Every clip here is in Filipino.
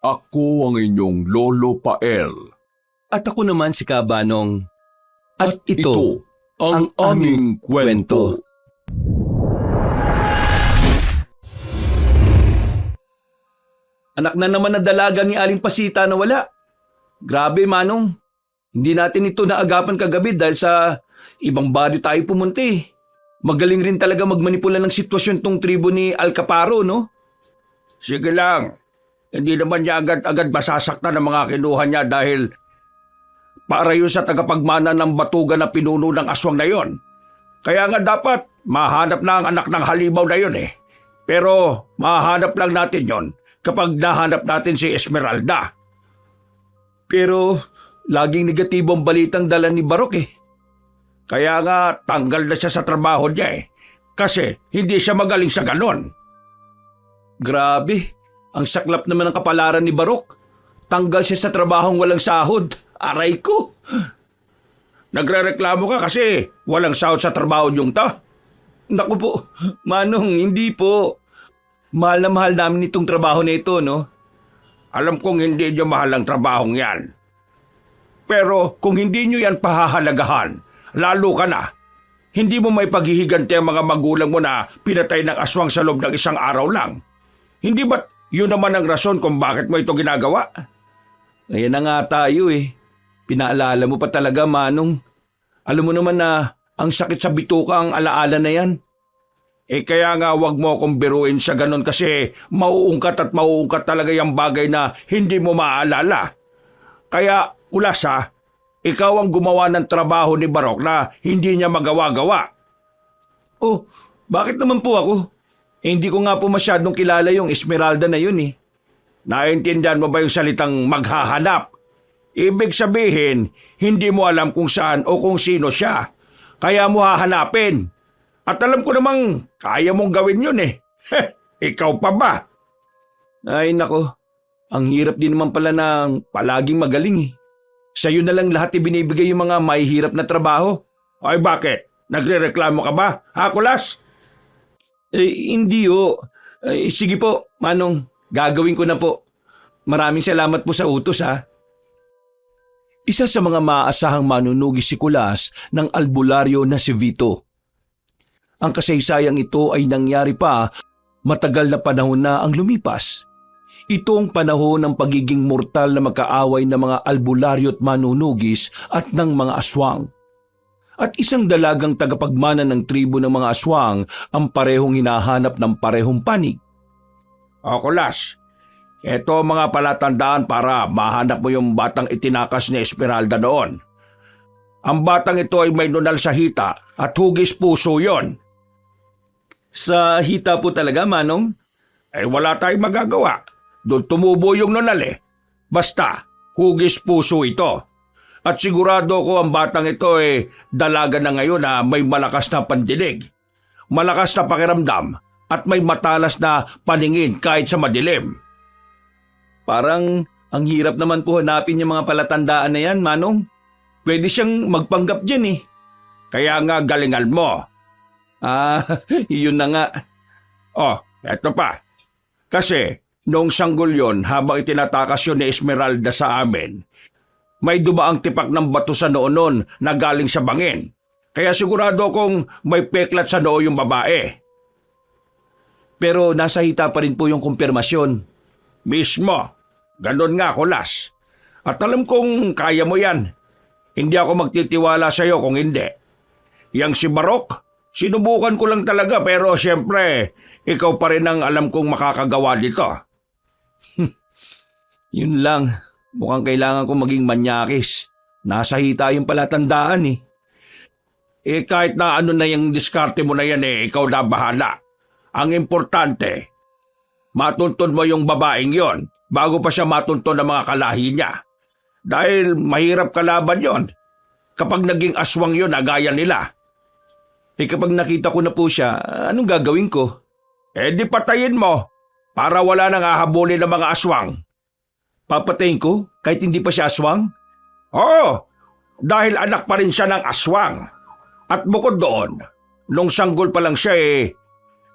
Ako ang inyong Lolo Pael. At ako naman si Kabanong. At ito ang aming kwento. Anak na naman na dalaga ni Aling Pasita na wala. Grabe, Manong. Hindi natin ito naagapan kagabi dahil sa ibang baryo tayo pumunta eh. Magaling rin talaga magmanipula ng sitwasyon tong tribo ni Alcaparo, no? Sige lang. Hindi naman niya agad-agad masasaktan ng mga kinuha niya dahil para yun sa tagapagmana ng batugan na pinuno ng aswang na yon. Kaya nga dapat mahanap na ang anak ng halimaw na yon eh. Pero mahanap lang natin yon kapag nahanap natin si Esmeralda. Pero laging negatibo ang balitang dala ni Barok eh. Kaya nga tanggal na siya sa trabaho niya eh. Kasi hindi siya magaling sa ganon. Grabe, ang saklap naman ng kapalaran ni Barok. Tanggal siya sa trabahong walang sahod. Aray ko! Nagrereklamo ka kasi walang sahod sa trabaho niyong to? Naku po, Manong, hindi po. Mahal na mahal namin itong trabaho na ito, no? Alam kong hindi niyo mahal ang trabahong yan. Pero kung hindi niyo yan pahahalagahan, lalo ka na. Hindi mo may paghihiganti ang mga magulang mo na pinatay ng aswang sa loob ng isang araw lang. Hindi ba't yun naman ang rason kung bakit mo ito ginagawa? Ayan na nga tayo eh. Pinaalala mo pa talaga, Manong. Alam mo naman na ang sakit sa bituka ang alaala na yan. Kaya nga wag mo akong biruin sa ganon kasi mauungkat at mauungkat talaga yung bagay na hindi mo maaalala. Kaya, Kulasa, ikaw ang gumawa ng trabaho ni Barok na hindi niya magawa-gawa. Oh, bakit naman po ako? Hindi ko nga po masyadong kilala yung Esmeralda na yun eh. Naintindihan mo ba yung salitang maghahanap? Ibig sabihin, hindi mo alam kung saan o kung sino siya. Kaya mo hahanapin. At alam ko namang kaya mong gawin yun eh. Ikaw pa ba? Ay nako, ang hirap din naman pala ng palaging magaling eh. Sa'yo na lang lahat ibinibigay yung mga mahihirap na trabaho. Ay bakit? Nagrereklamo ka ba? Ha, Kulas? Hindi o. Sige po, Manong, gagawin ko na po. Maraming salamat po sa utos ha. Isa sa mga maaasahang manunugi si Kulas ng albularyo na si Vito. Ang kasaysayang ito ay nangyari pa matagal na panahon na ang lumipas. Ito ang panahon ng pagiging mortal na magkaaway ng mga albularyo at manunugis at ng mga aswang. At isang dalagang tagapagmana ng tribo ng mga aswang ang parehong hinahanap ng parehong panig. O Kulas, ito ang mga palatandaan para mahanap mo yung batang itinakas ni Esmeralda noon. Ang batang ito ay may nunal sa hita at hugis puso yon. Sa hita po talaga, Manong? Wala tayong magagawa. Doon tumubo yung nunal eh. Basta, hugis puso ito. At sigurado ko ang batang ito dalaga na ngayon na may malakas na pandinig, malakas na pakiramdam at may matalas na paningin kahit sa madilim. Parang ang hirap naman po hanapin yung mga palatandaan na yan, Manong. Pwede siyang magpanggap dyan eh. Kaya nga galingan mo. Yun na nga. Eto pa. Kasi noong sanggol yon habang itinatakas yun ni Esmeralda sa amin, may dumaang tipak ng bato sa noo nun na galing sa bangin. Kaya sigurado kong may peklat sa noo yung babae. Pero nasa hita pa rin po yung kumpirmasyon. Mismo. Ganon nga, Kulas. At alam kong kaya mo yan. Hindi ako magtitiwala sa'yo kung hindi. Yang si Barok, sinubukan ko lang talaga pero siyempre, ikaw pa rin ang alam kong makakagawa dito. Yun lang. Mukhang kailangan kong maging manyakis. Nasa hita yung palatandaan eh. Kahit na ano na yung diskarte mo na yan ikaw na bahala. Ang importante, matuntun mo yung babaeng yon bago pa siya matuntun ng mga kalahi niya. Dahil mahirap kalaban yon kapag naging aswang yon na gaya nila. Kapag nakita ko na po siya, anong gagawin ko? Di patayin mo para wala nang hahabulin ng mga aswang. Papatayin ko kahit hindi pa siya aswang? Oo, dahil anak pa rin siya ng aswang. At bukod doon, nung sanggol pa lang siya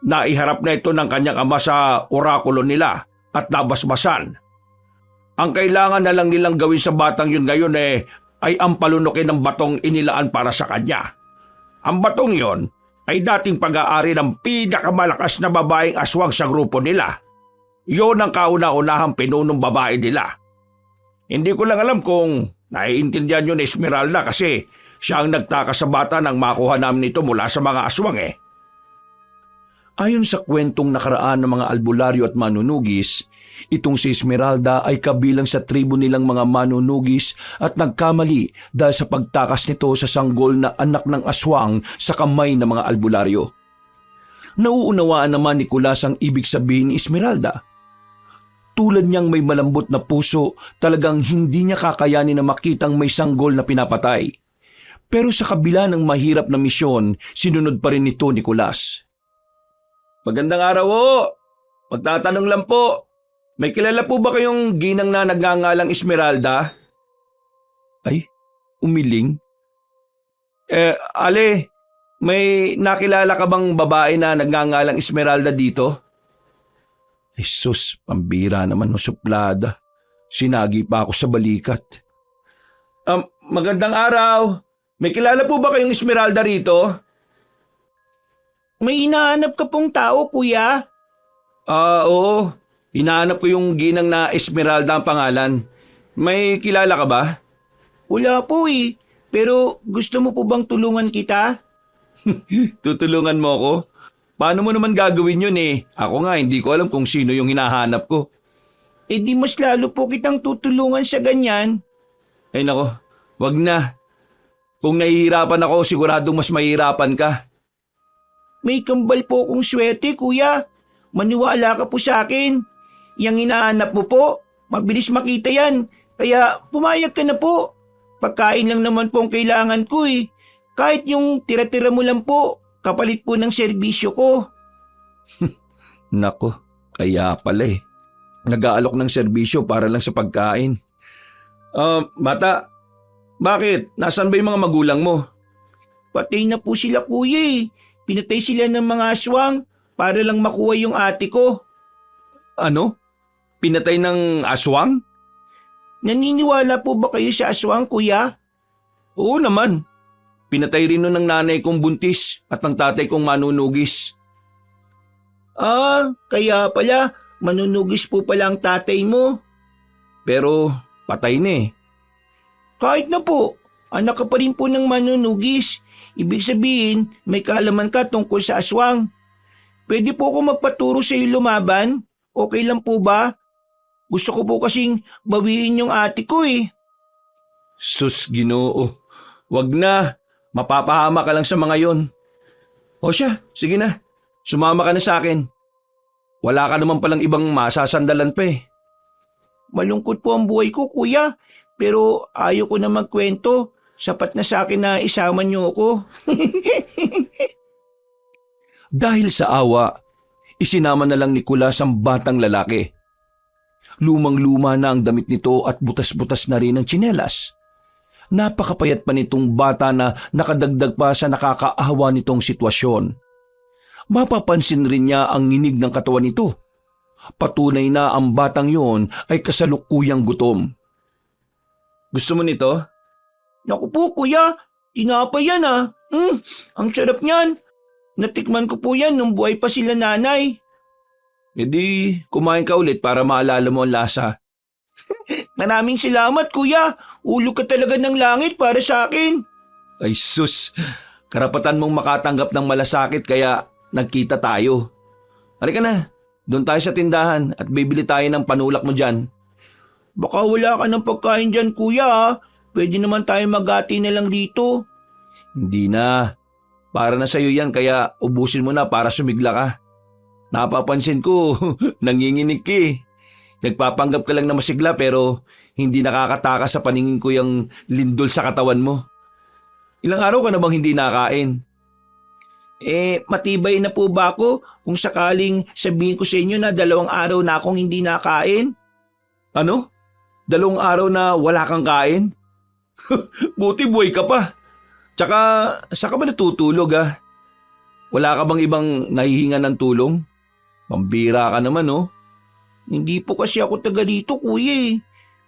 naiharap na ito ng kanyang ama sa orakulo nila at nabasbasan. Ang kailangan na lang nilang gawin sa batang yun ngayon ay ang palunukin ng batong inilaan para sa kanya. Ang batong yon ay dating pag-aari ng pinakamalakas na babaeng aswang sa grupo nila. Yon ang kauna-unahang pinunong babae nila. Hindi ko lang alam kung naiintindihan yun ni Esmeralda kasi siya ang nagtaka sa bata nang makuha namin ito mula sa mga aswang Ayon sa kwentong nakaraan ng mga albularyo at manunugis, itong si Esmeralda ay kabilang sa tribo nilang mga manunugis at nagkamali dahil sa pagtakas nito sa sanggol na anak ng aswang sa kamay ng mga albularyo. Nauunawaan naman ni Kulas ang ibig sabihin ni Esmeralda. Tulad niyang may malambot na puso, talagang hindi niya kakayanin na makitang may sanggol na pinapatay. Pero sa kabila ng mahirap na misyon, sinunod pa rin ito ni Kulas. Magandang araw po. Magtatanong lang po. May kilala po ba kayong ginang na nagngangalang Esmeralda? Ay, umiling? Ale, may nakilala ka bang babae na nagngangalang Esmeralda dito? Ay sus, pambira naman no suplada. Sinagi pa ako sa balikat. Magandang araw. May kilala po ba kayong Esmeralda rito? May hinahanap ka pong tao, kuya? Oo. Hinahanap ko yung ginang na Esmeralda ang pangalan. May kilala ka ba? Wala po eh. Pero gusto mo po bang tulungan kita? Tutulungan mo ako? Paano mo naman gagawin yun Ako nga, hindi ko alam kung sino yung hinahanap ko. Eh di mas lalo po kitang tutulungan sa ganyan. Ay nako, wag na. Kung nahihirapan ako, siguradong mas mahihirapan ka. May kambal po akong swerte, kuya. Maniwala ka po sa akin. Yang hinahanap mo po, mabilis makita yan. Kaya pumayag ka na po. Pagkain lang naman po ang kailangan ko Kahit yung tira-tira mo lang po, kapalit po ng serbisyo ko. Nako, kaya pala Nag-aalok ng serbisyo para lang sa pagkain. Bata, bakit? Nasaan ba yung mga magulang mo? Patay na po sila, kuya Pinatay sila ng mga aswang para lang makuha yung ate ko. Ano? Pinatay ng aswang? Naniniwala po ba kayo sa aswang, kuya? Oo naman. Pinatay rin nun ng nanay kong buntis at ng tatay kong manunugis. Kaya pala, manunugis po pala ang tatay mo. Pero patay na Kahit na po, anak ka pa rin po ng manunugis. Ibig sabihin, may kaalaman ka tungkol sa aswang. Pwede po ako magpaturo sa iyo lumaban? Okay lang po ba? Gusto ko po kasing bawiin yung ate ko Sus, Ginoo. Wag na. Mapapahama ka lang sa mga yon. O siya, sige na. Sumama ka na sa akin. Wala ka naman palang ibang masasandalan pa Malungkot po ang buhay ko, kuya. Pero ayaw ko na magkwento. Sapat na sa akin na isama niyo ako. Dahil sa awa, isinama na lang ni Kulas ang batang lalaki. Lumang-luma na ang damit nito at butas-butas na rin ang tsinelas. Napakapayat pa nitong bata na nakadagdag pa sa nakakaawa nitong sitwasyon. Mapapansin rin niya ang nginig ng katawan nito. Patunay na ang batang yon ay kasalukuyang gutom. Gusto mo nito? Naku po, kuya. Tinapay yan ang sarap niyan. Natikman ko po yan nung buhay pa sila nanay. E di, kumain ka ulit para maalala mo ang lasa. Maraming salamat, kuya. Ulo ka talaga ng langit para sa akin. Ay sus, karapatan mong makatanggap ng malasakit kaya nagkita tayo. Halika na, doon tayo sa tindahan at bibili tayo ng panulak mo dyan. Baka wala ka ng pagkain dyan, kuya. Pwede naman tayo magati na lang dito. Hindi na. Para na sa'yo yan kaya ubusin mo na para sumigla ka. Napapansin ko, nanginginig ka Nagpapanggap ka lang na masigla pero hindi nakakataka sa paningin ko yung lindol sa katawan mo. Ilang araw ka na bang hindi nakain? Matibay na po ba ako kung sakaling sabihin ko sa inyo na 2 araw na akong hindi nakain? Ano? 2 araw na wala kang kain? Buti buhay ka pa. Tsaka, saan ka ba natutulog Wala ka bang ibang nahihinga ng tulong? Pambira ka naman Hindi po kasi ako taga dito, kuya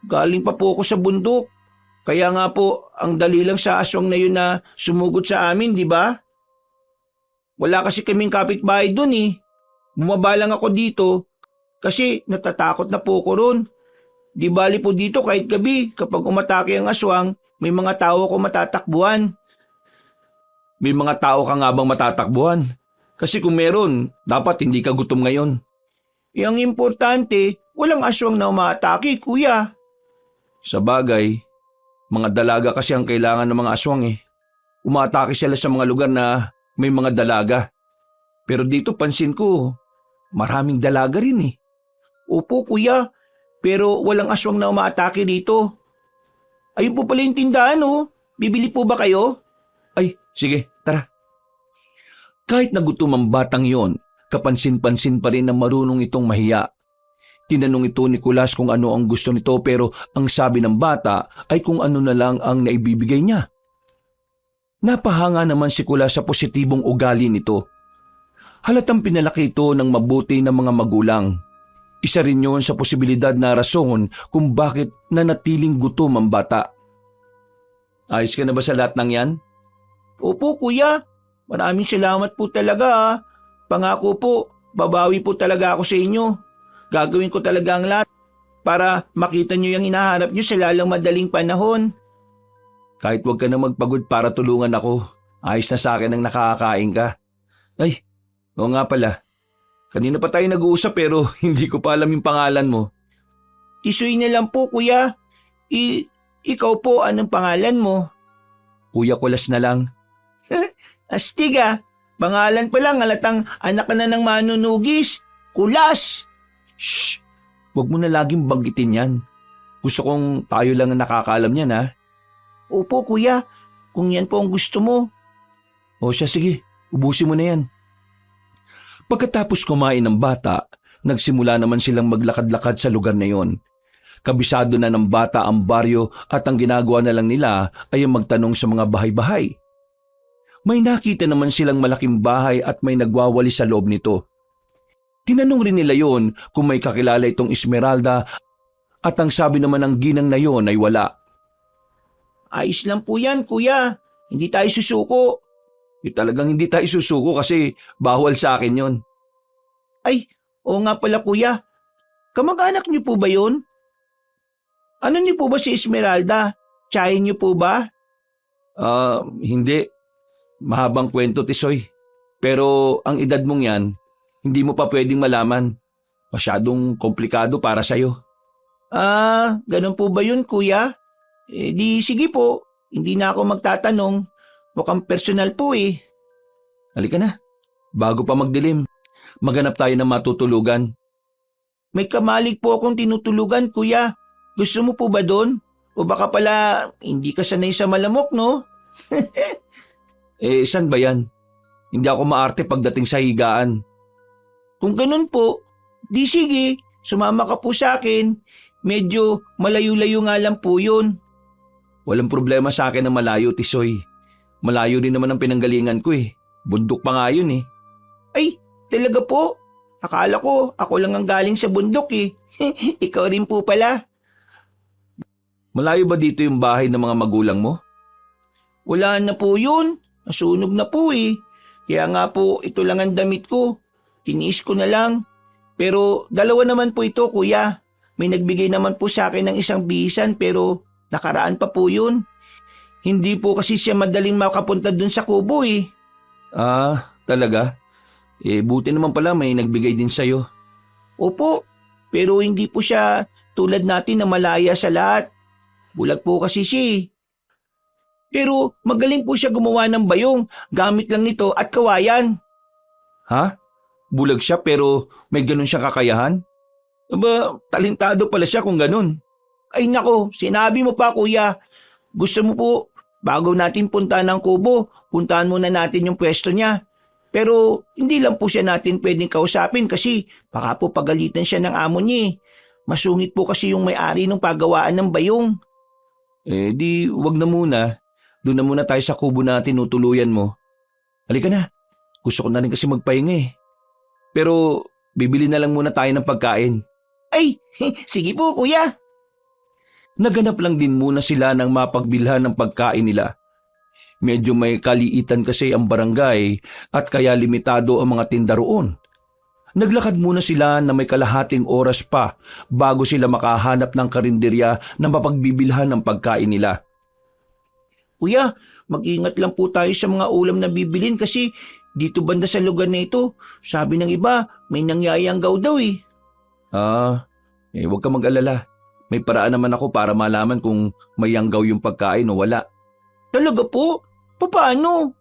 Galing pa po ako sa bundok. Kaya nga po, ang dali lang sa aswang na yun na sumugod sa amin, di ba? Wala kasi kaming kapitbahay dun eh. Bumaba lang ako dito kasi natatakot na po ko ron. Di bali po dito kahit gabi kapag umatake ang aswang, may mga tao ko matatakbuhan. May mga tao ka nga bang matatakbuhan? Kasi kung meron, dapat hindi ka gutom ngayon. Ang importante, walang aswang na umatake, kuya. Sa bagay, mga dalaga kasi ang kailangan ng mga aswang eh. Umatake sila sa mga lugar na may mga dalaga. Pero dito pansin ko, maraming dalaga rin eh. Opo, kuya. Pero walang aswang na umatake dito. Ayun po pala yung tindahan, oh. Bibili po ba kayo? Ay, sige, tara. Kahit nagutom ang batang yon, kapansin-pansin pa rin na marunong itong mahiya. Tinanong ito ni Kulas kung ano ang gusto nito pero ang sabi ng bata ay kung ano na lang ang naibibigay niya. Napahanga naman si Kulas sa positibong ugali nito. Halatang pinalaki ito ng mabuti ng mga magulang. Isa rin yon sa posibilidad na rason kung bakit nanatiling gutom ang bata. Ayos ka na ba sa lahat ng yan? Opo, kuya. Maraming salamat po talaga, ah. Pangako po, babawi po talaga ako sa inyo. Gagawin ko talaga ang lahat para makita nyo yung hinahanap nyo sa lalang madaling panahon. Kahit wag ka na magpagod para tulungan ako, ayos na sa akin ang nakakakain ka. Ay, oo nga pala. Kanina pa tayo nag-uusap pero hindi ko pa alam yung pangalan mo. Tisoy na lang po, kuya. Ikaw po, anong pangalan mo? Kuya Kulas na lang. Astig ah. Pangalan pa lang, halatang anak ka na ng manunugis. Kulas! Shh! Huwag mo na laging banggitin yan. Gusto kong tayo lang ang nakakaalam yan ha. Opo, kuya. Kung yan po ang gusto mo. O siya sige, ubusin mo na yan. Pagkatapos kumain ng bata, nagsimula naman silang maglakad-lakad sa lugar na yon. Kabisado na ng bata ang baryo at ang ginagawa na lang nila ay ang magtanong sa mga bahay-bahay. May nakita naman silang malaking bahay at may nagwawali sa loob nito. Tinanong rin nila yon kung may kakilala itong Esmeralda at ang sabi naman ng ginang na yon ay wala. Ayos lang po yan, kuya. Hindi tayo susuko. Talagang hindi tayo susuko kasi bawal sa akin yon. Ay, oo nga pala, kuya. Kamag-anak niyo po ba yun? Ano niyo po ba si Esmeralda? Tsahin niyo po ba? Hindi. Mahabang kwento, Tisoy. Pero ang edad mong yan, hindi mo pa pwedeng malaman. Masyadong komplikado para sa'yo. Ganun po ba yun, kuya? Di sige po, hindi na ako magtatanong. Mukhang personal po eh. Halika na. Bago pa magdilim, maghanap tayo ng matutulugan. May kamalig po akong tinutulugan, kuya. Gusto mo po ba doon? O baka pala hindi ka sanay sa malamok, no? Saan ba yan? Hindi ako maarte pagdating sa higaan. Kung ganun po, di sige, sumama ka po sa akin. Medyo malayo-layo nga lang po yun. Walang problema sa akin na malayo, Tisoy. Malayo din naman ang pinanggalingan ko eh. Bundok pa nga yun eh. Ay, talaga po? Akala ko, ako lang ang galing sa bundok eh. Ikaw rin po pala. Malayo ba dito yung bahay ng mga magulang mo? Wala na po yun. Nasunog na po eh. Kaya nga po, ito lang ang damit ko. Tiniis ko na lang. Pero dalawa naman po ito, kuya. May nagbigay naman po sa akin ng isang bisan pero nakaraan pa po yun. Hindi po kasi siya madaling makapunta dun sa kubo eh. Talaga? Buti naman pala may nagbigay din sa'yo. Opo, pero hindi po siya tulad natin na malaya sa lahat. Bulag po kasi siya eh. Pero magaling po siya gumawa ng bayong gamit lang nito at kawayan. Ha? Bulag siya pero may ganun siya kakayahan? Talentado pala siya kung ganun. Ay nako, sinabi mo pa kuya. Gusto mo po, bago natin puntahan ang kubo, puntahan muna natin yung pwesto niya. Pero hindi lang po siya natin pwedeng kausapin kasi baka po pagalitan siya ng amo niya eh. Masungit po kasi yung may-ari ng pagawaan ng bayong. Di wag na muna. Doon na muna tayo sa kubo na tinutuluyan mo. Halika na. Gusto ko na rin kasi magpahinga eh. Pero bibili na lang muna tayo ng pagkain. Ay, sige po kuya. Naganap lang din muna sila ng mapagbilhan ng pagkain nila. Medyo may kaliitan kasi ang barangay at kaya limitado ang mga tinda roon. Naglakad muna sila na may kalahating oras pa bago sila makahanap ng karinderya na mapagbibilhan ng pagkain nila. Kuya, mag-ingat lang po tayo sa mga ulam na bibilin kasi dito banda sa lugar na ito, sabi ng iba, may nangyayanggaw daw eh. Huwag ka mag-alala. May paraan naman ako para malaman kung may yanggaw yung pagkain o wala. Talaga po? Paano?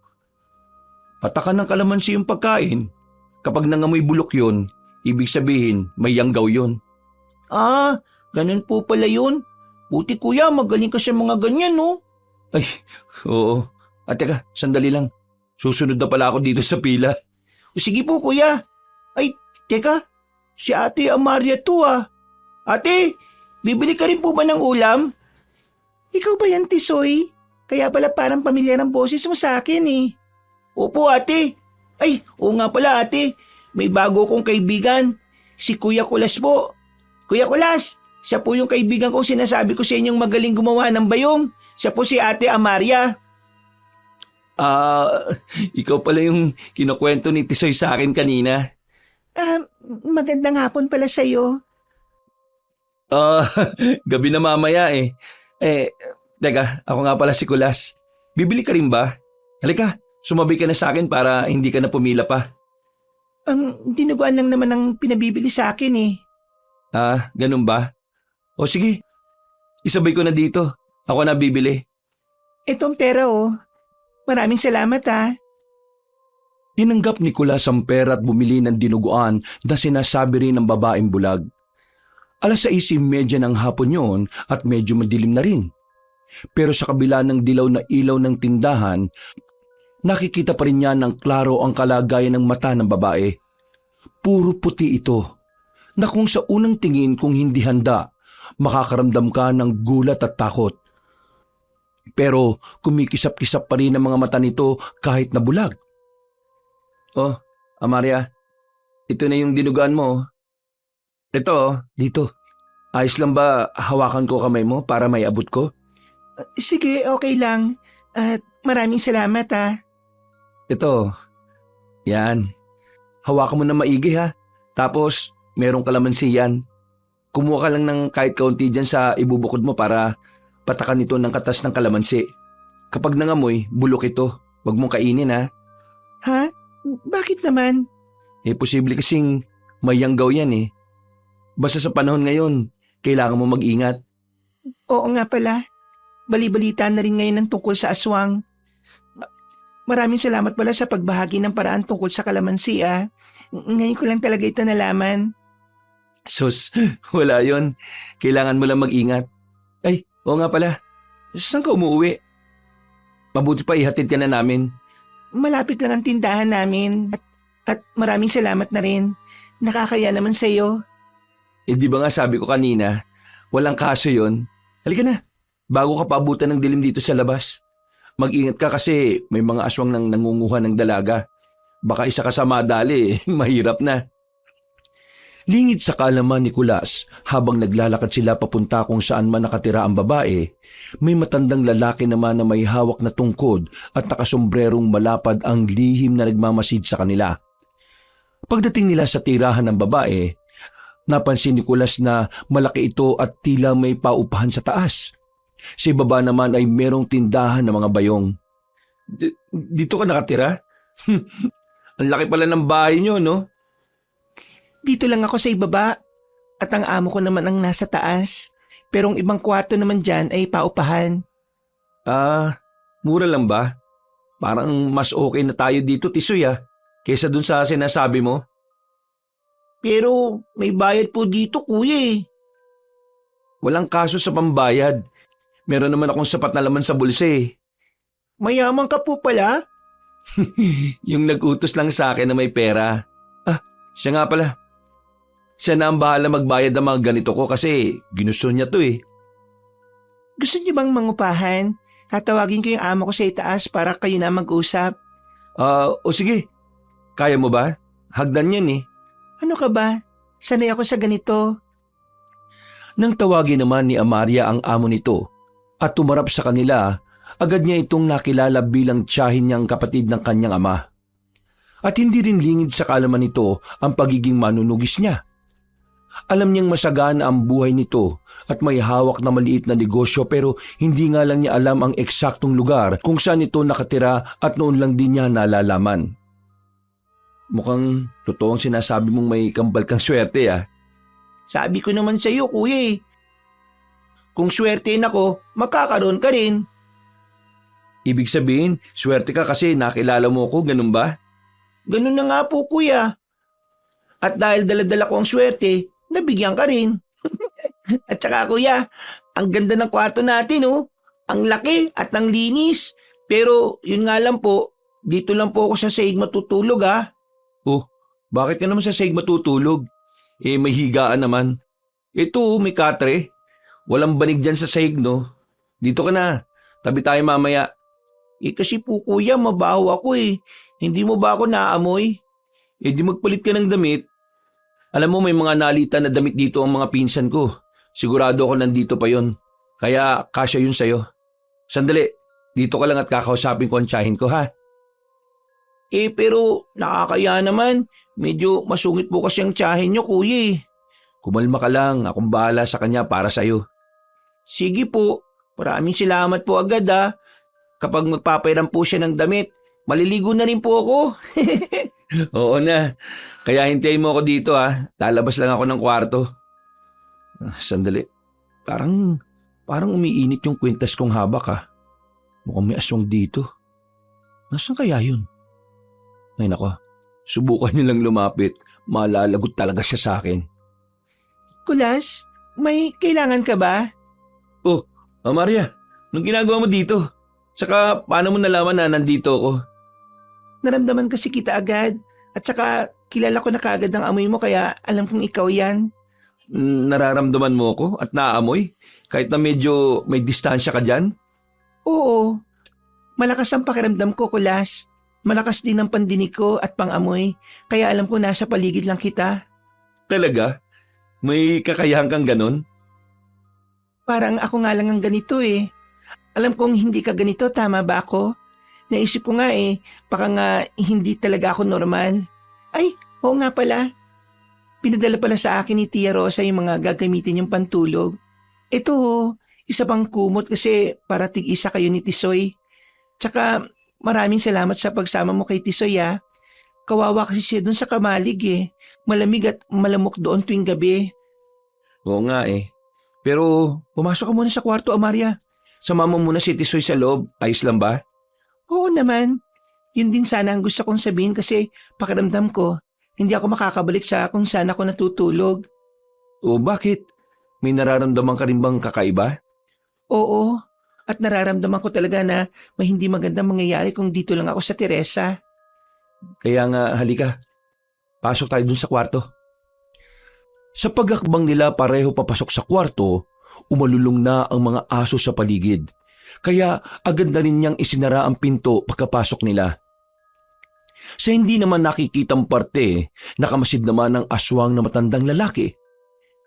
Patakan ng kalamansi yung pagkain. Kapag nangamoy bulok yun, ibig sabihin may yanggaw yun. Ganun po pala yun. Buti kuya, magaling ka sa mga ganyan, no? Ay, oo. At teka, sandali lang. Susunod na pala ako dito sa pila. Sige po kuya. Ay, teka, si Ate Amaria to ah. Ate, bibili ka rin po ba ng ulam? Ikaw ba yan, Tisoy? Kaya pala parang pamilyar ang boses mo sa akin eh. Opo ate. Ay, oo nga pala ate. May bago kong kaibigan. Si Kuya Kulas po. Kuya Kulas, siya po yung kaibigan kong sinasabi ko sa inyong magaling gumawa ng bayong. Siya po si Ate Amaria. Ikaw pala yung kinukwento ni Tisoy sa akin kanina. Magandang hapon pala sa'yo. Gabi na mamaya eh. Teka, ako nga pala si Kulas. Bibili ka rin ba? Halika, sumabi ka na sa akin para hindi ka na pumila pa. Dinuguan lang naman ang pinabibili sa akin eh. Ganun ba? O sige, isabay ko na dito. Ako na bibili. Itong pera oh. Maraming salamat ah. Tinanggap ni Kulas ang pera at bumili ng dinuguan na sinasabi rin ng babaeng bulag. 6:30 ng hapon yon at medyo madilim na rin. Pero sa kabila ng dilaw na ilaw ng tindahan, nakikita pa rin niya ng klaro ang kalagayan ng mata ng babae. Puro puti ito, na kung sa unang tingin kung hindi handa, makakaramdam ka ng gulat at takot. Pero kumikisap-kisap pa rin ang mga mata nito kahit na bulag. Oh, Amaria, ito na yung dinugaan mo. Ito, dito. Ayos lang ba hawakan ko kamay mo para may abot ko? Sige, okay lang. At maraming salamat ah. Ito. Yan. Hawakan mo na maigi ha. Tapos, merong kalamansi yan. Kumuha ka lang ng kahit kaunti dyan sa ibubukod mo para patakan ito ng katas ng kalamansi. Kapag nangamoy, bulok ito. Huwag mong kainin ha. Ha? Bakit naman? Posible kasing may yanggaw yan eh. Basta sa panahon ngayon, kailangan mo mag-ingat. Oo nga pala. Bali-balita na rin ngayon ang tungkol sa aswang. Maraming salamat pala sa pagbahagi ng paraan tungkol sa kalamansi ah. Ngayon ko lang talaga ito nalaman. Sus, wala yon. Kailangan mo lang mag-ingat. Ay, oo nga pala. Saan ka umuwi? Mabuti pa ihatid ka na namin. Malapit lang ang tindahan namin. At maraming salamat na rin. Nakakaya naman sa'yo. Di ba nga sabi ko kanina, walang kaso yon. Halika na. Bago ka paabutan ng dilim dito sa labas. Mag-ingat ka kasi may mga aswang nang nangunguha ng dalaga. Baka isa ka sa madali, mahirap na. Lingid sa kaalaman ni Kulas, habang naglalakad sila papunta kung saan man nakatira ang babae, may matandang lalaki naman na may hawak na tungkod at nakasombrerong malapad ang lihim na nagmamasid sa kanila. Pagdating nila sa tirahan ng babae, napansin ni Kulas na malaki ito at tila may paupahan sa taas. Sa baba naman ay merong tindahan ng mga bayong. Dito ka nakatira? Ang laki pala ng bahay nyo, no? Dito lang ako sa ibaba. At ang amo ko naman ang nasa taas. Pero ang ibang kwarto naman dyan ay paupahan. Mura lang ba? Parang mas okay na tayo dito, Tisoy kaysa dun sa sinasabi mo. Pero may bayad po dito kuya eh. Walang kaso sa pambayad. Meron naman akong sapat na laman sa bulsa eh. Mayaman ka po pala? Yung nag-utos lang sa akin na may pera. Siya nga pala. Siya na ang bahala magbayad ng mga ganito ko kasi ginusto niya to eh. Gusto niyo bang mangupahan? Tatawagin ko yung amo ko sa itaas para kayo na mag-usap. O sige. Kaya mo ba? Hagdan yan eh. Ano ka ba? Sanay ako sa ganito. Nang tawagin naman ni Amaria ang amo nito at tumarap sa kanila, agad niya itong nakilala bilang tiyahin niyang kapatid ng kanyang ama. At hindi rin lingid sa kaalaman nito ang pagiging manunugis niya. Alam niyang masagana ang buhay nito at may hawak na maliit na negosyo pero hindi nga lang niya alam ang eksaktong lugar kung saan ito nakatira at noon lang din niya nalalaman. Mukhang totoo ang sinasabi mong may kambal kang swerte ah. Sabi ko naman sa iyo, kuya eh. Kung swertein ako, makakaroon ka rin. Ibig sabihin, swerte ka kasi nakilala mo ko, ganun ba? Ganun na nga po, kuya. At dahil dala-dala ko ang swerte, nabigyan ka rin. At saka kuya, ang ganda ng kwarto natin oh. Ang laki at ang linis. Pero yun nga lang po, dito lang po ako sa sahig matutulog ah. Oh, bakit ka naman sa sahig matutulog? Eh may higaan naman. Ito may katre. Walang banig dyan sa sahig no. Dito ka na, tabi tayo mamaya. Eh kasi po kuya, mabaho ako eh. Hindi mo ba ako naamoy? Eh di magpalit ka ng damit. Alam mo may mga nalitan na damit dito ang mga pinsan ko. Sigurado ako nandito pa yon. Kaya kasya yun sa'yo. Sandali, dito ka lang at kakausapin ko ang tiyahin ko ha. Eh pero nakakaya naman. Medyo masungit po kasi ang tiyahin nyo kuya eh. Kumalma ka lang, akong bahala sa kanya para sa'yo. Sige po, maraming salamat po agad ah. Kapag magpapairam po siya ng damit, maliligo na rin po ako. Oo na, kaya hintayin mo ako dito ha. Lalabas lang ako ng kwarto. Sandali, parang umiinit yung kwintas kong habak ha. Mukhang may aswang dito. Nasaan kaya yun? Ay nako, subukan nilang lumapit. Malalagot talaga siya sa akin. Kulas, may kailangan ka ba? Oh, Maria, anong ginagawa mo dito? Tsaka paano mo nalaman na nandito ako? Naramdaman kasi kita agad. At saka kilala ko na kaagad ang amoy mo kaya alam kong ikaw yan. Nararamdaman mo ako at naaamoy? Kahit na medyo may distansya ka dyan? Oo, malakas ang pakiramdam ko, Kulas. Malakas din ang pandinig ko at pangamoy. Kaya alam ko nasa paligid lang kita. Talaga? May kakayahan kang ganon? Parang ako nga lang ang ganito eh. Alam kong hindi ka ganito, tama ba ako? Naisip ko nga eh, baka nga hindi talaga ako normal. Ay, oo nga pala. Pinadala pala sa akin ni Tia Rosa yung mga gagamitin yung pantulog. Ito, isa pang kumot kasi para tig-isa kayo ni Tisoy. Tsaka maraming salamat sa pagsama mo kay Tisoy ah. Kawawa kasi siya dun sa kamalig eh. Malamig at malamok doon tuwing gabi. Oo nga eh. Pero pumasok ka muna sa kwarto, Amaria. Sama mo muna si Tisoy sa loob. Ayos lang ba? Oo naman. Yun din sana ang gusto kong sabihin kasi pakiramdam ko, hindi ako makakabalik sa kung saan ako natutulog. O bakit? May nararamdaman ka rin bang kakaiba? Oo, at nararamdaman ko talaga na may hindi magandang mangyayari kung dito lang ako sa Teresa. Kaya nga halika. Pasok tayo dun sa kwarto. Sa pagakbang nila pareho papasok sa kwarto, umalulong na ang mga aso sa paligid. Kaya agad na rin niyang isinara ang pinto pagkapasok nila. Sa hindi naman nakikitang parte, nakamasid naman ang aswang na matandang lalaki.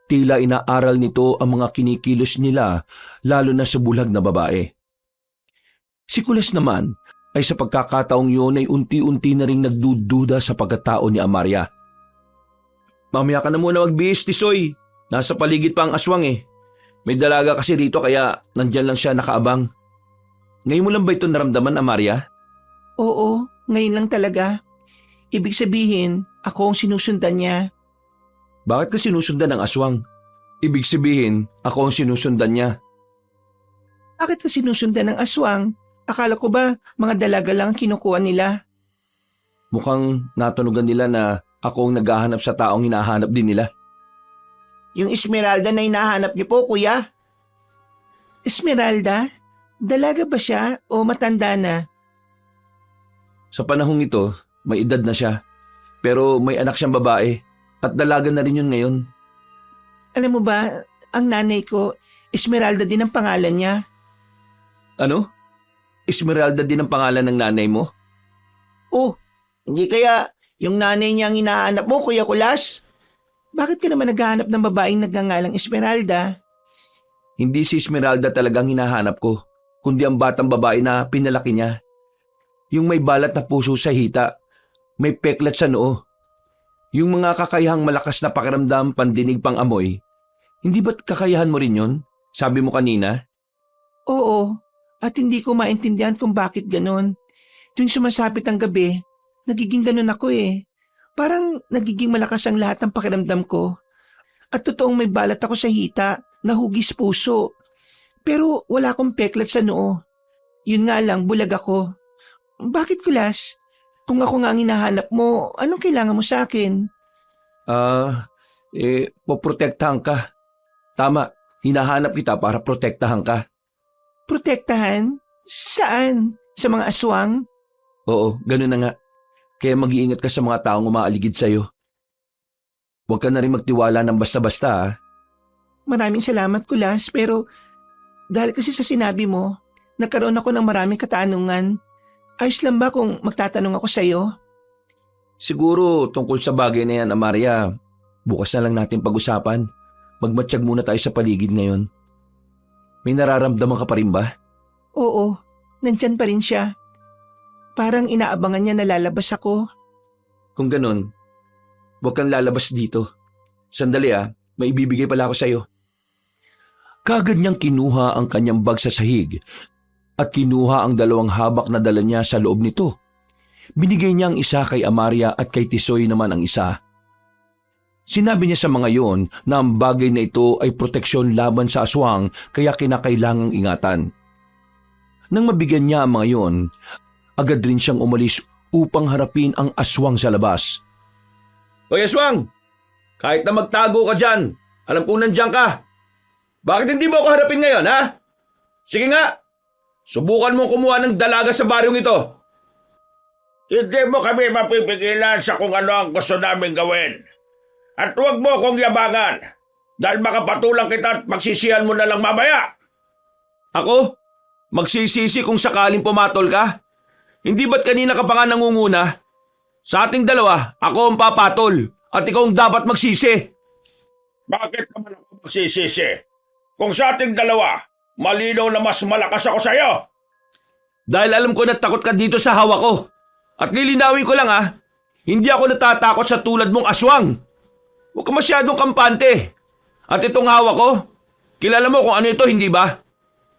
Tila inaaral nito ang mga kinikilos nila, lalo na sa bulag na babae. Si Kulas naman ay sa pagkakataong yun ay unti-unti na rin nagdududa sa pagkatao ni Amaria. Mamaya ka na muna magbihis, Tisoy. Nasa paligid pa ang aswang eh. May dalaga kasi rito kaya nandyan lang siya nakaabang. Ngayon mo lang ba ito naramdaman, Amaria? Oo, ngayon lang talaga. Ibig sabihin, ako ang sinusundan niya. Bakit ka sinusundan ng aswang? Ibig sabihin, ako ang sinusundan niya. Bakit ka sinusundan ng aswang? Akala ko ba mga dalaga lang ang kinukuha nila? Mukhang natunugan nila na ako ang naghahanap sa taong hinahanap din nila. Yung Esmeralda na hinahanap niyo po, kuya? Esmeralda? Dalaga ba siya o matanda na? Sa panahong ito, may edad na siya. Pero may anak siyang babae at dalaga na rin yun ngayon. Alam mo ba, ang nanay ko, Esmeralda din ang pangalan niya. Ano? Esmeralda din ang pangalan ng nanay mo? Oh, hindi kaya yung nanay niya ang hinahanap mo, Kuya Kulas? Bakit ka naman naghahanap ng babaeng nagngangalang Esmeralda? Hindi si Esmeralda talagang hinahanap ko, kundi ang batang babae na pinalaki niya. Yung may balat na puso sa hita, may peklat sa noo. Yung mga kakayahang malakas na pakiramdam, pandinig, pang amoy. Hindi ba't kakayahan mo rin yun? Sabi mo kanina? Oo, at hindi ko maintindihan kung bakit ganon. Tuwing sumasapit ang gabi, nagiging ganon ako eh. Parang nagiging malakas ang lahat ng pakiramdam ko. At totoong may balat ako sa hita, nahugis puso. Pero wala akong peklat sa noo. Yun nga lang, bulag ako. Bakit, Kulas? Kung ako nga ang hinahanap mo, anong kailangan mo sa akin? Poprotektahan ka. Tama, hinahanap kita para protektahan ka. Protektahan? Saan? Sa mga aswang? Oo, ganun na nga. Kaya mag-iingat ka sa mga taong umaaligid sa'yo. Huwag ka na rin magtiwala ng basta-basta ha. Maraming salamat, Kulas, pero dahil kasi sa sinabi mo, nagkaroon ako ng maraming katanungan. Ayos lang ba kung magtatanong ako sa'yo? Siguro tungkol sa bagay na yan, Amaria, bukas na lang natin pag-usapan. Magmatsyag muna tayo sa paligid ngayon. May nararamdaman ka pa rin ba? Oo, nandyan pa rin siya. Parang inaabangan niya na lalabas ako. Kung ganun, huwag kang lalabas dito. Sandali may ibibigay pala ako sa'yo. Kagad niyang kinuha ang kanyang bag sa sahig at kinuha ang 2 habak na dala niya sa loob nito. Binigay niya ang isa kay Amaria at kay Tisoy naman ang isa. Sinabi niya sa mga yon na ang bagay na ito ay proteksyon laban sa aswang kaya kinakailangang ingatan. Nang mabigyan niya ang mga yon, agad rin siyang umalis upang harapin ang aswang sa labas. Hoy aswang! Kahit na magtago ka dyan, alam kong nandiyan ka. Bakit hindi mo ako harapin ngayon, ha? Sige nga, subukan mo kumuha ng dalaga sa baryong ito. Hindi mo kami mapipigilan sa kung ano ang gusto namin gawin. At huwag mo akong yabangan dahil makapatulang kita at magsisihan mo na lang mamaya. Ako? Magsisisi kung sakaling pumatol ka? Hindi ba't kanina ka pa nga nangunguna? Sa ating dalawa, ako ang papatol at ikaw ang dapat magsisi. Bakit naman ako magsisisi? Kung sa ating dalawa, malinaw na mas malakas ako sa'yo. Dahil alam ko na takot ka dito sa hawak ko. At lilinawin ko lang hindi ako natatakot sa tulad mong aswang. Huwag ka masyadong kampante. At itong hawak ko, kilala mo kung ano ito, hindi ba?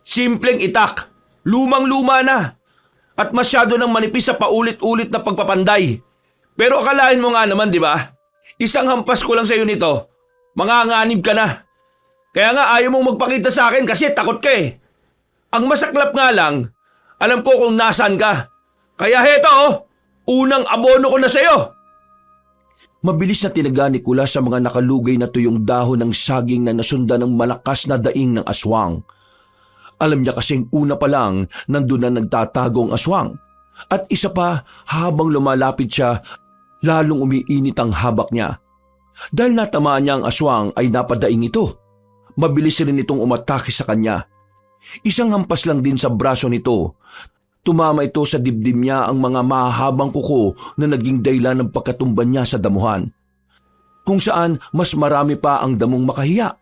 Simpleng itak, lumang-luma na. At masyado nang manipis sa paulit-ulit na pagpapanday. Pero akalain mo nga naman, di ba? Isang hampas ko lang sa iyo nito, manganganib ka na. Kaya nga ayaw mong magpakita sa akin kasi takot ka eh. Ang masaklap nga lang, alam ko kung nasaan ka. Kaya heto unang abono ko na sa iyo. Mabilis na tinaga ni Kulas sa mga nakalugay na tuyong dahon ng saging na nasundan ng malakas na daing ng aswang. Alam niya kasing una pa lang nandun na nagtatago ang aswang. At isa pa habang lumalapit siya, lalong umiinit ang habak niya. Dahil natamaan niya ang aswang ay napadaing ito. Mabilis rin itong umatake sa kanya. Isang hampas lang din sa braso nito. Tumama ito sa dibdib niya ang mga mahahabang kuko na naging dahilan ng pagkatumban niya sa damuhan. Kung saan mas marami pa ang damong makahiya.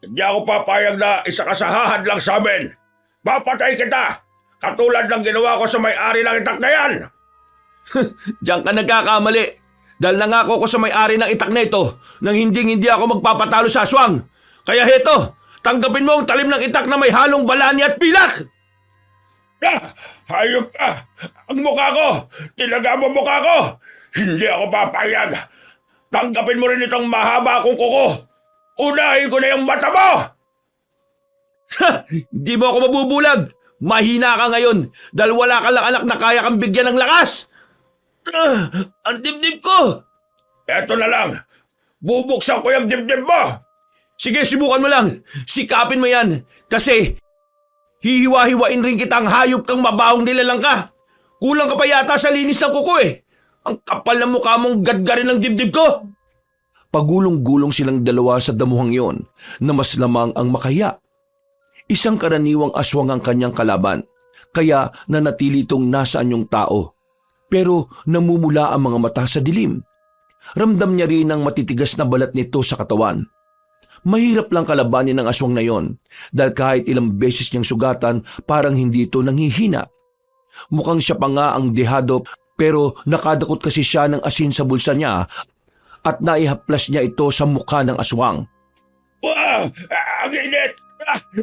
Hindi ako papayag na isa ka sa hahad lang sa amin. Papatay kita! Katulad ng ginawa ko sa may-ari ng itak na yan! Diyan ka nagkakamali. Dahil nangako ko sa may-ari ng itak na ito nang hindi ako magpapatalo sa aswang. Kaya heto, tanggapin mo ang talim ng itak na may halong balani at pilak! Hayop ka! Ang mukha ko! Tinaga mo mukha ko! Hindi ako papayag! Tanggapin mo rin itong mahaba kong kuko! Unahin ko na yung mata mo! Hindi mo ako mabubulag! Mahina ka ngayon dahil wala ka lang anak na kaya kang bigyan ng lakas! Ang dibdib ko! Eto na lang! Bubuksan ko yung dibdib mo! Sige, subukan mo lang! Sikapin mo yan! Kasi hihiwa-hiwain rin kitang hayop kang mabahong nilalang ka! Kulang ka pa yata sa linis ng kuko eh! Ang kapal ng mukha mong gadgarin ng dibdib ko! Pagulong-gulong silang dalawa sa damuhang yon na mas lamang ang makahiya. Isang karaniwang aswang ang kanyang kalaban, kaya nanatili itong nasa anyong tao. Pero namumula ang mga mata sa dilim. Ramdam niya rin ang matitigas na balat nito sa katawan. Mahirap lang kalabanin ng aswang na yon dahil kahit ilang beses niyang sugatan parang hindi ito nanghihina. Mukhang siya pa nga ang dehado pero nakadakot kasi siya ng asin sa bulsa niya at naihaplas niya ito sa mukha ng aswang. Ang init!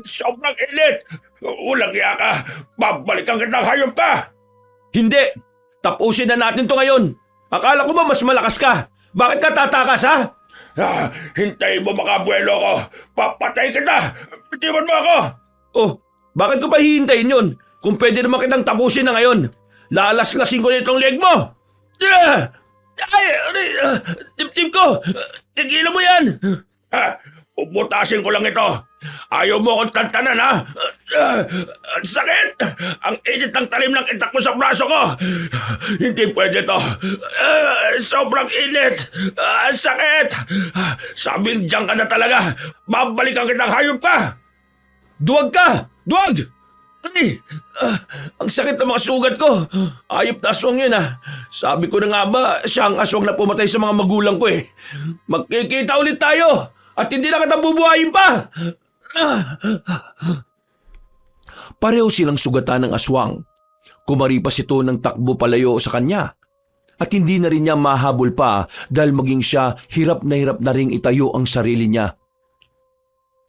Sobrang init! Walang iya ka! Babalikan kitang hayop ka! Hindi! Tapusin na natin to ngayon! Akala ko ba mas malakas ka? Bakit ka tatakas, ha? Hintayin mo makabuelo ko! Papatay kita! Bitiwan mo ako! Oh, bakit ko pa hihintayin yun? Kung pwede naman kitang tapusin na ngayon. Lalaslasin ko na itong leg mo! Tip ko! Tigilan mo yan! Puputasin ko lang ito! Ayaw mo akong tantanan, ha? Ang sakit! Ang init ng talim ng itak mo sa braso ko! Hindi pwede to! Sobrang init! Ang sakit! Sabing diyan ka na talaga! Babalikan kitang hayop ka! Duwag ka! Duwag! Ay, ang sakit ng mga sugat ko. Ayop na aswang yun, ha. Sabi ko na nga ba, siya ang aswang na pumatay sa mga magulang ko eh. Magkikita ulit tayo at hindi na kita bubuhayin pa. Pareho silang sugatan ng aswang. Kumaripas ito ng takbo palayo sa kanya. At hindi na rin niya mahabol pa dahil maging siya hirap na ring itayo ang sarili niya.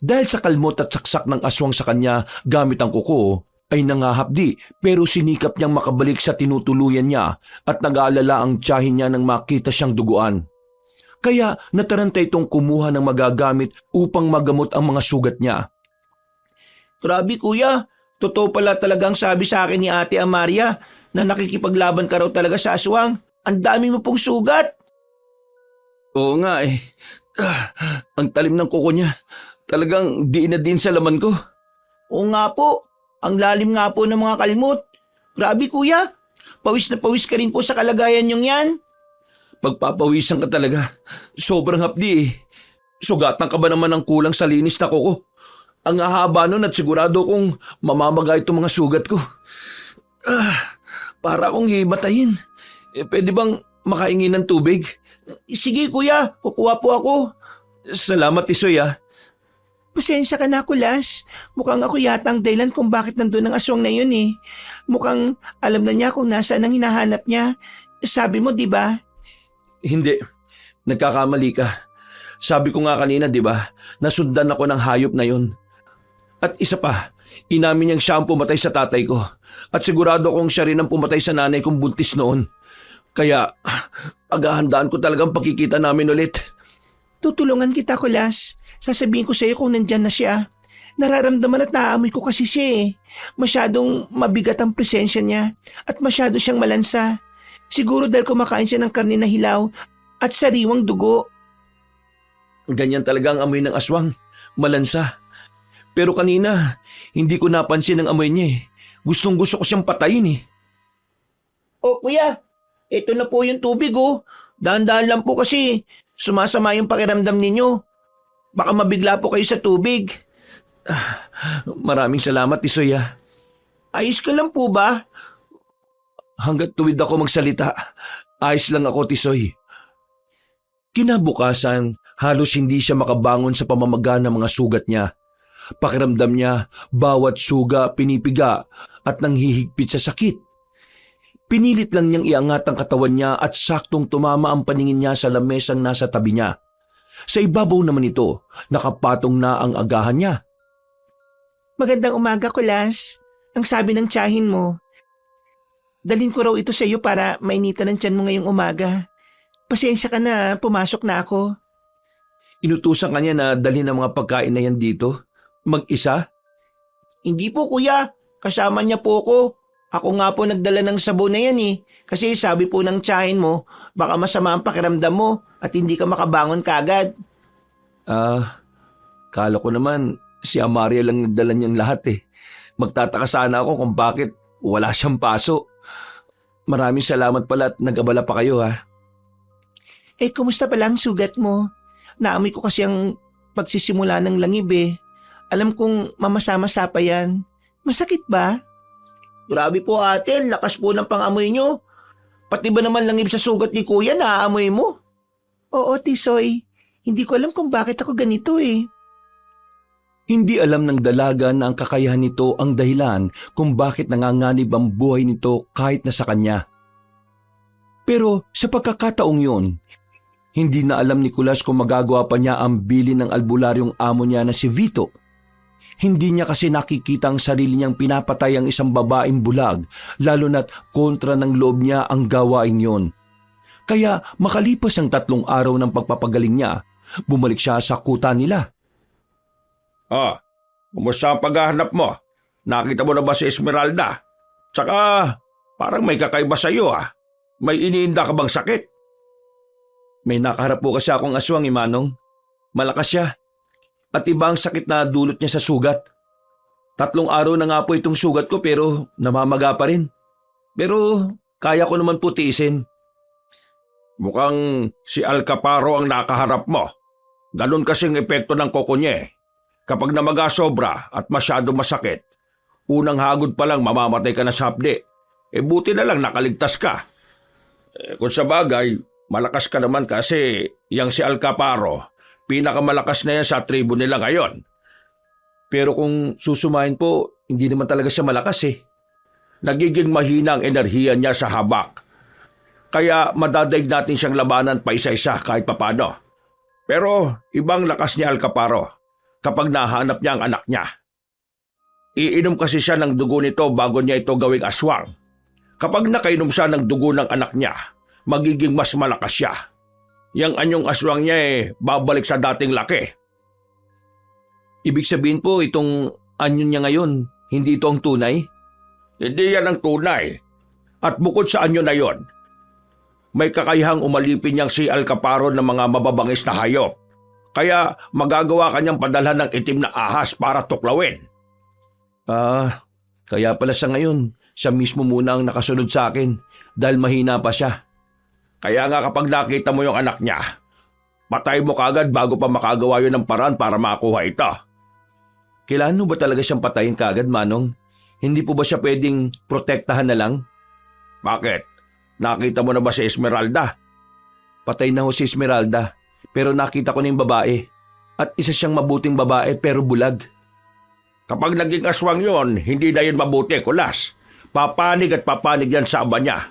Dahil sa kalmot at saksak ng aswang sa kanya gamit ang kuko, ay nangahapdi pero sinikap niyang makabalik sa tinutuluyan niya at nag-aalala ang tiyahin niya nang makita siyang duguan. Kaya nataranta itong kumuha ng magagamit upang magamot ang mga sugat niya. Grabe kuya, totoo pala talagang sabi sa akin ni Ate Amaria na nakikipaglaban ka raw talaga sa aswang. Ang dami mo pong sugat. Oo nga eh. Ang talim ng kuko niya. Talagang diin na din sa laman ko. Oo nga po, ang lalim nga po ng mga kalmot. Grabe kuya, pawis na pawis ka rin po sa kalagayan niyong yan. Pagpapawisan ka talaga. Sobrang hapdi eh. Sugatan ka ba naman ng kulang sa linis na kuko? Ang hahaba nun at sigurado kong mamamaga itong mga sugat ko. Para akong himatayin. Pwede bang makaingi ng tubig? Sige kuya, kukuha po ako. Salamat Tisoy ah. Pasensya ka na, Kulas. Mukhang ako yata ang dahilan kung bakit nandun ang aswang na yun eh. Mukhang alam na niya kung nasaan ang hinahanap niya. Sabi mo, di ba? Hindi. Nagkakamali ka. Sabi ko nga kanina, di ba, nasundan ako ng hayop na yun. At isa pa, inamin niyang siya ang pumatay sa tatay ko. At sigurado kong siya rin ang pumatay sa nanay kong buntis noon. Kaya, paghahandaan ko talagang pagkikita namin ulit. Tutulungan kita, Kulas. Sasabihin ko sa iyo kung nandyan na siya. Nararamdaman at naaamoy ko kasi siya eh. Masyadong mabigat ang presensya niya at masyado siyang malansa. Siguro dahil kumakain siya ng karne na hilaw at sariwang dugo. Ganyan talaga ang amoy ng aswang. Malansa. Pero kanina, hindi ko napansin ang amoy niya eh. Gustong gusto ko siyang patayin eh. Oh kuya, ito na po yung tubig oh. Dahan-dahan lang po kasi sumasama yung pakiramdam ninyo. Baka mabigla po kayo sa tubig. Maraming salamat, Tisoy ah. Ayos ka lang po ba? Hanggat tuwid ako magsalita, ayos lang ako, Tisoy. Kinabukasan, halos hindi siya makabangon sa pamamaga ng mga sugat niya. Pakiramdam niya, bawat suga pinipiga at nanghihigpit sa sakit. Pinilit lang niyang iangat ang katawan niya at saktong tumama ang paningin niya sa lamesang nasa tabi niya. Sa ibabaw naman ito, nakapatong na ang agahan niya. Magandang umaga, Kulas. Ang sabi ng tiyahin mo, dalhin ko raw ito sa iyo para mainitan ng tiyan mo ngayong umaga. Pasensya ka na, pumasok na ako. Inutusan kanya na dalhin ang mga pagkain na yan dito? Mag-isa? Hindi po kuya, kasama niya po ako. Ako nga po nagdala ng sabon na yan eh. Kasi sabi po ng tiyahin mo, baka masama ang pakiramdam mo at hindi ka makabangon kagad. Kala ko naman si Amaria lang nagdala niyan lahat eh. Magtataka sana ako kung bakit wala siyang paso. Maraming salamat pala at nag-abala pa kayo ha. Eh, kumusta pala ang sugat mo? Naamoy ko kasi ang pagsisimula ng langib eh. Alam kong mamasa-masa pa yan. Masakit ba? Grabe po ate, lakas po ng pangamoy nyo. Pati ba naman langib sa sugat ni kuya naaamoy mo? Oo, Tisoy. Hindi ko alam kung bakit ako ganito eh. Hindi alam ng dalaga na ang kakayahan nito ang dahilan kung bakit nanganganib ang buhay nito kahit na sa kanya. Pero sa pagkakataong yun, hindi na alam ni Kulas kung magagawa pa niya ang bilin ng albularyong amo niya na si Vito. Hindi niya kasi nakikita ang sarili niyang pinapatay ang isang babaeng bulag, lalo na't kontra ng loob niya ang gawain yon. Kaya makalipas ang 3 araw ng pagpapagaling niya, bumalik siya sa kuta nila. Kumusta ang paghahanap mo? Nakita mo na ba si Esmeralda? Tsaka, parang may kakaiba sa iyo May iniinda ka bang sakit? May nakaharap po kasi akong aswang, Manong. Malakas siya. At iba ang sakit na dulot niya sa sugat. 3 araw na nga po itong sugat ko pero namamaga pa rin. Pero kaya ko naman po tiisin. Mukhang si Alcaparo ang nakaharap mo. Ganon kasing epekto ng koko niya Kapag namaga sobra at masyado masakit, unang hagod pa lang mamamatay ka na sa hapdi. Buti na lang nakaligtas ka. Kung sa bagay, malakas ka naman kasi yang si Alcaparo, pinakamalakas na yan sa tribo nila ngayon. Pero kung susumahin po, hindi naman talaga siya malakas Nagiging mahina ang enerhiya niya sa habak. Kaya madadaig natin siyang labanan pa isa-isa kahit papano. Pero ibang lakas ni Alcaparo kapag nahanap niya ang anak niya. Iinom kasi siya ng dugo nito bago niya ito gawing aswang. Kapag nakainom siya ng dugo ng anak niya, magiging mas malakas siya. Yang anyong aswang niya babalik sa dating laki. Ibig sabihin po itong anyo niya ngayon, hindi ito ang tunay? Hindi yan ang tunay. At bukod sa anyo na yon, may kakayahang umalipin niyang si Alcaparo ng mga mababangis na hayop. Kaya magagawa kanyang padalhan ng itim na ahas para tuklawin. Kaya pala sa ngayon, siya mismo muna ang nakasunod sa akin dahil mahina pa siya. Kaya nga kapag nakita mo yung anak niya, patay mo kagad bago pa makagawa yun ng paraan para makuha ito. Kailangan mo ba talaga siyang patayin kagad, Manong? Hindi po ba siya pwedeng protektahan na lang? Bakit? Nakita mo na ba si Esmeralda? Patay na ho si Esmeralda, pero nakita ko na yung babae. At isa siyang mabuting babae pero bulag. Kapag naging aswang yon, hindi na yun mabuti, Kulas. Papanig at papanig yan sa aba niya.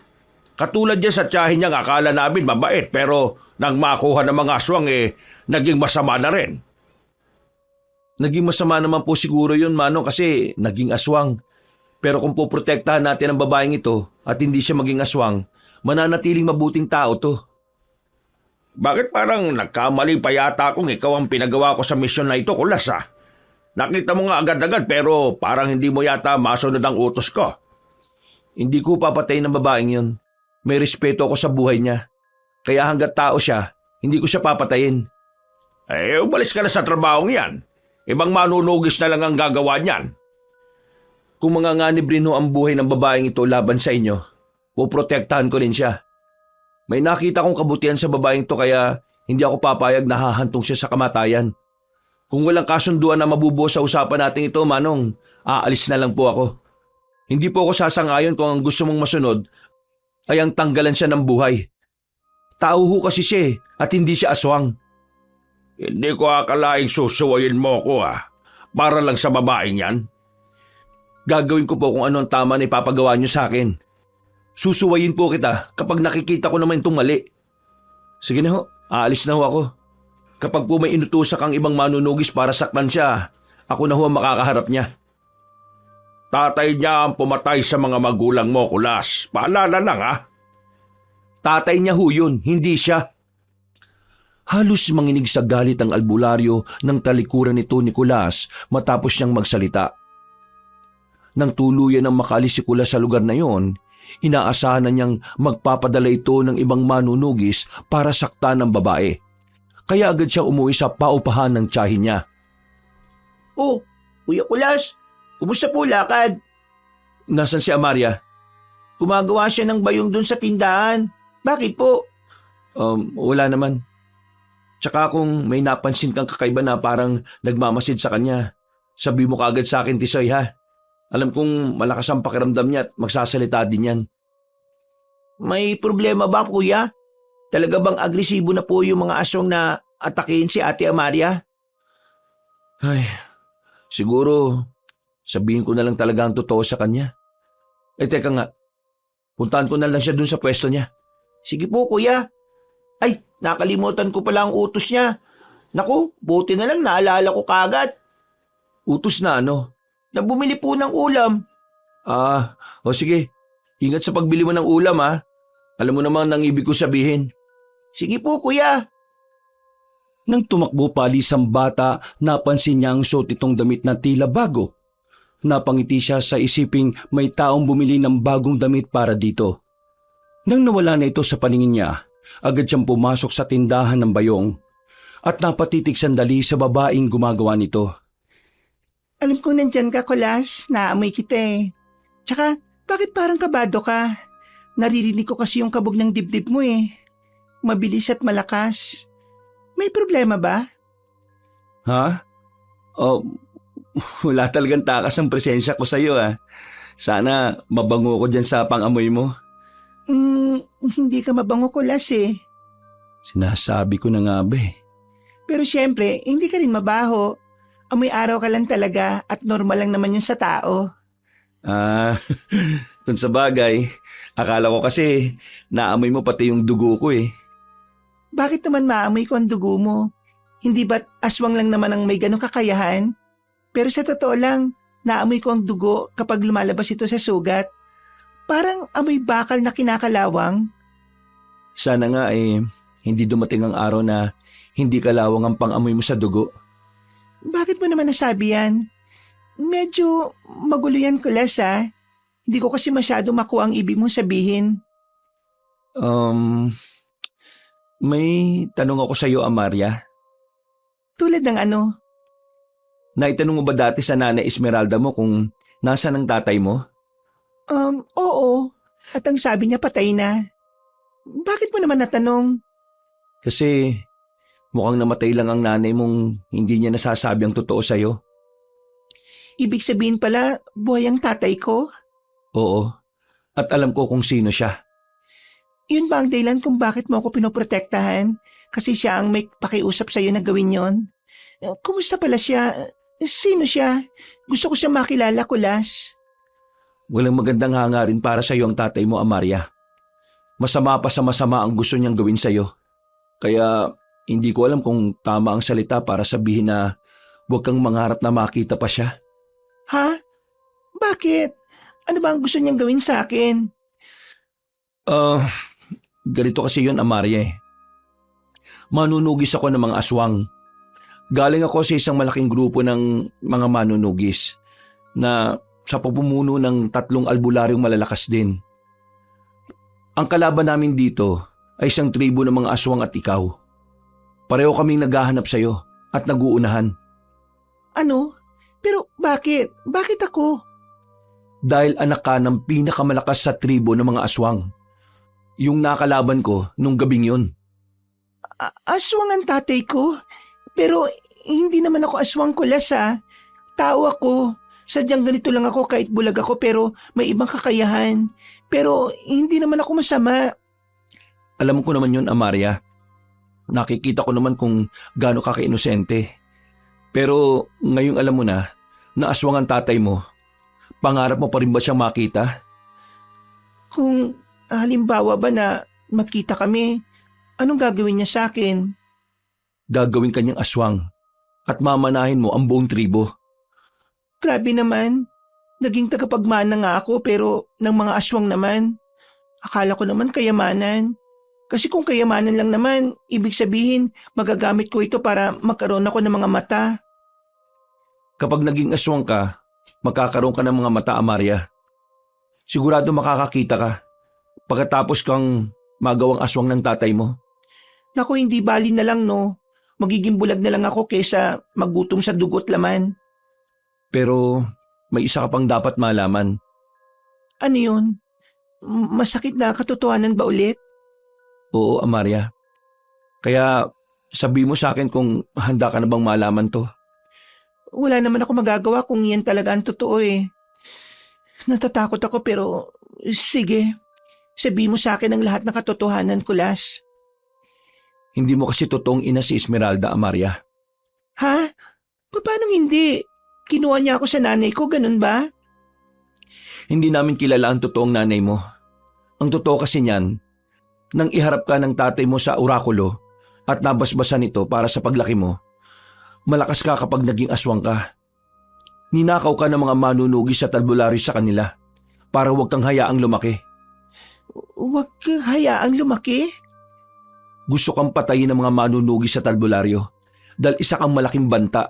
Katulad yan sa tiyahin niyang akala namin mabait pero nang makuha ng mga aswang naging masama na rin. Naging masama naman po siguro yun, Manong, kasi naging aswang. Pero kung poprotektahan natin ang babaeng ito at hindi siya maging aswang, mananatiling mabuting tao to. Bakit parang nagkamali pa yata kung ikaw ang pinagawa ko sa misyon na ito, Kulas Nakita mo nga agad-agad pero parang hindi mo yata masunod ang utos ko. Hindi ko papatayin ng babaeng yun. May respeto ako sa buhay niya. Kaya hanggat tao siya, hindi ko siya papatayin. Umalis ka na sa trabahong yan. Ibang manunugis na lang ang gagawa niyan. Kung manganganib rin ho ang buhay ng babaeng ito laban sa inyo, poprotektahan ko rin siya. May nakita kong kabutihan sa babaeng ito kaya hindi ako papayag na hahantong siya sa kamatayan. Kung walang kasunduan na mabubuo sa usapan natin ito, Manong, aalis na lang po ako. Hindi po ako sasangayon kung ang gusto mong masunod ay ang tanggalan siya ng buhay. Tao ho kasi siya at hindi siya aswang. Hindi ko akalaing susuwayin mo ko para lang sa babaeng yan. Gagawin ko po kung ano ang tama na ipapagawa niyo sa akin. Susuwayin po kita kapag nakikita ko naman itong mali. Sige na ho, aalis na ho ako. Kapag po may inutusak ang ibang manunugis para saktan siya, ako na ho ang makakaharap niya. Tatay niya ang pumatay sa mga magulang mo, Kulas. Paalala lang Tatay niya ho yun, hindi siya. Halos manginig sa galit ang albularyo ng talikuran nito ni Kulas matapos niyang magsalita. Nang tuluyan ng makaalis si Kulas sa lugar na yon, inaasahan na niyang magpapadala ito ng ibang manunugis para saktan ng babae. Kaya agad siya umuwi sa paupahan ng tiyahin niya. Oh, Kuya Kulas, kumusta po lakad? Nasaan si Amaria? Gumagawa siya ng bayong dun sa tindahan. Bakit po? Wala naman. Tsaka kung may napansin kang kakaiba na parang nagmamasid sa kanya, sabi mo kaagad sa akin, Tisoy, ha? Alam kong malakas ang pakiramdam niya at magsasalita din yan. May problema ba, Kuya? Talaga bang agresibo na po yung mga aswang na atakihin si Ate Amaria? Ay, Siguro, sabihin ko na lang talaga ang totoo sa kanya. Teka nga, puntahan ko na lang siya dun sa pwesto niya. Sige po, kuya. Ay, nakalimutan ko pala ang utos niya. Naku, buti na lang naalala ko kagad Utos na ano? na bumili po ng ulam. O sige, ingat sa pagbili mo ng ulam ha. Alam mo naman ang ibig ko sabihin. Sige po, kuya. Nang tumakbo palis ang bata, napansin niya ang suot itong damit na tila bago. Napangiti siya sa isiping may taong bumili ng bagong damit para dito. Nang nawala na ito sa paningin niya, agad siyang pumasok sa tindahan ng bayong at napatitig sandali sa babaeng gumagawa nito. Alam kong nandyan ka, Kulas. Naamoy kita eh. Tsaka, bakit parang kabado ka? Naririnig ko kasi yung kabog ng dibdib mo eh. Mabilis at malakas. May problema ba? Ha? Wala talagang takas ang presensya ko sa'yo ah. Sana mabango ko dyan sa pangamoy mo. Hindi ka mabango, Kulas eh. Sinasabi ko na nga ba eh. Pero syempre, hindi ka rin mabaho. Amoy araw ka lang talaga at normal lang naman yun sa tao. Kung sa bagay, akala ko kasi naamoy mo pati yung dugo ko eh. Bakit naman maamoy ko ang dugo mo? Hindi ba't aswang lang naman ang may ganong kakayahan? Pero sa totoo lang, naamoy ko ang dugo kapag lumalabas ito sa sugat. Parang amoy bakal na kinakalawang. Sana nga hindi dumating ang araw na hindi kalawang ang pang-amoy mo sa dugo. Bakit mo naman nasabi yan? Medyo magulo yan, Kulas ah. Hindi ko kasi masyado makuha ang ibig mong sabihin. May tanong ako sa iyo, Amaria. Tulad ng ano? Naitanong mo ba dati sa Nanay Esmeralda mo kung nasaan ang tatay mo? Oo. At ang sabi niya patay na. Bakit mo naman natanong? Kasi mukhang namatay lang ang nanay mong hindi niya nasasabi ang totoo sa iyo. Ibig sabihin pala, buhay ang tatay ko? Oo. At alam ko kung sino siya. Yun ba ang dahilan kung bakit mo ako pinoprotektahan? Kasi siya ang may pakiusap sa'yo na gawin yon. Kumusta pala siya? Sino siya? Gusto ko siya makilala, Kulas. Walang magandang hangarin para sa iyo ang tatay mo, Amaria. Masama pa sa masama ang gusto niyang gawin sa iyo. Kaya hindi ko alam kung tama ang salita para sabihin na huwag kang mangarap na makita pa siya. Ha? Bakit? Ano ba ang gusto niyang gawin sa akin? Ganito kasi yun, Amaria eh. Manunugis ako ng mga aswang. Galing ako sa isang malaking grupo ng mga manunugis na sa pamumuno ng 3 albularyong malalakas din. Ang kalaban namin dito ay isang tribo ng mga aswang at ikaw. Pareho kaming naghahanap sa iyo at naguunahan. Ano? Pero bakit? Bakit ako? Dahil anak ka ng pinakamalakas sa tribo ng mga aswang. Yung nakalaban ko nung gabing yun. Aswang ang tatay ko? Pero hindi naman ako aswang, Kulas ah. Tao ako. Sadyang ganito lang ako kahit bulag ako pero may ibang kakayahan. Pero hindi naman ako masama. Alam ko naman yun, Amaria. Nakikita ko naman kung gaano ka ka-inosente. Pero ngayong alam mo na aswang ang tatay mo, pangarap mo pa rin ba siyang makita? Kung halimbawa ba na magkita kami, anong gagawin niya sa akin? Gagawin kanyang aswang at mamanahin mo ang buong tribo. Grabe naman. Naging tagapagmana nga ako pero ng mga aswang naman. Akala ko naman kayamanan. Kasi kung kayamanan lang naman, ibig sabihin magagamit ko ito para magkaroon ako ng mga mata. Kapag naging aswang ka, magkakaroon ka ng mga mata, Amaria. Sigurado makakakita ka pagkatapos kang magawang aswang ng tatay mo. Naku, hindi bali na lang no. Magiging bulag na lang ako kesa magutom sa dugot laman. Pero may isa ka pang dapat malaman. Ano yun? Masakit na katotohanan ba ulit? Oo, Amaria. Kaya sabi mo sa akin kung handa ka na bang malaman to. Wala naman ako magagawa kung yan talaga ang totoo eh. Natatakot ako pero sige. Sabi mo sa akin ang lahat ng katotohanan, Kulas. Hindi mo kasi totoong ina si Esmeralda, Amaria. Ha? Paano hindi? kinuha niya ako sa nanay ko, ganun ba? Hindi namin kilala ang totoong nanay mo. Ang totoo kasi niyan, nang iharap ka ng tatay mo sa orakulo at nabasbasan ito para sa paglaki mo, malakas ka kapag naging aswang ka. Ninakaw ka ng mga manunugi sa talbularyo sa kanila para huwag kang hayaang lumaki. Huwag kang hayaang lumaki? Gusto kang patayin ng mga manunugi sa talbularyo dahil isa kang malaking banta.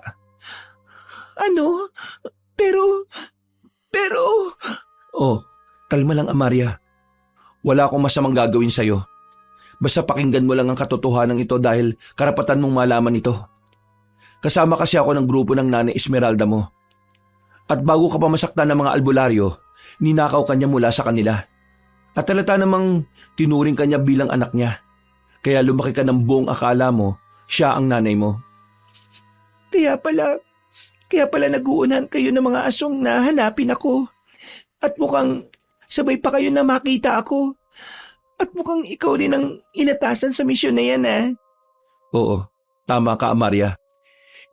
Ano? Pero... Oh, kalma lang Amaria. Wala akong masamang gagawin sa'yo. Basta pakinggan mo lang ang katotohanan ito dahil karapatan mong malaman ito. Kasama kasi ako ng grupo ng Nanay Esmeralda mo. At bago ka pa masaktan ng mga albularyo, ninakaw ka niya mula sa kanila. At halata namang tinuring ka niya bilang anak niya. Kaya lumaki ka ng buong akala mo, siya ang nanay mo. Kaya pala naguunan kayo ng mga aswang na hanapin ako. At mukhang sabay pa kayo na makita ako. At mukhang ikaw din ang inatasan sa misyon na yan, ah. Oo, tama ka Amaria.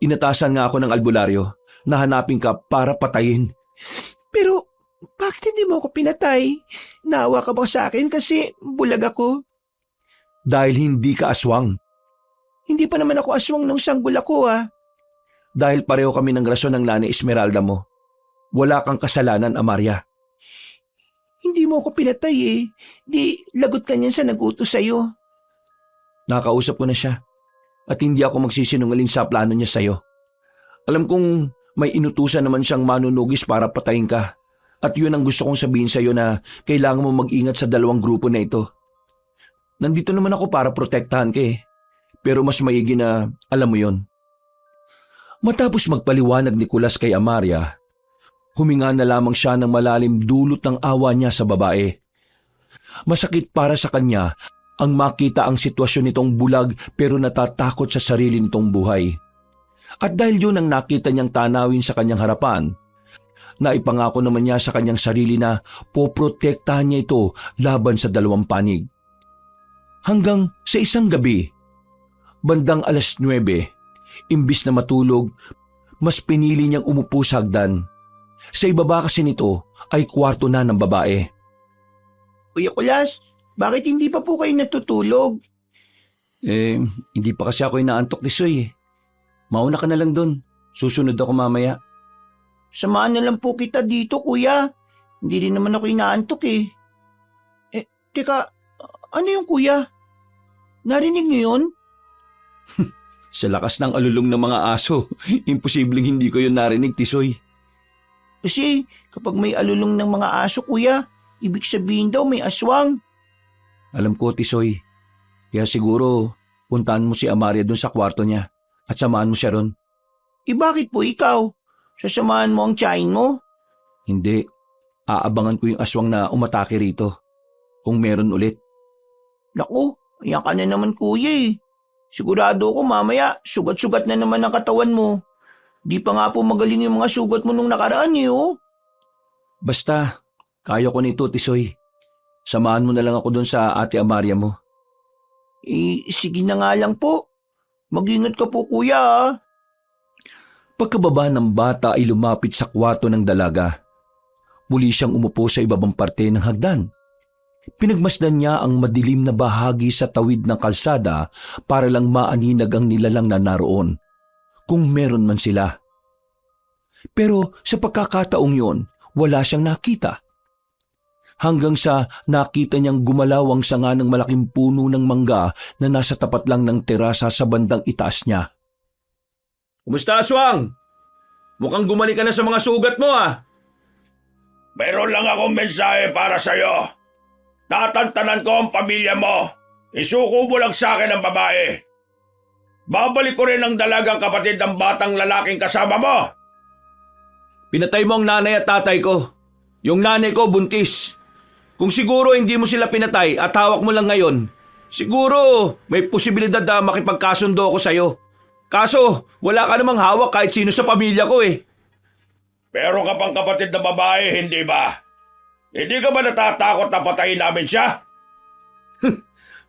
Inatasan nga ako ng albularyo na hanapin ka para patayin. Pero bakit hindi mo ako pinatay? Naawa ka ba sa akin kasi bulag ako? Dahil hindi ka aswang. Hindi pa naman ako aswang nung sanggol ako, ah. Dahil pareho kami ng rason ng Nanay Esmeralda mo. Wala kang kasalanan, Amaria. Hindi mo ako pinatay eh. Di lagot ka niyan sa nag-utos sa'yo. Nakausap ko na siya. At hindi ako magsisinungaling sa plano niya sa'yo. Alam kong may inutusan naman siyang manunugis para patayin ka. At yun ang gusto kong sabihin sa'yo na kailangan mo mag-ingat sa dalawang grupo na ito. Nandito naman ako para protektahan ka eh. Pero mas maigi na alam mo yon. Matapos magpaliwanag ni Kulas kay Amaria, huminga na lamang siya ng malalim dulot ng awa niya sa babae. Masakit para sa kanya ang makita ang sitwasyon nitong bulag pero natatakot sa sarili nitong buhay. At dahil yun ang nakita niyang tanawin sa kanyang harapan, naipangako naman niya sa kanyang sarili na poprotektahan niya ito laban sa dalawang panig. Hanggang sa isang gabi, bandang 9:00, imbis na matulog, mas pinili niyang umupo sa hagdan. Sa ibaba kasi nito ay kwarto na ng babae. Kuya Kulas, bakit hindi pa po kayo natutulog? Hindi pa kasi ako inaantok ni Soy eh. Mauna ka na lang dun. Susunod ako mamaya. Samahan na lang po kita dito, kuya. Hindi rin naman ako inaantok eh. Teka, ano yung kuya? Narinig niyo yun? Sa lakas ng alulong ng mga aso, imposibleng hindi ko yun narinig, Tisoy. Kasi kapag may alulong ng mga aso, kuya, ibig sabihin daw may aswang. Alam ko, Tisoy. Kaya siguro, puntahan mo si Amaria dun sa kwarto niya at samahan mo siya ron. Bakit po ikaw? Sasamahan mo ang tiyahin mo? Hindi. Aabangan ko yung aswang na umatake rito. Kung meron ulit. Naku, ayan ka na naman kuya eh. Sigurado ko mamaya, sugat-sugat na naman ang katawan mo. Di pa nga po magaling yung mga sugat mo nung nakaraan eh, oh. Basta, kaya ko nito, Tisoy. Samahan mo na lang ako dun sa ate Amaria mo. Sige na nga lang po. Mag-ingat ka po kuya, ah. Pagkababa ng bata ay lumapit sa kwarto ng dalaga. Muli siyang umupo sa ibabang parte ng hagdan. Pinagmasdan niya ang madilim na bahagi sa tawid ng kalsada para lang maaninag ang nilalang na naroon, kung meron man sila. Pero sa pagkakataong yon, wala siyang nakita. Hanggang sa nakita niyang gumalaw ang sanga ng malaking puno ng mangga na nasa tapat lang ng terasa sa bandang itaas niya. Kumusta, aswang? Mukhang gumaling ka na sa mga sugat mo, ah. Meron lang akong mensahe para sa'yo. Tatantanan ko ang pamilya mo. Isuko mo lang sa akin ang babae. Babalik ko rin ang dalagang kapatid ng batang lalaking kasama mo. Pinatay mo ang nanay at tatay ko. Yung nanay ko buntis. Kung siguro hindi mo sila pinatay at hawak mo lang ngayon, siguro may posibilidad na makipagkasundo ako sa'yo. Kaso, wala ka namang hawak kahit sino sa pamilya ko eh. Pero kapang kapatid na babae, hindi ba? Hindi ka ba natatakot na patayin namin siya?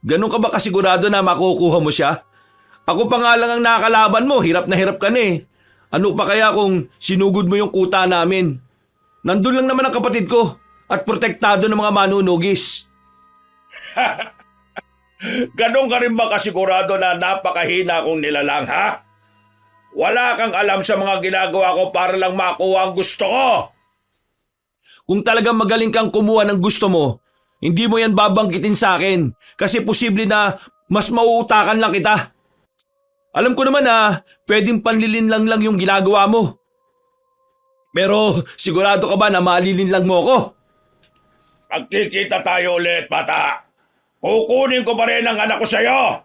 Ganun ka ba kasigurado na makukuha mo siya? Ako pa nga lang ang nakakalaban mo, hirap na hirap ka na eh. Ano pa kaya kung sinugod mo yung kuta namin? Nandun lang naman ang kapatid ko at protektado ng mga manunugis. Ganon ka rin ba kasigurado na napakahina kong nilalang, ha? Wala kang alam sa mga ginagawa ko para lang makuha ang gusto ko. Kung talagang magaling kang kumuha ng gusto mo, hindi mo yan babanggitin sa akin kasi posible na mas mauutakan lang kita. Alam ko naman na pwedeng panlilinlang lang yung ginagawa mo. Pero sigurado ka ba na malilinlang mo ako? Magkikita tayo ulit, bata. Kukunin ko pa rin ang anak ko sa'yo.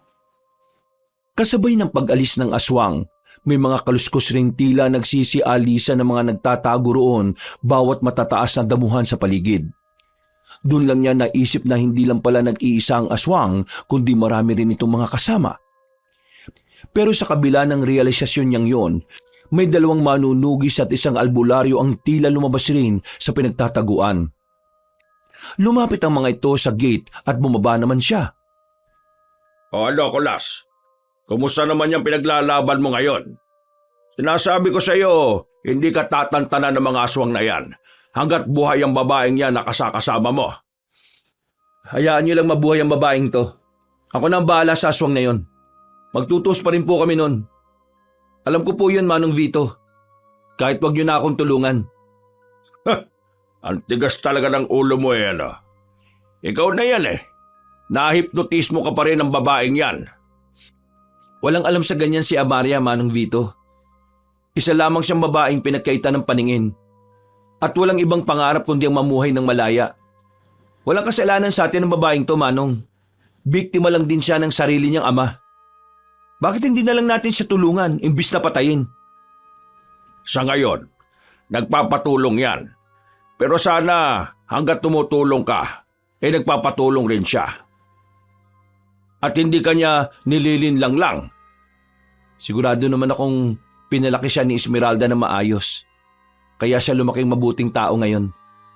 Kasabay ng pag-alis ng aswang, may mga kaluskos ring tila nagsisialisa ng mga nagtatago roon bawat matataas na damuhan sa paligid. Doon lang niya naisip na hindi lang pala nag-iisa ang aswang kundi marami rin itong mga kasama. Pero sa kabila ng realisasyon niyang yon, may dalawang manunugis at isang albularyo ang tila lumabas rin sa pinagtataguan. Lumapit ang mga ito sa gate at bumaba naman siya. O ano, Kulas? Kumusta naman yung pinaglalaban mo ngayon? Sinasabi ko sa iyo, hindi ka tatantanan ng mga aswang na yan hanggat buhay ang babaeng yan na kasakasama mo. Hayaan niyo lang mabuhay ang babaeng to. Ako na ang bahala sa aswang na yon. Magtutos pa rin po kami nun. Alam ko po yun, Manong Vito. Kahit wag niyo na akong tulungan. Ang tigas talaga ng ulo mo ano. Ikaw na yan Nahipnotismo ka pa rin ng babaeng yan. Walang alam sa ganyan si Amaria, Manong Vito. Isa lamang siyang babaeng pinagkaitan ng paningin. At walang ibang pangarap kundi ang mamuhay ng malaya. Walang kasalanan sa atin ng babaeng to, Manong. Biktima lang din siya ng sarili niyang ama. Bakit hindi na lang natin siya tulungan imbis na patayin? Sa ngayon, nagpapatulong yan. Pero sana hanggat tumutulong ka, nagpapatulong rin siya. At hindi kanya nililinlang lang. Sigurado naman akong pinalaki siya ni Esmeralda na maayos. Kaya siya lumaking mabuting tao ngayon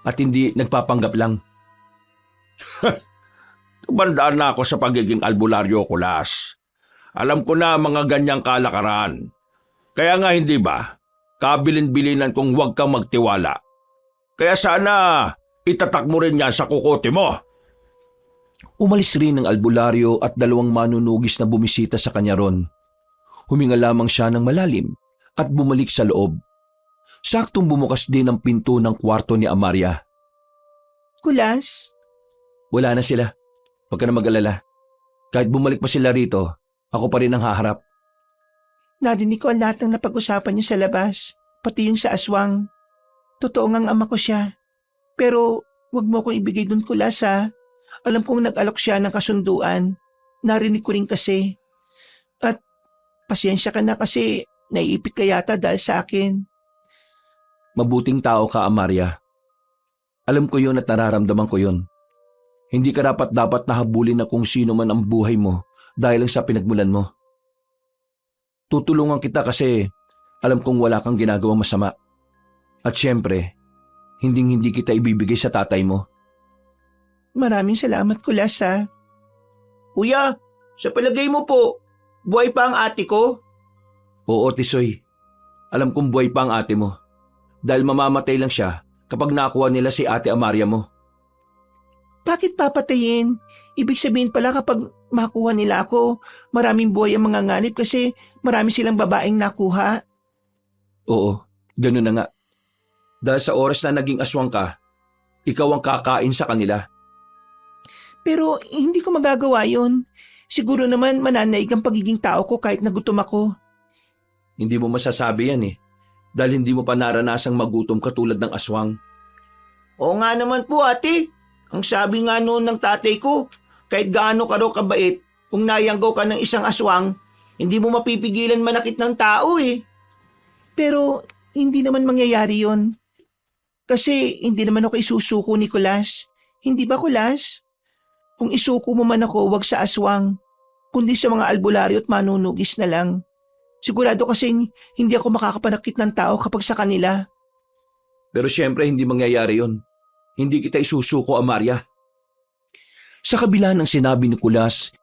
at hindi nagpapanggap lang. Tumandaan na ako sa pagiging albularyo, Kulas. Alam ko na mga ganyang kalakaran. Kaya nga hindi ba, kabilin-bilinan kung huwag kang magtiwala. Kaya sana itatak mo rin yan sa kukote mo. Umalis rin ang albularyo at dalawang manunugis na bumisita sa kanya ron. Huminga lamang siya ng malalim at bumalik sa loob. Saktong bumukas din ang pinto ng kwarto ni Amaria. Kulas? Wala na sila. Huwag ka na mag-alala. Kahit bumalik pa sila rito, ako pa rin ang haharap. Narinig ko ang lahat ng napag-usapan niyo sa labas, pati yung sa aswang. Totoo ngang ama ko siya. Pero wag mo akong ibigay dun, Kulas, ha. Alam kong nag-alok siya ng kasunduan. Narinig ko rin kasi. At pasensya ka na kasi naiipit ka yata dahil sa akin. Mabuting tao ka, Amaria. Alam ko yun at nararamdaman ko yun. Hindi ka dapat nahabulin na kung sino man ang buhay mo dahil lang sa pinagmulan mo. Tutulungan kita kasi alam kong wala kang ginagawang masama. At syempre, hindi kita ibibigay sa tatay mo. Maraming salamat, Kulas, ha. Kuya, sa palagay mo po, buhay pa ang ate ko? Oo, Tisoy. Alam kong buhay pa ang ate mo. Dahil mamamatay lang siya kapag nakuha nila si Ate Amaria mo. Bakit papatayin? Ibig sabihin pala kapag makuha nila ako, maraming buhay ang mga nganib kasi marami silang babaeng nakuha. Oo, ganun na nga. Dahil sa oras na naging aswang ka, ikaw ang kakain sa kanila. Pero hindi ko magagawa yun. Siguro naman mananaig ang pagiging tao ko kahit nagutom ako. Hindi mo masasabi yan dahil hindi mo pa naranasang magutom katulad ng aswang. Oo nga naman po, ate. Ang sabi nga noon ng tatay ko, kahit gaano ka raw kabait, kung nayanggaw ka ng isang aswang, hindi mo mapipigilan manakit ng tao Pero hindi naman mangyayari yon. Kasi hindi naman ako isusuko ni Kulas. Hindi ba, Kulas? Kung isuko mo man ako, wag sa aswang, kundi sa mga albularyo at manunugis na lang. Sigurado kasing hindi ako makakapanakit ng tao kapag sa kanila. Pero syempre hindi mangyayari yon. Hindi kita isusuko, Amaria. Sa kabila ng sinabi ni Kulas,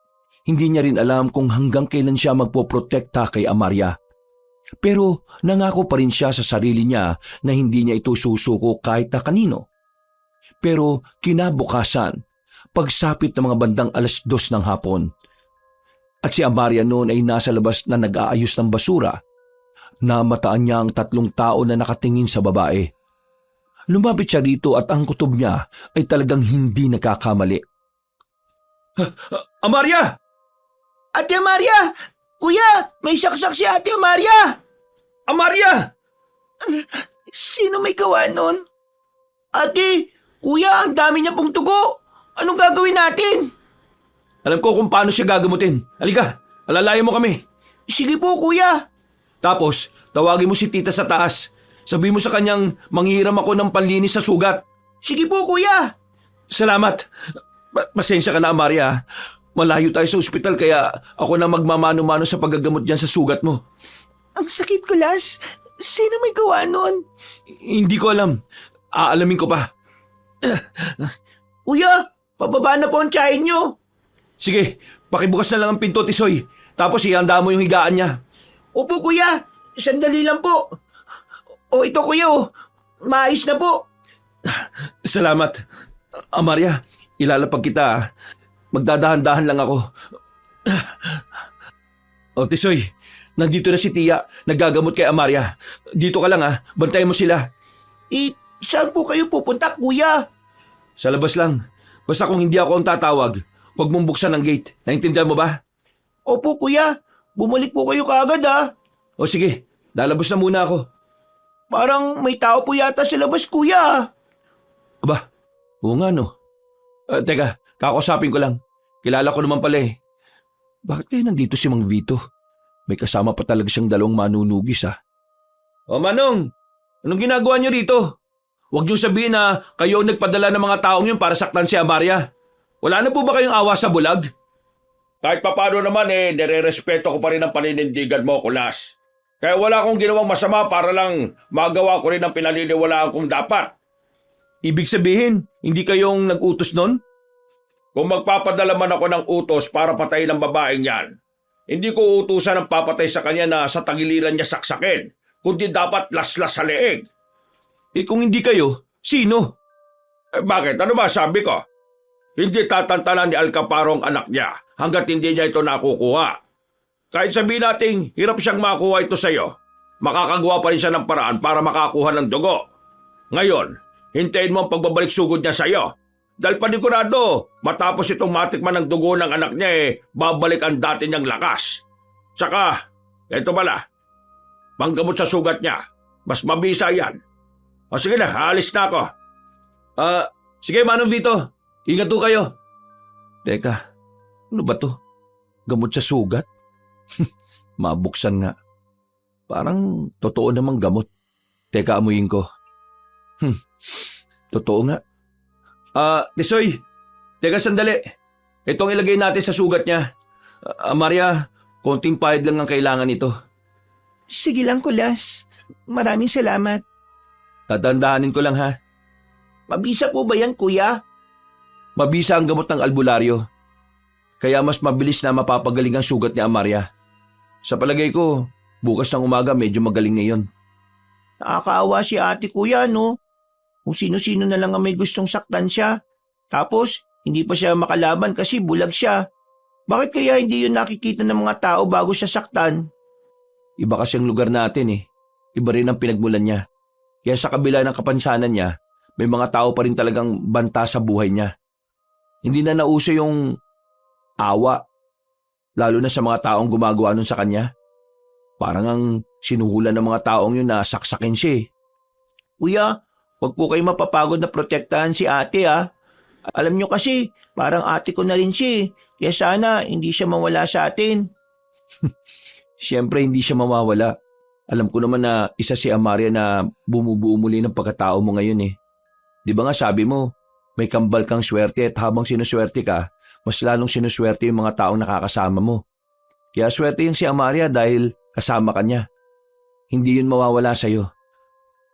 hindi niya rin alam kung hanggang kailan siya magpoprotekta kay Amaria. Pero nangako pa rin siya sa sarili niya na hindi niya ito susuko kahit na kanino. Pero kinabukasan, pagsapit ng mga bandang 2:00 ng hapon, at si Amaria noon ay nasa labas na nag-aayos ng basura, namataan niya ang 3 tao na nakatingin sa babae. Lumapit siya rito at ang kutob niya ay talagang hindi nagkakamali. Amaria! Ate Maria! Kuya! May saksak si Ate Maria! Amaria! Sino may gawa nun? Ate! Kuya, ang dami niya pong tugo! Anong gagawin natin? Alam ko kung paano siya gagamutin. Halika, alalayan mo kami. Sige po, kuya. Tapos, tawagin mo si tita sa taas. Sabihin mo sa kanyang manghiram ako ng panlinis sa sugat. Sige po, kuya. Salamat. Pasensya ka na, Amaria. Malayo tayo sa ospital kaya ako na magmamano-mano sa paggagamot dyan sa sugat mo. Ang sakit ko, Las. Sino may gawa nun? Hindi ko alam. Aalamin ko pa. Kuya, pababa na po ang tiyahin nyo. Sige, pakibukas na lang ang pinto, Tisoy. Tapos ihanda mo yung higaan niya. Opo, kuya. Sandali lang po. O ito, kuya. Maayos na po. Salamat. Amaria, ilalapag kita. Magdadahan-dahan lang ako. O, Tisoy, nandito na si Tia. Naggagamot kay Amaria. Dito ka lang bantayan mo sila. Saan po kayo pupunta, kuya? Sa labas lang. Basta kung hindi ako ang tatawag, huwag mong buksan ang gate. Naintindihan mo ba? Opo, kuya. Bumalik po kayo kaagad, O sige, lalabas na muna ako. Parang may tao po yata sa labas, kuya. Aba, oo nga no. Teka, kakusapin ko lang. Kilala ko naman pala eh. Bakit kaya nandito si Mang Vito? May kasama pa talaga siyang 2 manunugis O Manong, anong ginagawa niyo dito? Huwag niyo sabihin na kayo ang nagpadala ng mga taong yun para saktan si Amaria. Wala na po ba kayong awa sa bulag? Kahit papano naman nire-respeto ko pa rin ang paninindigan mo, Kulas. Kaya wala akong ginawang masama para lang magawa ko rin ang pinaniniwalaan kong dapat. Ibig sabihin, hindi kayong nag-utos nun? Kung magpapadala man ako ng utos para patayin ang babaeng yan, hindi ko utusan ang papatay sa kanya na sa tagiliran niya saksakin, kundi dapat laslas sa leeg. Kung hindi kayo, sino? Bakit? Ano ba sabi ko? Hindi tatantanan ni Alcaparo ang anak niya hanggat hindi niya ito nakukuha. Kahit sabihin nating hirap siyang makuha ito sa'yo, makakagawa pa rin siya ng paraan para makakuha ng dugo. Ngayon, hintayin mo ang pagbabalik sugod niya sa'yo. Dahil panigurado, matapos itong matikman ng dugo ng anak niya babalik ang dati niyang lakas. Tsaka, ito pala, panggamot sa sugat niya, mas mabisa yan. O sige na, aalis na ako. Sige Manong Vito, ingat po kayo. Teka, ano ba to? Gamot sa sugat? Mabuksan nga. Parang totoo namang gamot. Teka, amuyin ko. Totoo nga. Tisoy, teka sandali. Itong ilagay natin sa sugat niya. Maria, konting pahid lang ang kailangan nito. Sige lang, Kulas. Maraming salamat. Tatandahanin ko lang ha. Mabisa po ba yan, kuya? Mabisa ang gamot ng albularyo. Kaya mas mabilis na mapapagaling ang sugat ni Amaria. Sa palagay ko, bukas ng umaga medyo magaling na yun. Nakakaawa si ate, kuya, no? Kung sino-sino na lang ang may gustong saktan siya. Tapos, hindi pa siya makalaban kasi bulag siya. Bakit kaya hindi yun nakikita ng mga tao bago siya saktan? Iba kasi ang lugar natin eh. Iba rin ang pinagmulan niya. Kaya sa kabila ng kapansanan niya, may mga tao pa rin talagang banta sa buhay niya. Hindi na nauso yung awa, lalo na sa mga taong gumagawa nun sa kanya. Parang ang sinuhulan ng mga taong yun na saksakin siya eh. Kuya, wag po kayo mapapagod na protektahan si ate Alam nyo kasi, parang ate ko na rin siya eh. Kaya sana hindi siya mawala sa atin. Siyempre hindi siya mawawala. Alam ko naman na isa si Amaria na bumubuo muli ng pagkatao mo ngayon eh. Di ba nga sabi mo, may kambal kang swerte at habang sinuswerte ka, mas lalong sinuswerte yung mga taong nakakasama mo. Kaya swerte yung si Amaria dahil kasama ka niya. Hindi yun mawawala sa'yo.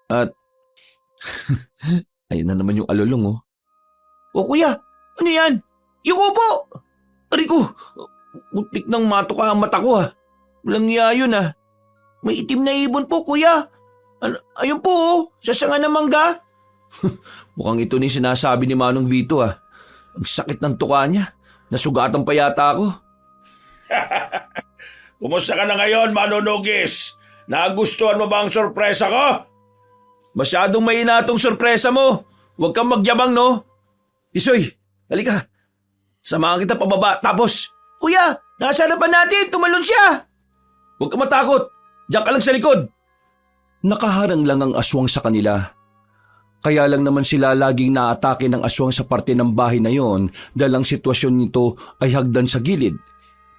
At, ayun na naman yung alulong O kuya, ano yan? Yung upo! Aray ko, muntik nang matuka ang mata ko Walang iya yun May itim na ibon po, kuya. Ayun po, oh, sa sanga ng mangga. Mukhang ito ni sinasabi ni Manong Vito ah. Ang sakit ng tuka niya. Nasugatan pa yata ako. Kumusta ka na ngayon, Manunugis? Nagustuhan mo ba ang sorpresa ko? Masyadong mahina tong sorpresa mo. Huwag kang magyabang, no? Tisoy, halika. Samahan kita pababa, tapos Kuya, nasa harapan natin, tumalon siya. huwag kang matakot. Diyan ka lang sa likod. Nakaharang lang ang aswang sa kanila. Kaya lang naman sila laging naatake ng aswang sa parte ng bahay na yon dahil ang sitwasyon nito ay hagdan sa gilid.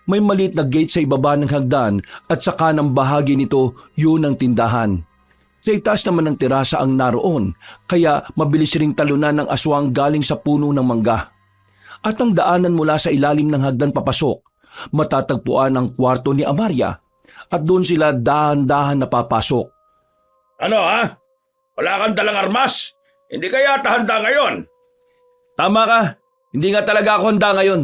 May maliit na gate sa ibaba ng hagdan at sa kanang bahagi nito yun ang tindahan. Sa itaas naman ng terasa ang naroon kaya mabilis ring talunan ng aswang galing sa puno ng mangga. At ang daanan mula sa ilalim ng hagdan papasok, matatagpuan ang kwarto ni Amaria at doon sila dahan-dahan napapasok. Ano ha? Wala kang dalang armas? Hindi ka yata handa ngayon. Tama ka, hindi nga talaga ako handa ngayon.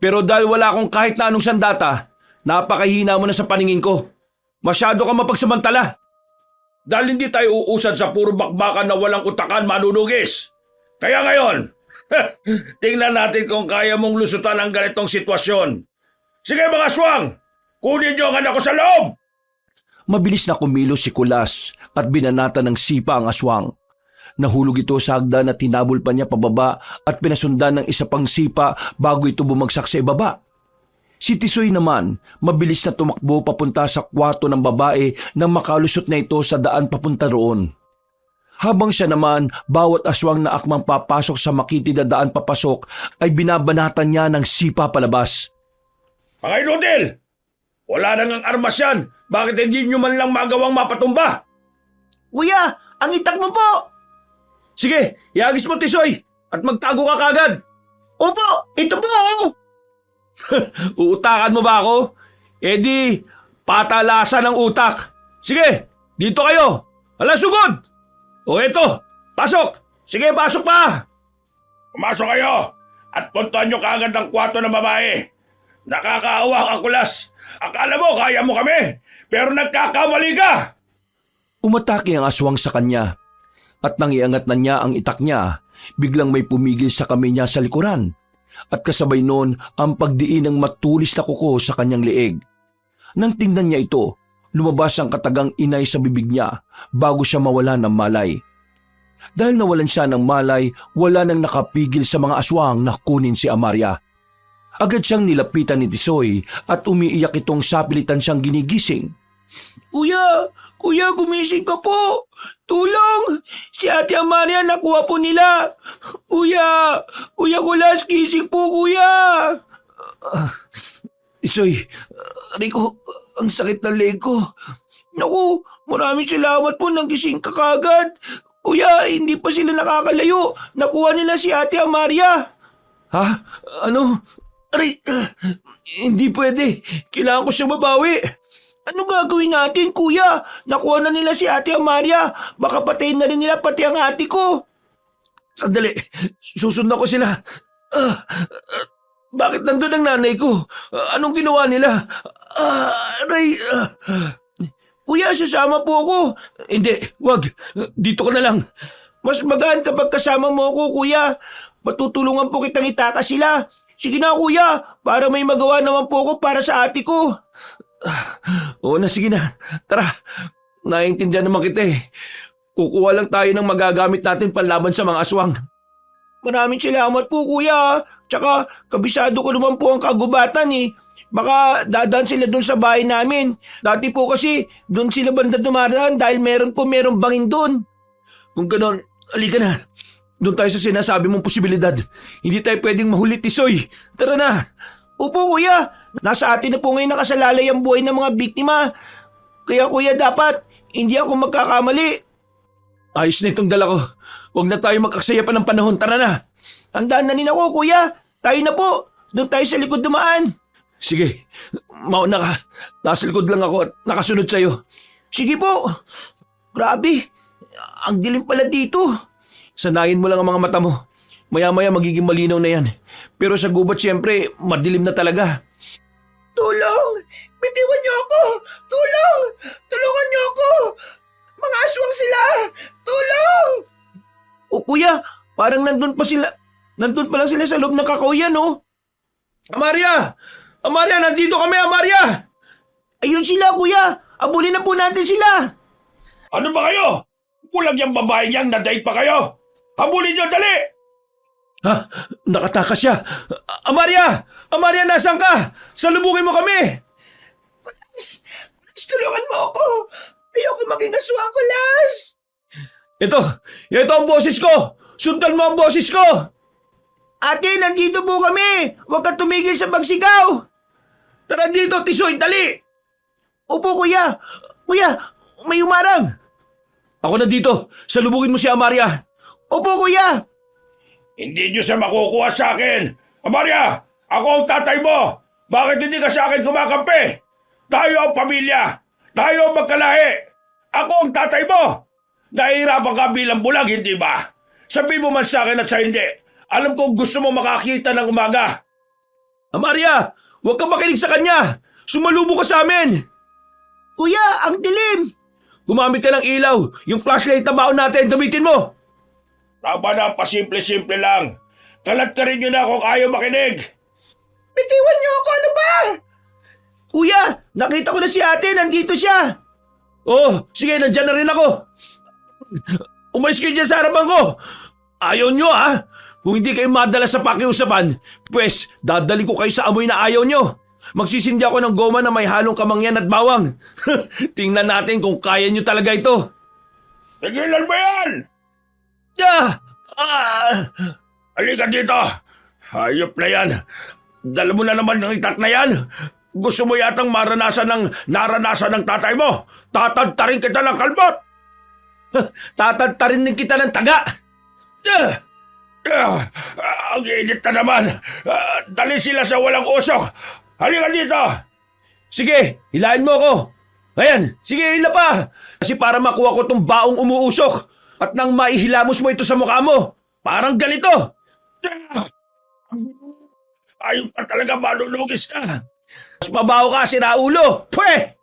Pero dahil wala akong kahit na anong sandata, napakahina mo na sa paningin ko. Masyado ka mapagsamantala. Dahil hindi tayo uusad sa puro bakbakan na walang utakan, Manunugis. Kaya ngayon, tingnan natin kung kaya mong lusutan ang ganitong sitwasyon. Sige mga aswang, kunin niyo ang anak ko sa loob! Mabilis na kumilos si Kulas at binanata ng sipa ang aswang. Nahulog ito sa hagdan at tinabol pa niya pababa at pinasundan ng isa pang sipa bago ito bumagsak sa ibaba. Si Tisoy naman, mabilis na tumakbo papunta sa kwarto ng babae nang makalusot na ito sa daan papunta roon. Habang siya naman, bawat aswang na akmang papasok sa makitid na daan papasok ay binabanatan niya ng sipa palabas. Mga inudil! Wala nang ang armas yan! Bakit hindi nyo man lang magawang mapatumba? Kuya, ang itak mo po. Sige, iagis mo Tisoy at magtago ka kagad. Opo, ito po. Uutakan mo ba ako? Eh di, patalasan ng utak. Sige, dito kayo. Hala, sugod! O eto, pasok! Sige, pasok pa! Pumasok kayo at puntuan nyo kaagad ang kwarto ng babae. Nakakaawa ka, Kulas. Akala mo kaya mo kami, pero nagkakamali ka! Umatake ang aswang sa kanya at nang iangat na niya ang itak niya, biglang may pumigil sa kamay niya sa likuran at kasabay noon ang pagdiin ng matulis na kuko sa kanyang leeg. Nang tingnan niya ito, lumabas ang katagang inay sa bibig niya bago siya mawala ng malay. Dahil nawalan siya ng malay, wala nang nakapigil sa mga aswang na kunin si Amaria. Agad siyang nilapitan ni Tisoy at umiiyak itong sapilitan siyang ginigising. Kuya, gumising ka po. Tulong! Si Ate Amaria nakuha po nila. Kuya Kulas, gising po kuya. Tisoy, Rico, ang sakit ng leg ko. Naku, maraming salamat po nang gising ka kagad. Kuya, hindi pa sila nakakalayo. Nakuha nila si Ate Amaria. Ha? Ano? Aray, hindi pwede. Kailangan ko siyang mabawi. Ano gagawin natin, kuya? Nakuha na nila si Ate Amaria. Baka patayin na rin nila pati ang ate ko. Sandali, susundan ko sila. Bakit nandun ang nanay ko? Anong ginawa nila? Aray, Kuya, sasama po ako. Hindi, wag. Dito ka na lang. Mas magaan kapag kasama mo ako, kuya. Matutulungan po kitang itakas sila. Sige na, kuya, para may magawa naman po ako para sa ate ko. Oo na, sige na. Tara, naiintindihan naman kita eh. Kukuha lang tayo ng magagamit natin panlaban sa mga aswang. Maraming salamat po, kuya. Tsaka, kabisado ko naman po ang kagubatan eh. Baka dadaan sila doon sa bahay namin. Dati po kasi, doon sila banda dumadaan dahil merong bangin doon. Kung ganon, halika na. Doon tayo sa sinasabi mong posibilidad. Hindi tayo pwedeng mahuli, Tisoy. Tara na. Opo, kuya. Nasa atin na po ngayon nakasalalay ang buhay ng mga biktima. Kaya kuya, dapat hindi ako magkakamali. Ayos na itong dala ko. Huwag na tayo magkaksaya pa ng panahon. Tara na. Tandaan na rin ako, kuya. Tayo na po. Doon tayo sa likod dumaan. Sige, mauna ka. Nasa likod lang ako at nakasunod sa'yo. Sige po. Grabe. Ang dilim pala dito. Sanayin mo lang ang mga mata mo. Maya-maya magiging malinaw na yan. Pero sa gubat siyempre, madilim na talaga. Tulong! Bitiwan niyo ako! Tulong! Tulungan niyo ako! Mga aswang sila! Tulong! O kuya, parang nandun pa sila. Nandun pa lang sila sa loob ng kakauyan, oh. Amaria! Amaria, nandito kami, Amaria! Ayun sila, kuya. Abulin na po natin sila. Ano ba kayo? Kulang yung babaeng yan, na-date pa kayo! Habulin niyo, dali! Ha? Nakatakas siya! Amaria! Amaria, nasan ka? Salubungin mo kami! Kulas, tulungan mo ako. Ayoko maging aswang, Kulas. Ito ang boses ko! Sundan mo ang boses ko! Ate, nandito po kami. Huwag ka tumigil sa pagsigaw. Tara dito, Tisoy, dali! Opo, kuya. Kuya, may umarang. Ako na dito, salubungin mo si Amaria. Opo, kuya. Hindi niyo siya makukuha sa akin! Amaria! Ako ang tatay mo! Bakit hindi ka sa akin kumakampi? Tayo ang pamilya! Tayo ang magkalahi! Ako ang tatay mo! Nahihirapan ka bilang bulag, hindi ba? Sabi mo man sa akin at sa hindi. Alam kong gusto mo makakita ng umaga. Amaria, huwag kang makinig sa kanya! Sumalubong ka sa amin! Kuya, ang dilim. Gumamit ka ng ilaw! Yung flashlight na baon natin, gamitin mo! Tama na, pasimple-simple lang. Kalat ka rin yun na kung ayaw makinig. Bitiwan niyo ako, ano ba? Kuya, nakita ko na si ate. Nandito siya. Oh, sige, nandyan na rin ako. Umalis kayo dyan sa harapan ko. Ayaw nyo, ha? Kung hindi kayo madala sa pakiusapan, pues dadali ko kayo sa amoy na ayaw nyo. Magsisindi ako ng goma na may halong kamangyan at bawang. Tingnan natin kung kaya nyo talaga ito. Tigilan mo yan! Halika dito. Hayop na yan. Dala mo na naman ng itat na yan. Gusto mo yatang naranasan ng tatay mo. Tatadtarin kita ng kalbot. Tatadtarin din kita ng taga. Ang init na naman. Dali sila sa walang usok. Halika dito. Sige, hilahin mo ako. Ayan, sige, hila pa. Kasi para makuha ko tong baong umuusok. At nang maihilamos mo ito sa mukha mo, parang ganito. Ayaw ka talaga manunugis ka. Mas mabaho ka, siraulo. Pwe!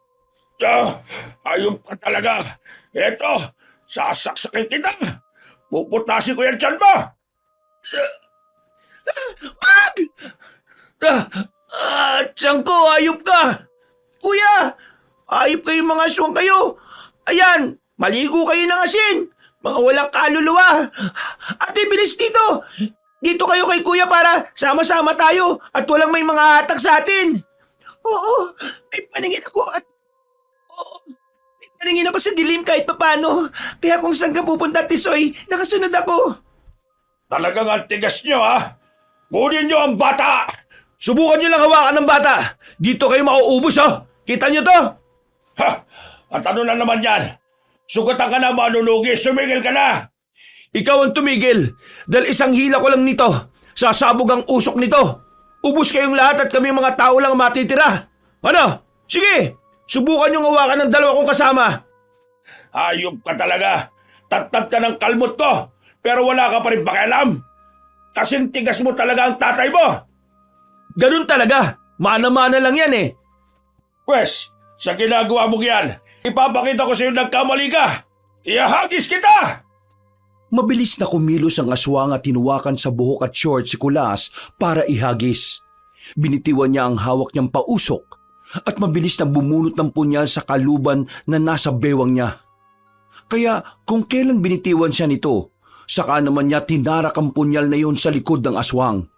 Ayaw ka talaga. Eto, sasaksakin kita. Puputasin ko yan tiyan mo. Wag! Tiyan ko, ayop ka. Kuya, ayop kayo mga aswang kayo. Ayan, maligo kayo ng asin. Mga walang kaluluwa. Ate, bilis dito. Dito kayo kay kuya para sama-sama tayo at walang may mga hatak sa atin. Oo, may paningin ako at... Oo, may paningin ako sa dilim kahit papano. Kaya kung saan ka pupunta, Tisoy, nakasunod ako. Talagang ang tigas nyo, ha? Kunin nyo ang bata! Subukan nyo lang hawakan ng bata. Dito kayo mauubos, oh. Kita nyo to? Ha! At ano na naman yan? Sugatan ka na, manunugis. Sumigil ka na! Ikaw ang tumigil. Dahil isang hila ko lang nito. Sasabog ang usok nito. Ubus kayong lahat at kami mga tao lang matitira. Ano? Sige! Subukan nyo hawakan ng dalawa kong kasama. Hayop ka talaga. Tattad ka ng kalmot ko. Pero wala ka pa rin pakialam. Kasing tigas mo talaga ang tatay mo. Ganun talaga. Mana-mana lang yan eh. Pwes, sa ginagawa mo yan, ipapakita ko sa iyo nagkamali ka. Ihagis kita! Mabilis na kumilos ang aswang at hinuwakan sa buhok at short si Kulas para ihagis. Binitiwan niya ang hawak niyang pausok at mabilis na bumunot ng punyal sa kaluban na nasa bewang niya. Kaya kung kailan binitiwan siya nito, saka naman niya tinarak ang punyal na yun sa likod ng aswang.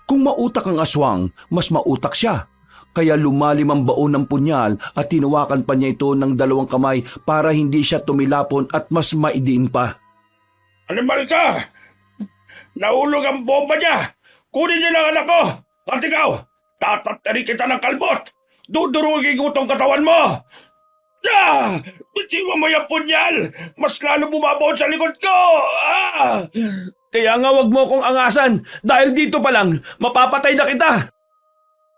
Kung mautak ang aswang, mas mautak siya. Kaya lumalim ang baon ng punyal at tinawakan pa niya ito ng dalawang kamay para hindi siya tumilapon at mas maidiin pa. Animal ka! Nahulog ang bomba niya! Kunin niyo ng anak ko! At ikaw, tatatari kita ng kalbot! Dudurugin ko tong katawan mo! Bitiwan mo yung punyal! Mas lalo bumabaon sa likod ko! Kaya nga wag mo akong angasan dahil dito pa lang mapapatay na kita.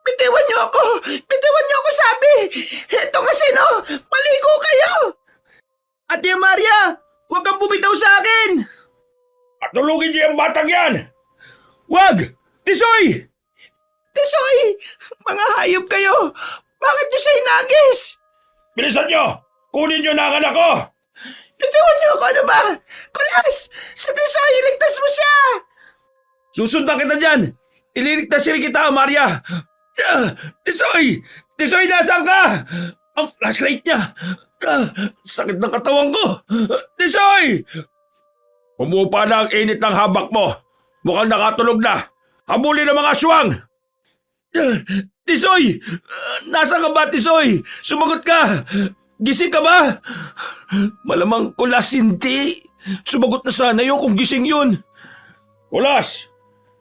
Bitiwan niyo ako! Bitiwan niyo ako, sabi! Ito kasi no! Maligo kayo! Ate Maria! Huwag kang bumitaw sa akin! Patulugin niyo yung batang yan! Wag! Tisoy! Tisoy! Mga hayop kayo! Bakit niyo siya inagis? Bilisan nyo! Kunin nyo na ang anak ko! Nagtawan niyo ako, ano ba? Kulas! Sa Tisoy, iligtas mo siya! Susundan kita dyan! Ililigtas rin kita, Maria! Tisoy! Tisoy, nasaan ka? Ang flashlight niya! Sakit ng katawan ko! Tisoy! Umupa na ang init ng habak mo. Mukhang nakatulog na. Habulin ang mga aswang! Tisoy! Nasaan ka ba, Tisoy? Sumagot ka! Gising ka ba? Malamang kulas hindi. Sumagot na sana yun kung gising yun. Kulas!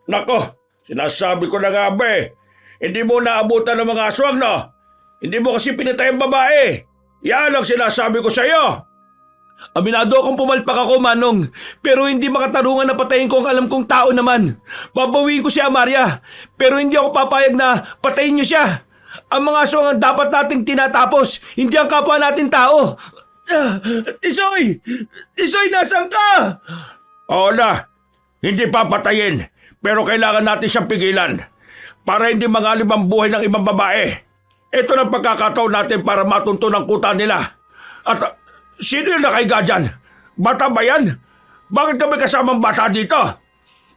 Nako, sinasabi ko na nga ba eh. Hindi mo naabutan ng mga aswang, no? Hindi mo kasi pinatay ang babae. Yan ang sinasabi ko sa'yo. Aminado akong pumalpak ako, Manong. Pero hindi makatarungan na patayin ko ang alam kong tao naman. Babawiin ko si Amaria. Pero hindi ako papayag na patayin niyo siya. Ang mga aswang ang dapat nating tinatapos, hindi ang kapwa natin tao. Tisoy! Tisoy, nasaan ka? Oo na, hindi papatayin. Pero kailangan natin siyang pigilan para hindi mangalib ang buhay ng ibang babae. Ito na pagkakataon natin para matunto ng kuta nila. At sino yung nakaiga dyan? Bata ba yan? Bakit kami kasamang bata dito?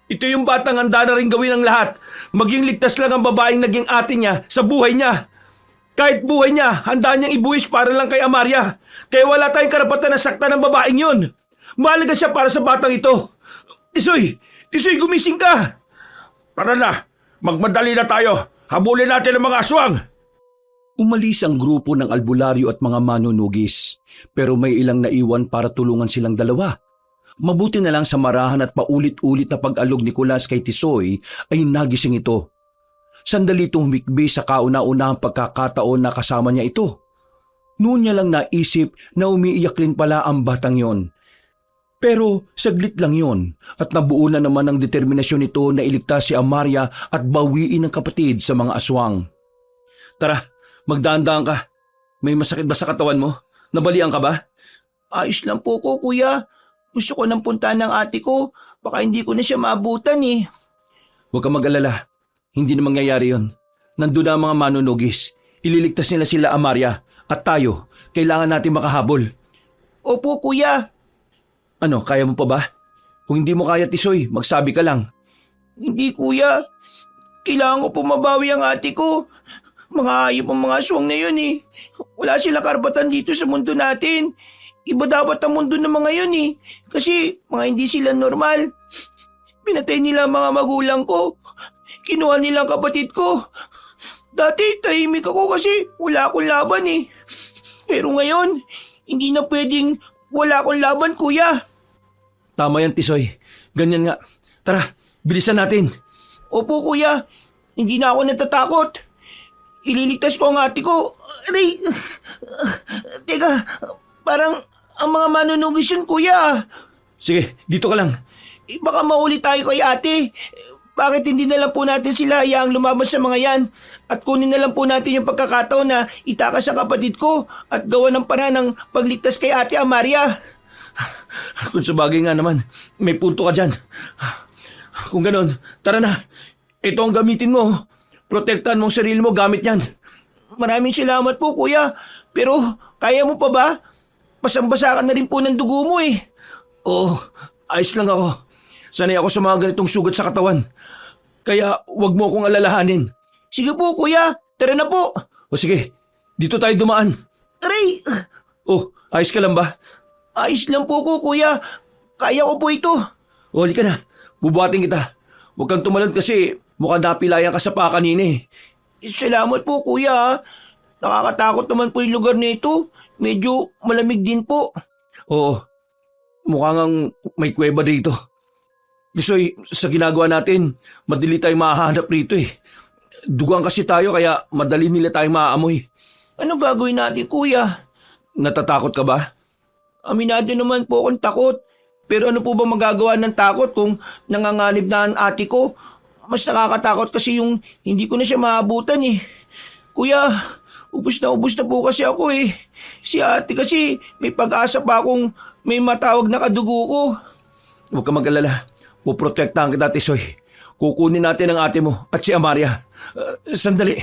Ito yung batang handa na rin gawin ang lahat. Maging ligtas lang ang babaeng naging ate niya sa buhay niya. Kahit buhay niya, handa niyang ibuwis para lang kay Amaria. Kaya wala tayong karapatan na saktan ng babaeng yun. Mahalaga siya para sa batang ito. Tisoy! Tisoy, gumising ka! Tara na, magmadali na tayo. Habulin natin ang mga aswang. Umalis ang grupo ng albularyo at mga manunugis, pero may ilang naiwan para tulungan silang dalawa. Mabuti na lang sa marahan at paulit-ulit na pag-alog ni Kulas kay Tisoy ay nagising ito. Sandali itong humikbi sa kauna-unahang pagkakataon na kasama niya ito. Noon niya lang naisip na umiiyak rin pala ang batang yon. Pero saglit lang yon at nabuo na naman ang determinasyon nito na iligtas si Amaria at bawiin ang kapatid sa mga aswang. Tara, magdaan-daan ka. May masakit ba sa katawan mo? Nabalian ka ba? Ayos lang po ko, kuya. Gusto ko nang puntahan ng ate ko. Baka hindi ko na siya maabutan eh. Huwag kang mag-alala. Hindi na mangyayari yon. Nandun na ang mga manunugis. Ililigtas nila sila Amaria. At tayo, kailangan natin makahabol. Opo, kuya. Ano, kaya mo pa ba? Kung hindi mo kaya, Tisoy, magsabi ka lang. Hindi, kuya. Kailangan ko po mabawi ang ate ko. Mga hayop ang mga aswang na yun eh. Wala silang karapatan dito sa mundo natin. Iba dapat ang mundo ng mga yun eh. Kasi mga hindi sila normal. Pinatay nila ang mga magulang ko. Kinuha nila ang kapatid ko. Dati tahimik ako kasi wala akong laban eh. Pero ngayon, hindi na pwedeng wala akong laban, kuya. Tama yan, Tisoy. Ganyan nga. Tara, bilisan natin. Opo, kuya. Hindi na ako natatakot. Ililigtas ko ang ate ko. Aray! Teka, parang ang mga manunugis yun, kuya. Sige, dito ka lang. Baka mauli tayo kay ate. Bakit hindi na lang po natin sila hayaang lumaban sa mga yan at kunin na lang po natin yung pagkakataon na itakas ang kapatid ko at gawa ng paraan ng pagligtas kay ate Amaria? Kung sa bagay nga naman, may punto ka dyan. Kung ganon, tara na. Ito ang gamitin mo. Protektahan mong sarili mo gamit yan. Maraming salamat po, kuya. Pero kaya mo pa ba? Basang-basa ka na rin po ng dugo mo eh. Oo, ayos lang ako. Sanay ako sa mga ganitong sugat sa katawan. Kaya wag mo akong alalahanin. Sige po, kuya. Tara na po. O sige, dito tayo dumaan. Aray! Oh, ayos ka lang ba? Ayos lang po ko, kuya. Kaya ko po ito. O, halika na. Bubuhatin kita. Huwag kang tumalon kasi mukhang napilayan ka sa paa kanina eh. Salamat po, kuya. Nakakatakot naman po yung lugar nito. Medyo malamig din po. Oo, mukhang may kuweba dito. Tisoy, sa ginagawa natin, madali tayong mahahanap rito eh. Dugang kasi tayo kaya madali nila tayong maaamoy. Ano gagawin natin, kuya? Natatakot ka ba? Aminado naman po akong takot. Pero ano po ba magagawa ng takot kung nanganganib na ang ate ko? Mas nakakatakot kasi yung hindi ko na siya maabutan eh. Kuya, ubus na po kasi ako eh. Si ate kasi may pag-asa pa akong may matawag na kadugo ko. Huwag ka mag-alala. Puprotektahan kita, Tisoy. kukunin natin ang ate mo at si Amaria. Sandali,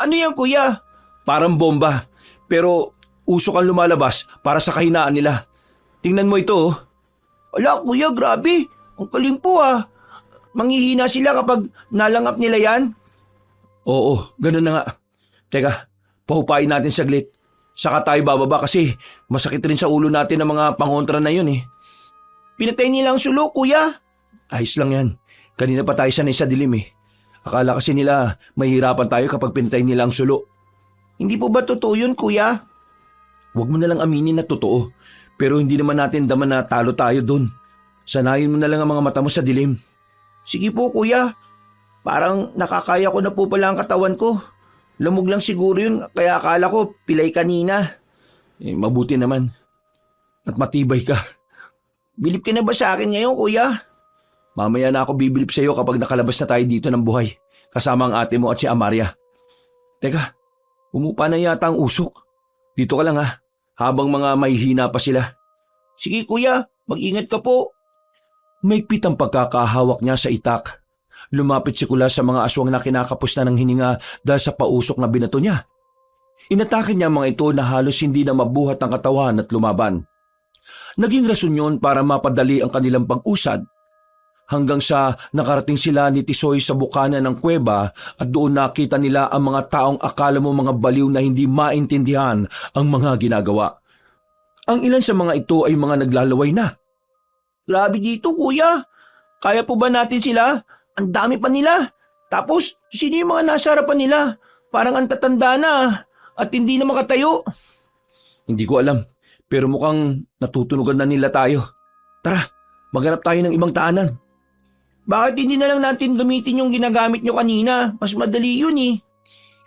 Ano yan kuya? parang bomba. Pero usok ang lumalabas para sa kahinaan nila. Tingnan mo ito oh. Ala kuya, grabe. Ang kaling po ah. Manghihina sila kapag nalangap nila yan. Oo, ganun na nga. Teka, pahupain natin saglit. Saka tayo bababa kasi masakit rin sa ulo natin ang mga pangontra na yun eh. Pinatay nila ang sulo kuya. Ayos lang yan. Kanina pa tayo sanay sa dilim eh. Akala kasi nila mahihirapan tayo kapag pinatay nila ang sulo. Hindi po ba totoo yun kuya? Huwag mo nalang aminin na totoo. Pero hindi naman natin daman na talo tayo dun. Sanayin mo na lang ang mga mata mo sa dilim. Sige po kuya. Parang nakakaya ko na po pala ang katawan ko. Lumog lang siguro yun kaya akala ko pilay kanina. Mabuti naman. At matibay ka. Bilib ka na ba sa akin ngayon kuya? Mamaya na ako bibilip sa iyo kapag nakalabas na tayo dito ng buhay. Kasama ang ate mo at si Amaria. Teka, umupa na yata ang usok. Dito ka lang ha. Habang mga mahihina pa sila. Sige kuya, mag-ingat ka po. Maigpit ang pagkakahawak niya sa itak. Lumapit si Kulas sa mga aswang na kinakapos na ng hininga dahil sa pausok na binato niya. Inatake niya ang mga ito na halos hindi na mabuhat ang katawan at lumaban. Naging rason yun para mapadali ang kanilang pag-usad. Hanggang sa nakarating sila ni Tisoy sa bukana ng kuweba at doon nakita nila ang mga taong akala mo mga baliw na hindi maintindihan ang mga ginagawa. Ang ilan sa mga ito ay mga naglalaway na. Grabe dito kuya. Kaya po ba natin sila? Ang dami pa nila. Tapos, sino yung mga nasa harapan nila? Parang ang tatanda na at hindi na makatayo. Hindi ko alam, pero mukhang natutunugan na nila tayo. Tara, maghanap tayo ng ibang taanan. Bakit hindi na lang natin gamitin yung ginagamit nyo kanina? Mas madali yun eh.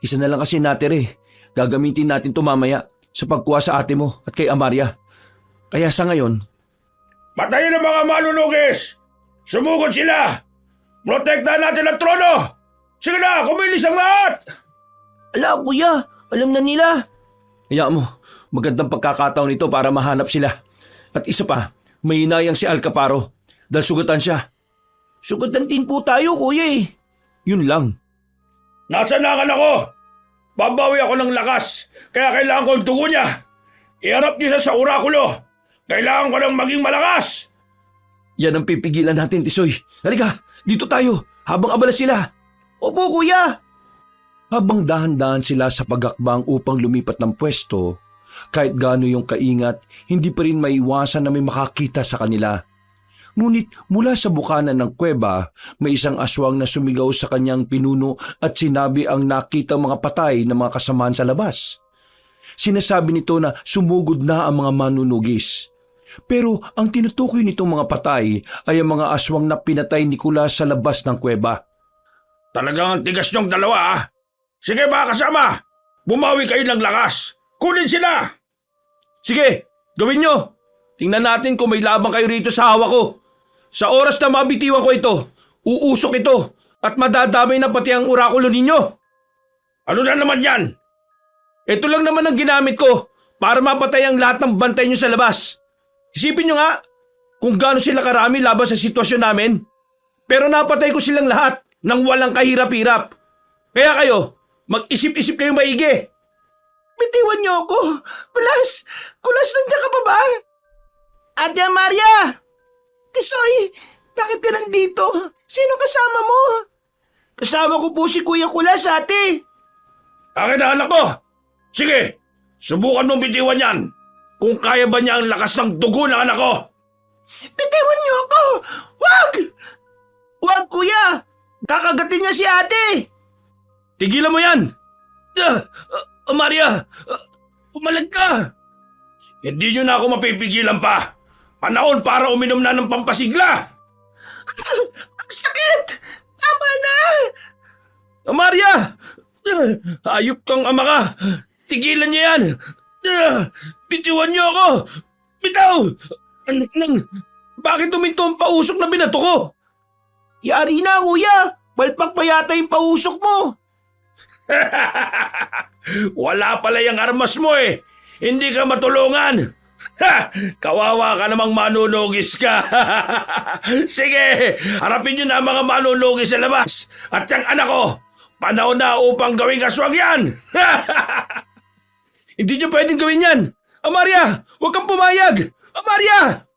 Isa na lang kasi natin eh. Gagamitin natin ito mamaya sa pagkuha sa ate mo at kay Amaria. Kaya sa ngayon, Patayin ang mga manunugis! Sumugod sila! Protektahan natin ang trono! Sige na, kumilis ang lahat! Ala kuya, alam na nila. hayaan mo, magandang pagkakataon ito para mahanap sila. At isa pa, may inayang si Alcaparo dahil sugatan siya. Sugatan din po tayo kuya eh. Yun lang. Nasaan na ang anak ko? Babawi ako ng lakas, kaya kailangan ko ang dugo niya. Iharap niya sa orakulo. Kailangan ko ng maging malakas. Yan ang pipigilan natin, Tisoy. Halika, dito tayo habang abala sila. Opo kuya. Habang dahan-dahan sila sa pagakbang upang lumipat ng pwesto, kahit gaano yung kaingat, hindi pa rin maiwasan na may makakita sa kanila. Ngunit mula sa bukana ng kuweba, may isang aswang na sumigaw sa kanyang pinuno at sinabi ang nakita mga patay na mga kasamaan sa labas. Sinasabi nito na sumugod na ang mga manunugis. Pero ang tinutukoy nitong mga patay ay ang mga aswang na pinatay ni Kulas sa labas ng kuweba. Talagang ang tigas niyong dalawa ah. Sige mga kasama, bumawi kayo ng lakas. Kunin sila! Sige, gawin nyo! Tingnan natin kung may labang kayo rito sa hawak ko. Sa oras na mabitiwan ko ito, uusok ito at madadamay na pati ang orakulo ninyo. Ano na naman yan? Ito lang naman ang ginamit ko para mapatay ang lahat ng bantay nyo sa labas. Isipin nyo nga kung gaano sila karami laban sa sitwasyon namin. Pero napatay ko silang lahat nang walang kahirap-hirap. Kaya kayo, mag-isip-isip kayong maigi. Bitiwan niyo ako. Kulas, nandiyan ka pa ba? Ate Maria! Tisoy, bakit ka nandito? Sino kasama mo? Kasama ko po si Kuya Kulas, ate. Akin na anak ko! Sige, subukan mong bitiwan yan. Kung kaya ba niya ang lakas ng dugo ng anak ko. Bitiwan niyo ako! Wag! Wag, kuya! Kakagatin niya si ate! Tigilan mo yan! Maria! Umalag ka! Hindi niyo na ako mapipigilan pa. Panahon para uminom na ng pampasigla. Ang sakit! Tama na! Maria! Ayop kang ama ka! Tigilan niya yan! Bitiwan niyo ako! Bitaw! Anak nang... Bakit tuminto ang pausok na binato ko? Yari na, kuya! Palpak pa yata yung pausok mo! Wala pala yung armas mo eh. Hindi ka matulungan. Ha! Kawawa ka namang manunugis ka. Sige, harapin niyo na ang mga manunugis sa labas. At yung anak ko, panahon na upang gawing aswang yan. Hindi niyo pwedeng gawin yan! Amaria! Huwag kang pumayag! Amaria!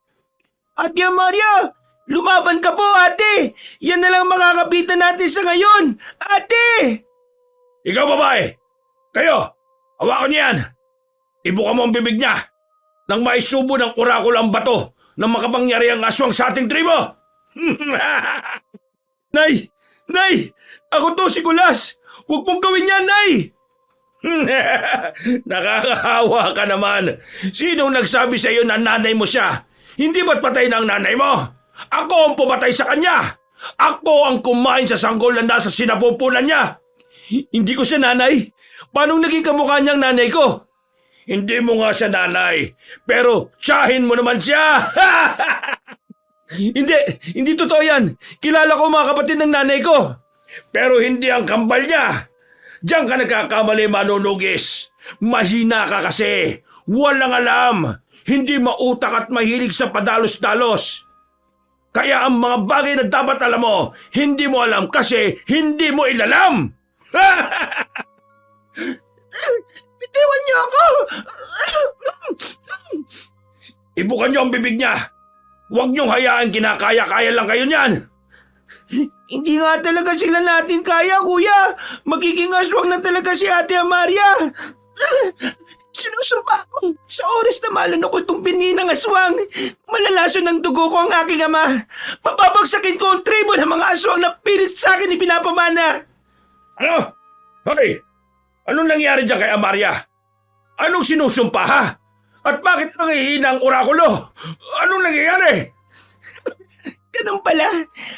Ate Amaria, lumaban ka po ate! Yan na lang makakapitan natin sa ngayon! Ate! Ikaw babae, kayo, hawakan niyo yan. Ibuka mo ang bibig niya nang maisubo ng orakulo ang bato ng makapangyarihang aswang sa ating tribo. Nay! Nay! Ako to si Kulas! Huwag mong gawin yan, Nay! Nakakahawa ka naman. Sinong nagsabi sa iyo na nanay mo siya? Hindi ba't patay na ang nanay mo? Ako ang pumatay sa kanya. Ako ang kumain sa sanggol na nasa sinapupunan niya. Hindi ko siya nanay. Paano naging kamukha niyang nanay ko? Hindi mo nga siya nanay, pero tiyahin mo naman siya. Hindi totoo yan. Kilala ko mga kapatid ng nanay ko. Pero hindi ang kambal niya. Diyan ka nagkakamali, manunugis. Mahina ka kasi. Walang alam. Hindi mautak at mahilig sa padalos-dalos. Kaya ang mga bagay na dapat alam mo, hindi mo alam kasi hindi mo ilalam. Bitiwan niyo ako! Ibukan niyo ang bibig niya. Huwag niyong hayaan kinakaya-kaya lang kayo niyan. Hindi nga talaga sila natin kaya, kuya. Magiging aswang na talaga si Ate Amaria. Sinusumpa ko sa oras na malunok ko itong bininang aswang. Malalaso ng dugo ko ang aking ama. Mababagsakin ko ang tribo ng mga aswang na pilit sa akin ipinapamana. Ano? Hoy! Anong nangyari dyan kay Amaria? Anong sinusumpa, ha? At bakit nangihina ang orakulo? Anong nangyayari? Ganun pala,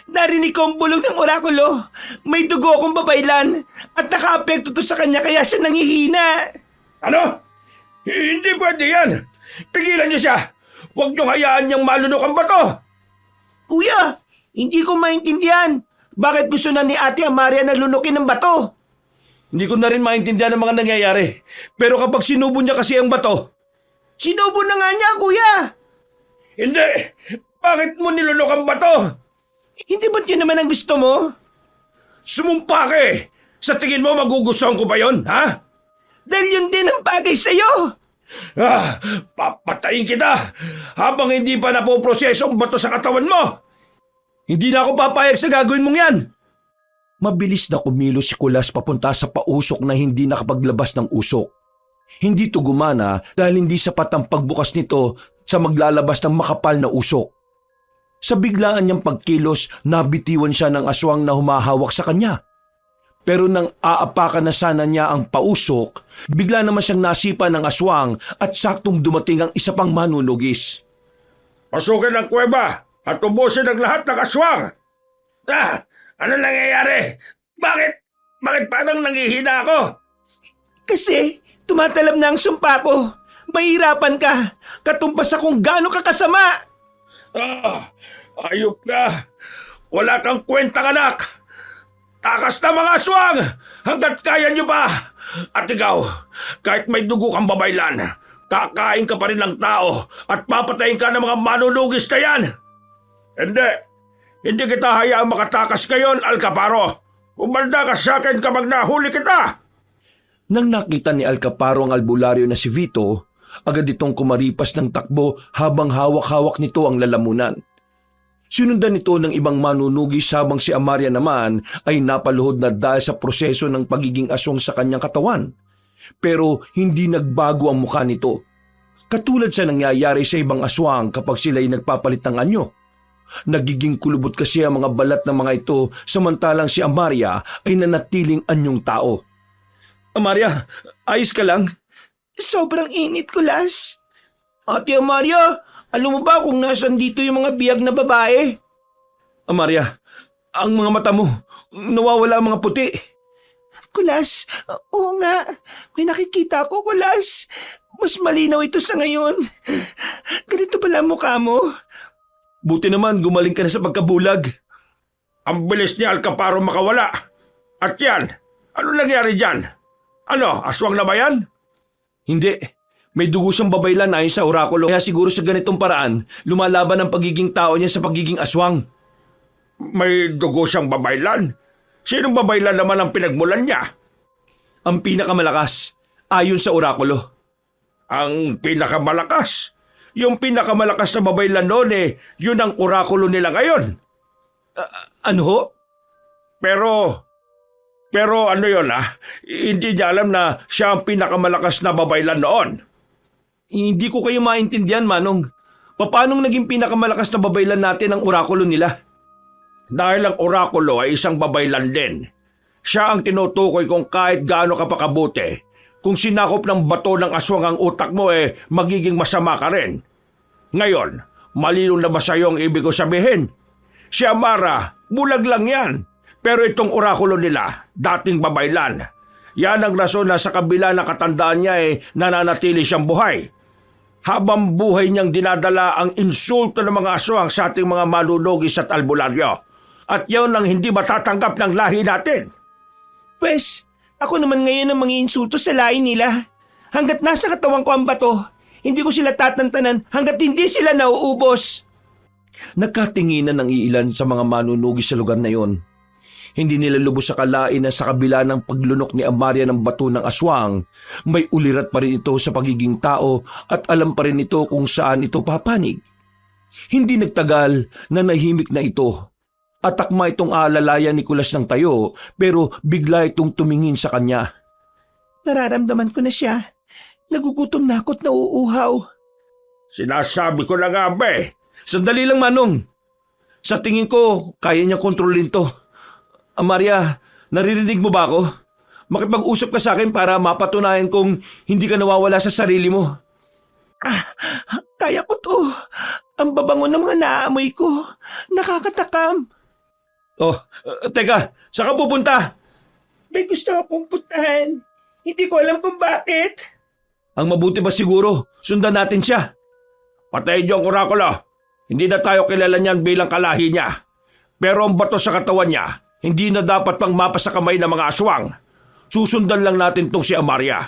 narinig ko ang bulong ng orakulo. May dugo akong babaylan at naka-apekto to sa kanya kaya siya nangihina. Ano? Hindi pwede yan. Pigilan niyo siya. Huwag niyong hayaan niyang malunok ang bato. Kuya, hindi ko maintindihan. Bakit gusto na ni Ate Amaria na lunukin ng bato? Hindi ko na rin maintindihan ang mga nangyayari. Pero kapag sinubo niya kasi ang bato, Sinubo na nga niya, kuya. Hindi! Bakit mo nilunok ang bato? Hindi ba't yun naman ang gusto mo? Sumumpa ka eh! Sa tingin mo magugustuhan ko ba yon, ha? Dahil yun din ang bagay sa'yo. Ah, papatayin kita habang hindi pa napoproseso ang bato sa katawan mo! hindi na ako papayag sa gagawin mong yan. Mabilis na kumilos si Kulas papunta sa pausok na hindi nakapaglabas ng usok. Hindi ito gumana dahil hindi sapat ang pagbukas nito sa maglalabas ng makapal na usok. Sa biglaan niyang pagkilos, nabitiwan siya ng aswang na humahawak sa kanya. Pero nang aapakan na sana niya ang pausok, bigla naman siyang nasipa ng aswang at saktong dumating ang isa pang manunugis. Pasukin ang kuweba at ubusin ang lahat ng aswang! Ah! Ano nangyayari? Bakit parang nangihina ako? Kasi tumatalab na ang sumpa ko. Mahirapan ka. Katumpas akong gaano ka kasama. Ah! Ayop ka! Wala kang kwentang anak! Takas na mga aswang! Hanggat kaya niyo pa! At ikaw, kahit may dugo kang babaylan, kakain ka pa rin ng tao at papatayin ka ng mga manunugis na yan! Hindi kita hayaang makatakas ngayon, Alcaparo! Umanda ka sa akin kapag nahuli kita! Nang nakita ni Alcaparo ang albularyo na si Vito, agad itong kumaripas ng takbo habang hawak-hawak nito ang lalamunan. Sinundan nito ng ibang manunugis habang si Amaria naman ay napaluhod na dahil sa proseso ng pagiging aswang sa kanyang katawan. Pero hindi nagbago ang mukha nito. Katulad sa nangyayari sa ibang aswang kapag sila ay nagpapalit ng anyo. Nagiging kulubot kasi ang mga balat ng mga ito samantalang si Amaria ay nanatiling anyong tao. Amaria, ayos ka lang? Sobrang init, Kulas. Ate Amaria, alam mo ba kung nasan dito yung mga biyag na babae? Amaria, ang mga mata mo, nawawala ang mga puti. Kulas, oo nga. May nakikita ko, Kulas. Mas malinaw ito sa ngayon. Ganito pala ang mukha mo. Buti naman gumaling ka na sa pagkabulag. Ang bilis ni Alcaparo makawala. At yan, ano nangyari dyan? Ano, aswang na ba yan? Hindi, May dugo siyang babaylan ayon sa orakulo. Kaya siguro sa ganitong paraan, lumalaban ang pagiging tao niya sa pagiging aswang. May dugo siyang babaylan? Sinong babaylan naman ang pinagmulan niya? Ang pinakamalakas, ayon sa orakulo. Ang pinakamalakas? Yung pinakamalakas na babaylan noon yun ang orakulo nila ngayon. Ano ho? Pero ano yun Hindi niya alam na siya ang pinakamalakas na babaylan noon. Hindi ko kayo maintindihan, Manong. Paanong naging pinakamalakas na babaylan natin ang orakulo nila? Dahil ang orakulo ay isang babaylan din. Siya ang tinutukoy kung kahit gaano ka pa kabuti. Kung sinakop ng bato ng aswang ang utak mo magiging masama ka rin. Ngayon, malinaw na ba sa'yo ang ibig ko sabihin? Si Amara, bulag lang yan. Pero itong orakulo nila, dating babaylan. Yan ang rason na sa kabila ng katandaan niya nananatili siyang buhay. Habang buhay niyang dinadala ang insulto ng mga aswang sa ating mga manunugis at albularyo. At yun ang hindi matatanggap ng lahi natin. Pwes, ako naman ngayon ang mangiinsulto sa lahi nila. Hanggat nasa katawan ko ang bato, hindi ko sila tatantanan hanggat hindi sila nauubos. Nagkatinginan ng iilan sa mga manunugis sa lugar na yon. Hindi nila lubos sa kalain na sa kabila ng paglunok ni Amaria ng bato ng aswang, may ulirat pa rin ito sa pagiging tao at alam pa rin ito kung saan ito papanig. Hindi nagtagal na nahimik na ito. Atakma itong aalalayan ni Kulas ng tayo pero bigla itong tumingin sa kanya. Nararamdaman ko na siya. Nagugutom na ako't nauuhaw. Sinasabi ko na nga ba Sandali lang, Manong. Sa tingin ko, kaya niyang kontrolin to. Amaria, naririnig mo ba ako? Makipag-usap ka sa akin para mapatunayan kong hindi ka nawawala sa sarili mo. Kaya ko to. Ang babango ng mga naamoy ko. Nakakatakam. Teka, saan ka pupunta? May gusto akong puntahan. Hindi ko alam kung bakit. Ang mabuti ba siguro, sundan natin siya. Patayin niyo ang orakulo. Hindi na tayo kilala niyan bilang kalahi niya. Pero ang bato sa katawan niya, hindi na dapat pang mapa sa kamay ng mga aswang. Susundan lang natin tong si Amaria.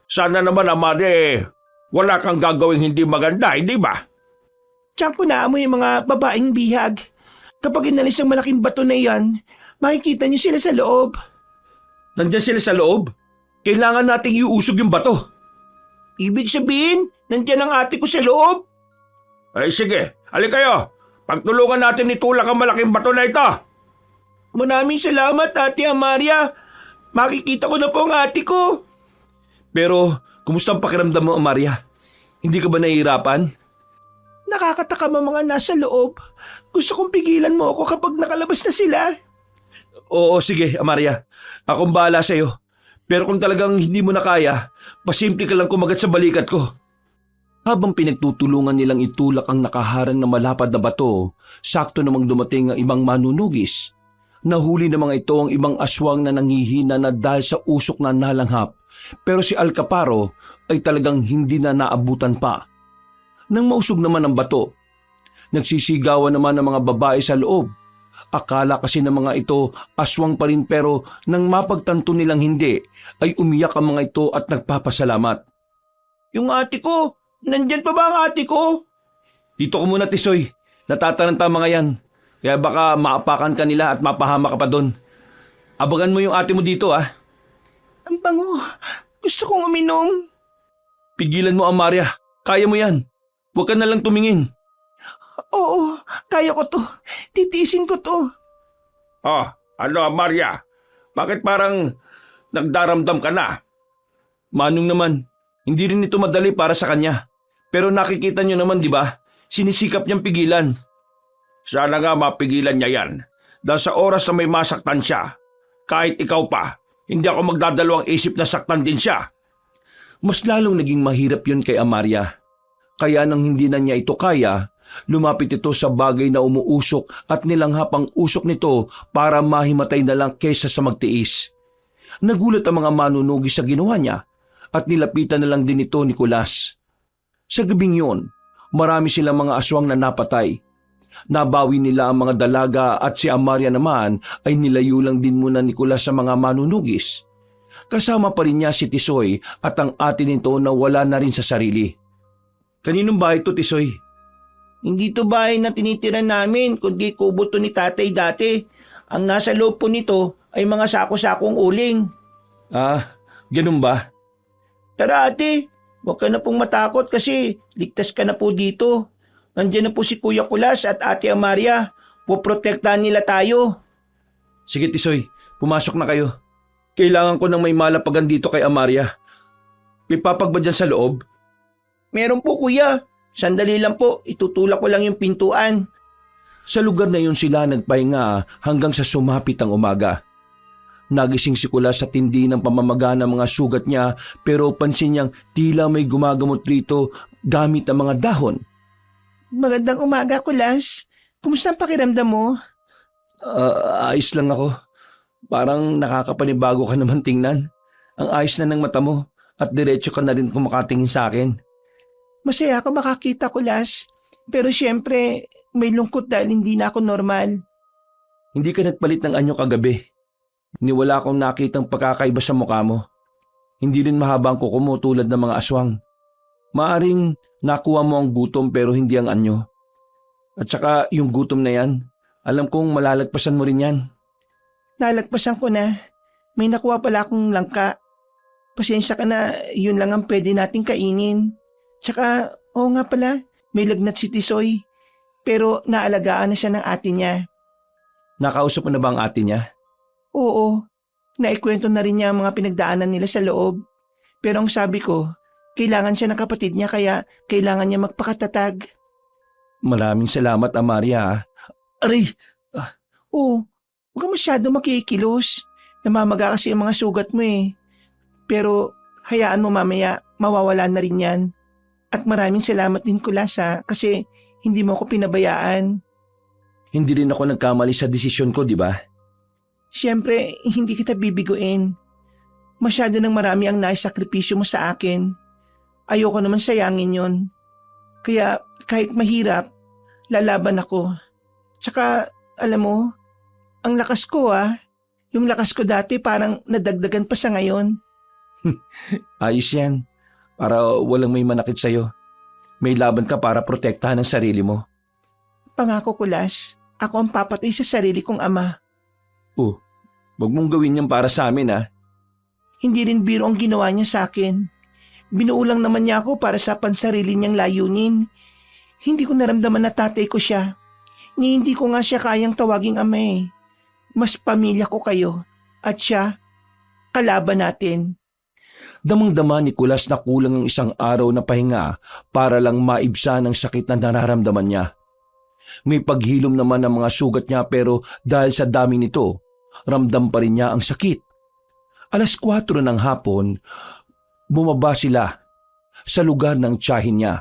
Sana naman, Amaria, wala kang gagawing hindi maganda, hindi ba? Diyan ko naamoy yung mga babaeng bihag. Kapag inalis ang malaking bato na yan, makikita niyo sila sa loob. Nandiyan sila sa loob? Kailangan nating iusog yung bato. Ibig sabihin, nandiyan ang ate ko sa loob? Ay sige, halika kayo. Pagtulungan natin itulak ang malaking bato na ito. Maraming salamat, Ate Amaria. Makikita ko na po ang ate ko. Pero, kumusta ang pakiramdam mo, Amaria? Hindi ka ba nahihirapan? Nakakatakam ang mga nasa loob. Gusto kong pigilan mo ako kapag nakalabas na sila. Oo, sige, Amaria. Akong bahala sa'yo. Pero kung talagang hindi mo na kaya, pasimple ka lang kumagat sa balikat ko. Habang pinagtutulungan nilang itulak ang nakaharang na malapad na bato, sakto namang dumating ang ibang manunugis. Nahuli na mga ito ang ibang aswang na nangihina na dahil sa usok na nalanghap, pero si Alcaparo ay talagang hindi na naabutan pa. Nang mausog naman ang bato, nagsisigawan naman ang mga babae sa loob. Akala kasi ng mga ito aswang pa rin pero nang mapagtanto nilang hindi, ay umiyak ang mga ito at nagpapasalamat. Yung ate ko, nandyan pa ba ang ate ko? Dito ko muna, Tisoy. Natataranta mga yan. Kaya baka maapakan ka nila at mapahama ka pa doon. Abangan mo yung ate mo dito, Ang bango. Gusto kong uminom. Pigilan mo, Amaria. Kaya mo yan. Huwag ka na lang tumingin. Oo, kaya ko to. Titiisin ko to. Ano, Amaria? Bakit parang nagdaramdam ka na? Manong naman, hindi rin ito madali para sa kanya. Pero nakikita niyo naman, di ba? Sinisikap niyang pigilan. Sana nga mapigilan niya yan. Dahil sa oras na may masaktan siya, kahit ikaw pa, hindi ako magdadalawang isip na saktan din siya. Mas lalong naging mahirap yun kay Amaria. Kaya nang hindi na niya ito kaya, lumapit ito sa bagay na umuusok at nilanghap ang usok nito para mahimatay na lang kaysa sa magtiis. Nagulat ang mga manunugis sa ginawa niya at nilapitan na lang din ito ni Kulas. Sa gabing yun, marami silang mga aswang na napatay. Nabawi nila ang mga dalaga at si Amaria naman ay nilayo lang din muna ni Kulas sa mga manunugis. Kasama pa rin niya si Tisoy at ang ate nito na wala na rin sa sarili. Kaninong bahay to, Tisoy? Hindi to bahay na tinitira namin, kundi kubo to ni tatay dati. Ang nasa loob po nito ay mga sako-sakong uling. Ah, ganun ba? Tara ate, huwag ka na pong matakot kasi ligtas ka na po dito. Nandiyan na po si Kuya Kulas at Ate Amaria. Poprotektahan nila tayo. Sige, Tisoy, pumasok na kayo. Kailangan ko ng may malapagan dito kay Amaria. May papag ba dyan sa loob? Meron po kuya. Sandali lang po, itutulak ko lang yung pintuan. Sa lugar na yun sila nagpahinga hanggang sa sumapit ang umaga. Nagising si Kulas sa tindi ng pamamaga ng mga sugat niya pero pansin niyang tila may gumagamot rito gamit ang mga dahon. Magandang umaga, Kulas. Kumusta ang pakiramdam mo? Ayos lang ako. Parang nakakapanibago ka naman tingnan. Ang ayos na ng mata mo at diretso ka na rin kumakatingin sa akin. Masaya ako makakita, Kulas. Pero siyempre, may lungkot dahil hindi na ako normal. Hindi ka nagpalit ng anyo kagabi. Ni wala akong nakitang pagkakaiba sa mukha mo. Hindi rin mahaba ang kuko mo tulad ng mga aswang. Maaring nakuha mo ang gutom pero hindi ang anyo. At saka yung gutom na yan, alam kong malalagpasan mo rin yan. Nalagpasan ko na. May nakuha pala akong langka. Pasensya ka na, yun lang ang pwede nating kainin. Tsaka, oo nga pala, may lagnat si Tisoy. Pero naalagaan na siya ng ate niya. Nakausap mo na ba ang ate niya? Oo, naikwento na rin niya ang mga pinagdaanan nila sa loob. Pero ang sabi ko, kailangan siya ng kapatid niya kaya kailangan niya magpakatatag. Maraming salamat, Amaria. Aray! Oo, huwag ka masyado makikilos. Namamaga kasi ang mga sugat mo eh. Pero hayaan mo mamaya, mawawala na rin yan. At maraming salamat din Kulas kasi hindi mo ako pinabayaan. Hindi rin ako nagkamali sa desisyon ko, di ba? Siyempre, hindi kita bibiguin. Masyado nang marami ang naisakripisyo mo sa akin. Ayoko naman sayangin yon. Kaya kahit mahirap, lalaban ako. Tsaka, alam mo, ang lakas ko yung lakas ko dati parang nadagdagan pa sa ngayon. Ayos yan. Para walang may manakit sa'yo. May laban ka para protektahan ang sarili mo. Pangako Kulas, ako ang papatay sa sarili kong ama. Wag mong gawin yan para sa amin Hindi rin biro ang ginawa niya sa akin. Binuo lang naman niya ako para sa pansarili niyang layunin. Hindi ko naramdaman na tatay ko siya. Ni hindi ko nga siya kayang tawaging ama eh. Mas pamilya ko kayo. At siya, kalaban natin. Damang-dama ni Kulas na kulang ang isang araw na pahinga para lang maibsan ang sakit na nararamdaman niya. May paghilom naman ng mga sugat niya pero dahil sa dami nito, ramdam pa rin niya ang sakit. 4:00 ng hapon, bumaba sila sa lugar ng tiyahin niya.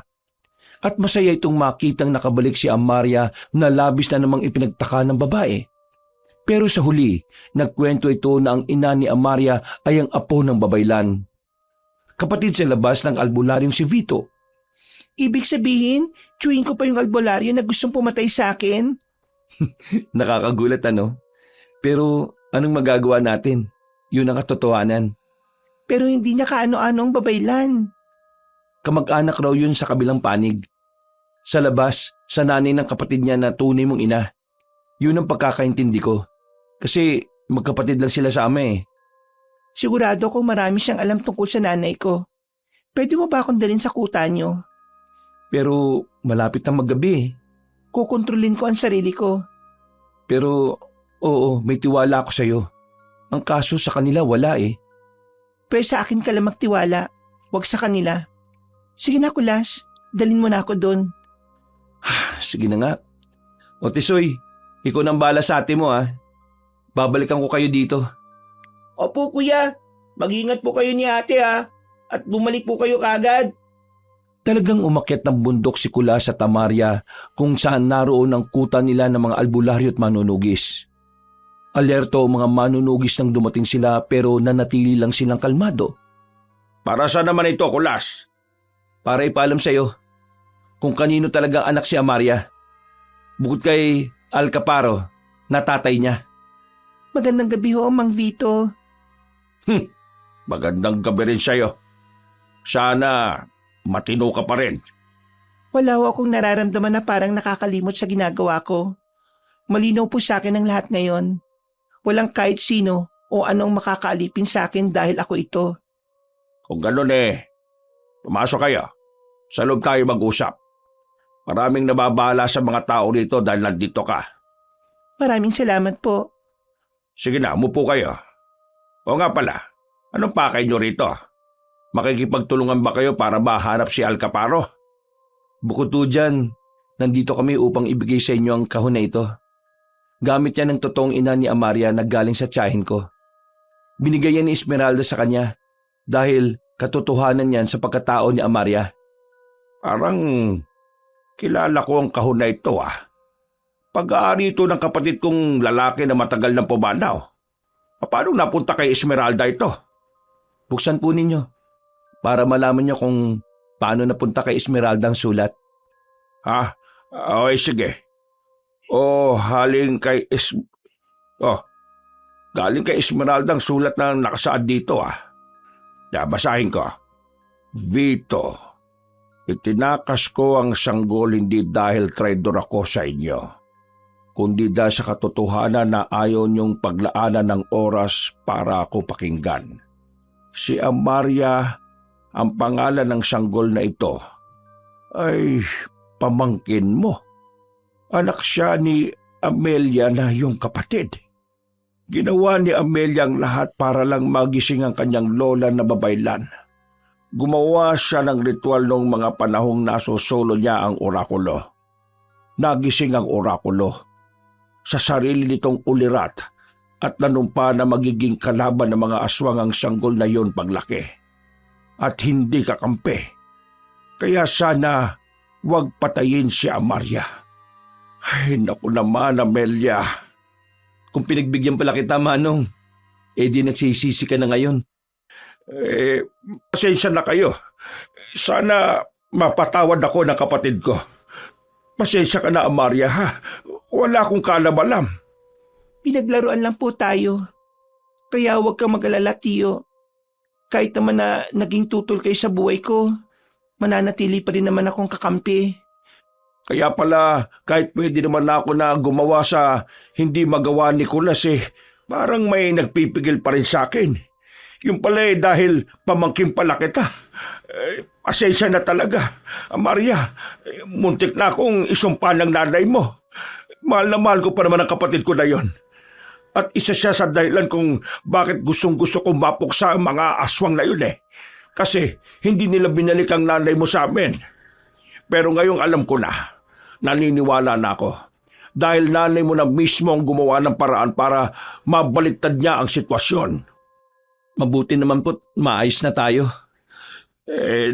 At masaya itong makitang nakabalik si Amaria na labis na namang ipinagtaka ng babae. Pero sa huli, nagkwento ito na ang ina ni Amaria ay ang apo ng babaylan. Kapatid sa labas ng albularyong si Vito. Ibig sabihin, chewin ko pa yung albularyo na gustong pumatay sa akin? Nakakagulat Pero anong magagawa natin? Yun ang katotohanan. Pero hindi niya kaano-ano ang babaylan. Kamag-anak raw yun sa kabilang panig. Sa labas, sa nanay ng kapatid niya na tunay mong ina. Yun ang pagkakaintindi ko. Kasi magkapatid lang sila sa ama eh. Sigurado kong marami siyang alam tungkol sa nanay ko. Pwede mo ba akong dalhin sa kuta niyo? Pero malapit na maggabi eh. Kukontrolin ko ang sarili ko. Pero oo, may tiwala ako sa'yo. Ang kaso sa kanila wala eh. Pero sa akin ka lang magtiwala, wag sa kanila. Sige na Kulas, dalhin mo na ako doon. Sige na nga. O Tisoy, ikaw nang bala sa ate mo Babalikan ko kayo dito. Opo kuya, mag-ingat po kayo ni ate at bumalik po kayo kagad. Talagang umakyat ng bundok si Kulas at Amaria kung saan naroon ang kuta nila ng mga albularyo at manunugis. Alerto ang mga manunugis nang dumating sila pero nanatili lang silang kalmado. Para saan naman ito, Kulas? Para ipaalam sa'yo kung kanino talagang anak si Amaria. Bukod kay Alcaparo, na tatay niya. Magandang gabi ho, Mang Vito. Magandang gabi rin sa'yo. Sana matino ka pa rin. Wala ho akong nararamdaman na parang nakakalimot sa ginagawa ko. Malinaw po sa akin ang lahat ngayon. Walang kahit sino o anong makakaalipin sa akin dahil ako ito. Kung ganun pumasok kayo. Sa loob tayo mag-usap. Maraming nababala sa mga tao rito dahil nandito ka. Maraming salamat po. Sige na, umupo kayo. O nga pala, anong pakay nyo rito? Makikipagtulungan ba kayo para mahanap si Alcaparo? Bukod po dyan, nandito kami upang ibigay sa inyo ang kahon na ito. Gamit yan ng totoong ina ni Amaria na galing sa tiyahin ko. Binigay yan ni Esmeralda sa kanya dahil katotohanan yan sa pagkatao ni Amaria. Parang kilala ko ang kahon na ito Pag-aari ito ng kapatid kong lalaki na matagal nang pumanaw. Paano napunta kay Esmeralda ito? Buksan po ninyo para malaman nyo kung paano napunta kay Esmeralda ang sulat. Okay, sige. Galing kay Esmeralda ang sulat na nakasaad dito Basahin ko. Vito, itinakas ko ang sanggol hindi dahil traidor ako sa inyo, kundi dahil sa katotohanan na ayaw niyong paglaanan ng oras para ako pakinggan. Si Amaria, ang pangalan ng sanggol na ito, ay pamangkin mo. Anak siya ni Amelia na iyong kapatid. Ginawa ni Amelia ang lahat para lang magising ang kanyang lola na babaylan. Gumawa siya ng ritual noong mga panahong nasosolo niya ang orakulo. Nagising ang orakulo sa sarili nitong ulirat at nanumpa na magiging kalaban ng mga aswang ang sanggol na yon paglaki. At hindi kakampi. Kaya sana wag patayin si Amaria. Ay, naku naman, Amelia. Kung pinagbigyan pala kita, Manong, di nagsisisi ka na ngayon. Pasensya na kayo. Sana mapatawad ako ng kapatid ko. Pasensya ka na, Amaria, Wala akong kalabalam. Pinaglaruan lang po tayo. Kaya huwag kang mag-alala, Tiyo. Kahit naman na naging tutol kayo sa buhay ko, mananatili pa rin naman akong kakampi. Kaya pala, kahit pwede naman ako na gumawa sa hindi magawa ni Nicolas parang may nagpipigil pa rin sa akin. Yung pala dahil pamangkin pala kita. Pasensya na talaga. Maria, muntik na akong isumpa ng nanay mo. Mahal na mahal ko pa naman ang kapatid ko na yon. At isa siya sa dahilan kung bakit gustong-gusto kong mapuksa ang mga aswang na yun Kasi hindi nila binalik ang nanay mo sa amin. Pero ngayong alam ko na, naniniwala na ako. Dahil nanay mo na mismo ang gumawa ng paraan para mabaliktad niya ang sitwasyon. Mabuti naman po, maayos na tayo.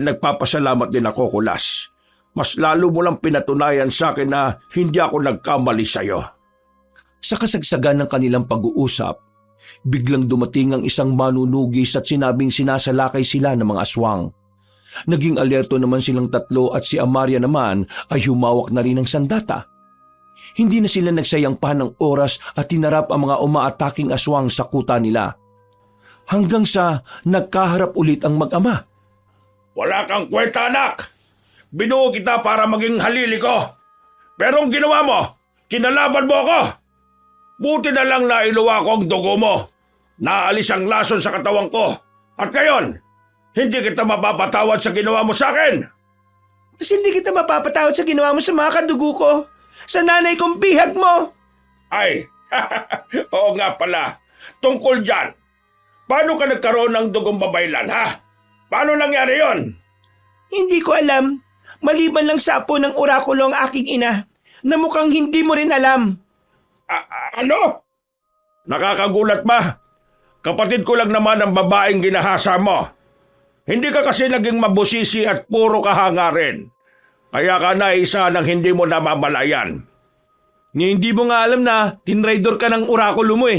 Nagpapasalamat din ako, Kulas. Mas lalo mo lang pinatunayan sa akin na hindi ako nagkamali sa'yo. Sa kasagsagan ng kanilang pag-uusap, biglang dumating ang isang manunugis at sinabing sinasalakay sila ng mga aswang. Naging alerto naman silang tatlo at si Amaria naman ay humawak na rin ng sandata. Hindi na sila nagsayang pa ng oras at tinarap ang mga umaataking aswang sa kuta nila. Hanggang sa nagkaharap ulit ang mag-ama. Wala kang kwenta, anak! Binuo kita para maging halili ko. Pero ang ginawa mo, kinalaban mo ako. Buti na lang na iluwa ko ang dugo mo. Naalis ang lason sa katawan ko. At ngayon, hindi kita mapapatawad sa ginawa mo sa akin. Mas hindi kita mapapatawad sa ginawa mo sa mga kadugo ko. Sa nanay kong bihag mo. Ay, oo nga pala. Tungkol dyan, paano ka nagkaroon ng dugong babaylan, Paano nangyari yon? Hindi ko alam. Maliban lang sa apo ng orakulo ang aking ina na mukhang hindi mo rin alam. Ano? Nakakagulat ba? Kapatid ko lang naman ang babaeng ginahasa mo. Hindi ka kasi naging mabusisi at puro kahangarin. Kaya ka naisa ng hindi mo namamalayan. Hindi mo nga alam na tinraidor ka ng orakulo mo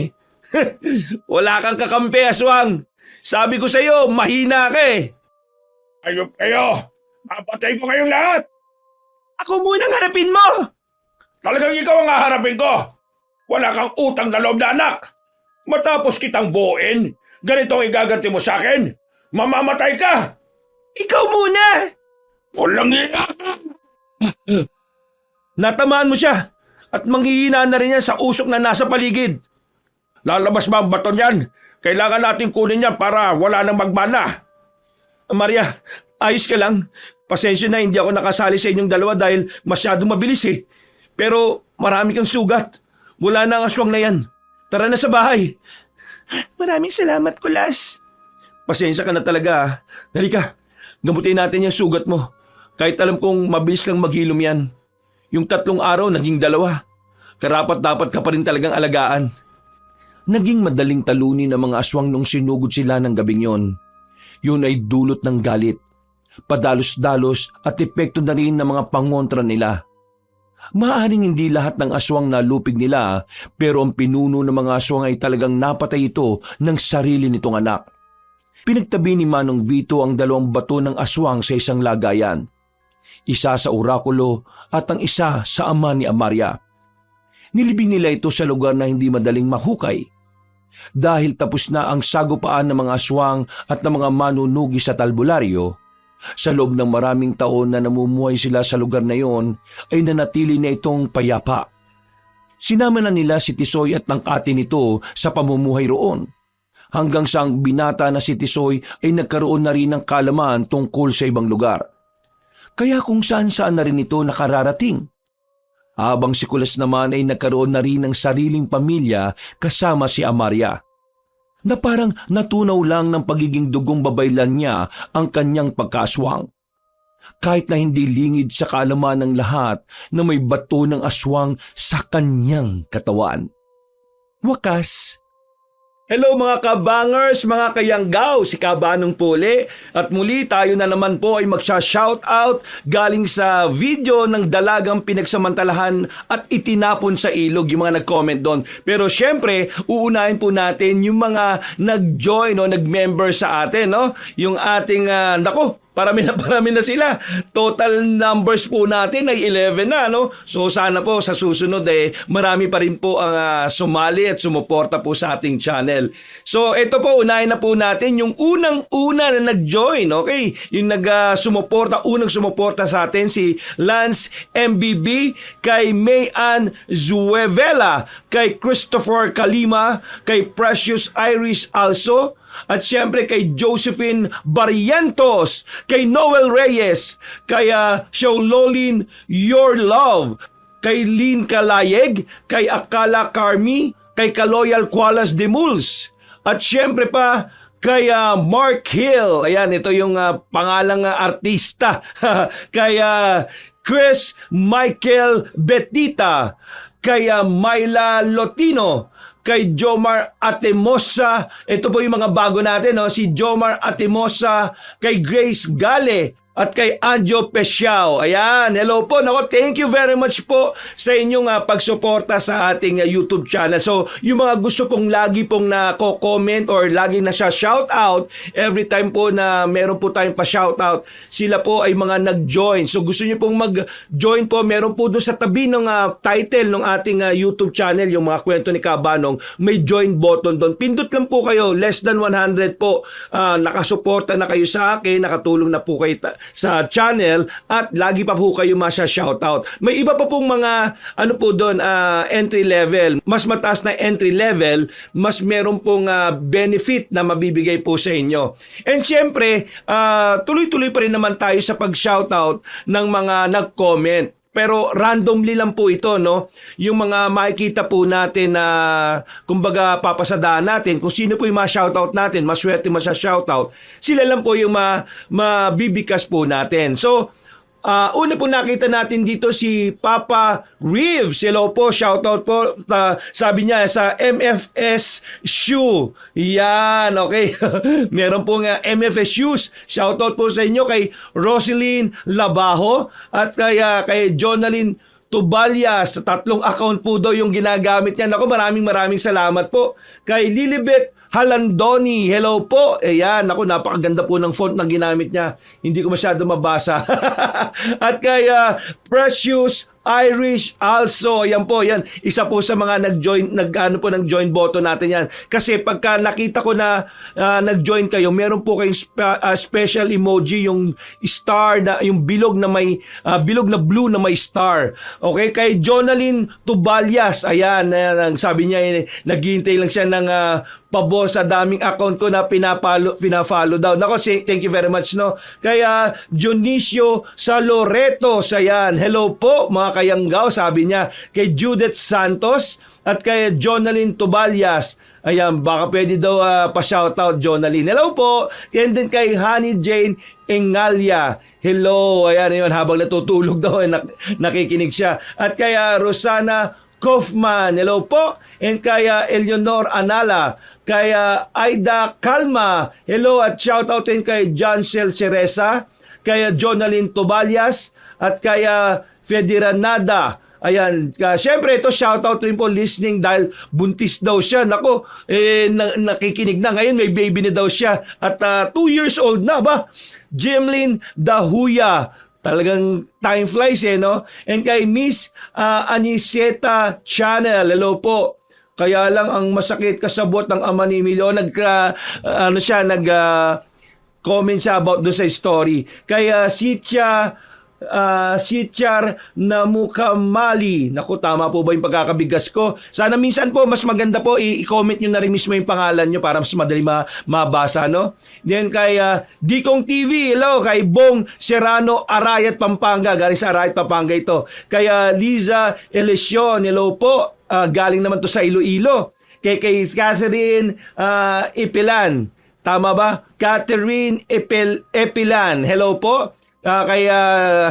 Wala kang kakampi, aswang. Sabi ko sa'yo, mahina ka Ayop kayo! Mapatay ko kayong lahat! Ako munang harapin mo! Talagang ikaw ang haharapin ko! Wala kang utang na loob na anak! Matapos kitang buuin, Ganito ang igaganti mo sa akin? Mamamatay ka! Ikaw muna! Walang iya! Natamaan mo siya at manghihina na rin yan sa usok na nasa paligid. Lalabas ba ang baton yan? Kailangan natin kunin yan para wala nang magmana. Maria, ayos ka lang. Pasensya na hindi ako nakasali sa inyong dalawa dahil masyadong mabilis eh. Pero marami kang sugat. Wala na ang aswang na yan. Tara na sa bahay. Maraming salamat, Kulas. Pasensya ka na talaga ah. Halika, gamutin natin yung sugat mo. Kahit alam kong mabilis lang maghilom yan. Yung 3 araw naging 2. Karapat-dapat ka pa rin talagang alagaan. Naging madaling talunin ang mga aswang nung sinugod sila ng gabing yon. Yun ay dulot ng galit, padalos-dalos at epekto na rin ng mga pangontra nila. Maaaring hindi lahat ng aswang na lupig nila pero ang pinuno ng mga aswang ay talagang napatay ito ng sarili nitong anak. Pinagtabi ni Manong Vito ang 2 bato ng aswang sa isang lagayan. Isa sa orakulo at ang isa sa ama ni Amaria. Nilibing nila ito sa lugar na hindi madaling mahukay. Dahil tapos na ang sagupaan ng mga aswang at ng mga manunugi sa talbularyo, sa loob ng maraming taon na namumuhay sila sa lugar na iyon ay nanatili na itong payapa. Sinama na nila si Tisoy at ang ate nito sa pamumuhay roon. Hanggang sa ang binata na si Tisoy ay nagkaroon na rin ng kaalaman tungkol sa ibang lugar. Kaya kung saan-saan na rin ito nakararating. Habang si Kulas naman ay nagkaroon na rin ng sariling pamilya kasama si Amaria. Na parang natunaw lang ng pagiging dugong babaylan niya ang kanyang pagkaaswang. Kahit na hindi lingid sa kaalaman ng lahat na may bato ng aswang sa kanyang katawan. Wakas. Hello mga kabangers, mga kayanggaw, si Kabanong Puli. At muli tayo na naman po ay magsha-shoutout galing sa video ng dalagang pinagsamantalahan at itinapon sa ilog yung mga nag-comment doon. Pero syempre, uunahin po natin yung mga nag-join o nag-member sa atin, no? Yung ating, parami na sila. Total numbers po natin ay 11 na, no? So sana po sa susunod marami pa rin po ang sumali at sumuporta po sa ating channel. So ito po, unahin na po natin yung unang-una na nag-join, okay? Yung unang sumuporta sa atin si Lance MBB, kay Mayan Zuevela, kay Christopher Kalima, kay Precious Iris Also, at syempre kay Josephine Barrientos, kay Noel Reyes, kay Shaololin Your Love, kay Lynn Kalayeg, kay Akala Carmi, kay Kaloyal Kualas de Muls, at syempre pa kay Mark Hill. Ayan, ito yung pangalang artista. Kay Chris Michael Betita, kay Myla Lotino, kay Jomar Atemosa, ito po yung mga bago natin, no? Si Jomar Atemosa, kay Grace Gale, at kay Anjo Pesiao. Ayan, hello po. Nako, thank you very much po sa inyong pagsuporta sa ating YouTube channel. So, yung mga gusto pong lagi pong nako-comment or lagi na siya shoutout, every time po na meron po tayong pa-shoutout, sila po ay mga nag-join. So, gusto niyo pong mag-join po, meron po doon sa tabi ng title ng ating YouTube channel, yung mga kwento ni Kabanong, may join button doon. Pindot lang po kayo, less than 100 po. Nakasuporta na kayo sa akin, nakatulong na po kayo sa channel at lagi pa po kayo masya-shoutout. May iba pa pong mga po doon, entry level. Mas mataas na entry level, mas meron pong benefit na mabibigay po sa inyo. And syempre, tuloy-tuloy pa rin naman tayo sa pag-shoutout ng mga nag-comment. Pero randomly lang po ito, no? Yung mga makikita po natin na kumbaga papasadaan natin, kung sino po yung ma-shoutout natin, maswerte masya-shoutout, sila lang po yung mabibikas po natin. So, una po nakita natin dito si Papa Reeves. Hello po, shoutout po. Sabi niya sa MFS Shoe. Yan, okay. Meron po nga MFS Shoes. Shoutout po sa inyo kay Roselyn Labajo at kay Jonalyn Tubalyas. 3 account po daw yung ginagamit niya. Ako, maraming salamat po. Kay Lilibet Halandoni, hello po. Ayan, ako napakaganda po ng font na ginamit niya. Hindi ko masyado mabasa. At kay Precious Irish also. Yan po, yan. Isa po sa mga nag-join button natin yan. Kasi pagka nakita ko na nag-join kayo, meron po kayong special emoji, yung star na yung bilog na blue na may star. Okay, kay Jonalyn Tubalyas. Ayan, sabi niya naghihintay lang siya ng pabor sa daming account ko na pina-follow daw. Nako, thank you very much, no. Kaya Dionisio Saloreto, ayan. Hello po mga kayanggaw, sabi niya. Kay Judith Santos at kay Jonalyn Tubalyas. Ayan, baka pwede daw pa-shoutout Jonalyn. Hello po. And then kay Honey Jane Engalia. Hello. Ayan, yun, habang natutulog daw, nakikinig siya. At kay Rosana Kaufman. Hello po. And kaya Eleanor Anala, kaya Aida Calma, hello, at shoutout din kay Jancel Ceresa, kaya Jonalyn Tubalyas, at kaya Federanada. Ayan, syempre ito shoutout rin po listening dahil buntis daw siya. Nako, nakikinig na ngayon, may baby na daw siya at 2 years old na ba? Jemlyn Dahuya. Talagang time flies no? And kay Miss Aniseta Channel, hello po. Kaya lang ang masakit kasabot ng ama ni Emilio, comment siya about doon sa story. Kaya Sichar Namukamali. Naku, tama po ba yung pagkakabigas ko? Sana minsan po, mas maganda po, i-comment nyo na rin mismo yung pangalan nyo para mas madali mabasa, no? Then kay Dikong TV, hello, kay Bong Serrano, Arayat, Pampanga. Galing sa Arayat, Pampanga ito. Kaya Liza Elesion, hello po. Galing naman to sa Iloilo. Kay Catherine Epilan. Tama ba? Catherine Epilan. Hello po. Kaya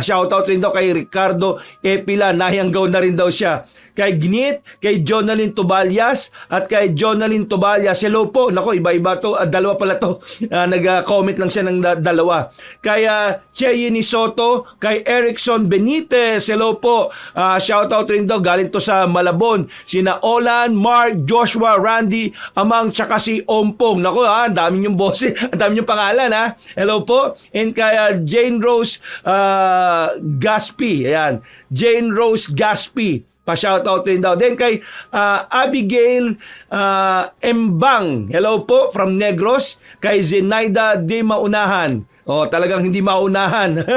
shoutout rin daw kay Ricardo Epilan. Nahiyanggaw na rin daw siya. Kay Gnit, kay Jonalyn Tubalyas, at kay Jonalyn Tubalyas. Hello po. Nako, iba-iba to. Dalawa pala to. Nag-comment lang siya ng dalawa. Kaya Cheyenne Soto, kay Erickson Benitez. Hello po. Shoutout rin daw. Galing to sa Malabon. Sina Olan, Mark, Joshua, Randy, Amang, tsaka si Ompong. Nako, ang dami yung boses. Ang dami yung pangalan, ha. Hello po. And kaya Jane Rose Gaspi. Ayan. Jane Rose Gaspi. Pa-shoutout din daw. Then kay Abigail Embang. Hello po from Negros. Kay Zenaida de Maunahan. Talagang hindi maunahan.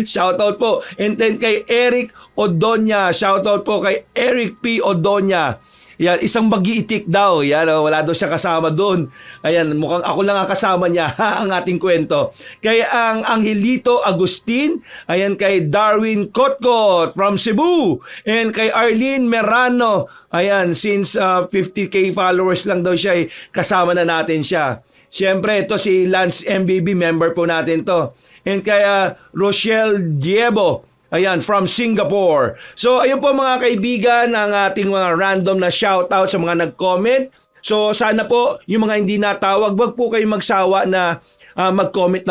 Shoutout po. And then kay Eric Odonya. Shoutout po kay Eric P. Odonya. Yan, isang mag-iitik daw. Yan, wala daw siya kasama doon. Ayan, mukhang ako lang ang kasama niya, ang ating kwento. Kaya ang Angelito Agustin, ayan, kay Darwin Kotkot from Cebu, and kay Arlene Merano, ayan, since 50k followers lang daw siya, kasama na natin siya. Siyempre, ito si Lance MBB, member po natin to. And kaya Rochelle Diebo, ayan, from Singapore. So, ayun po mga kaibigan, ang ating mga random na shoutout sa mga nag-comment. So, sana po, yung mga hindi natawag, wag po kayong magsawa na mag-comment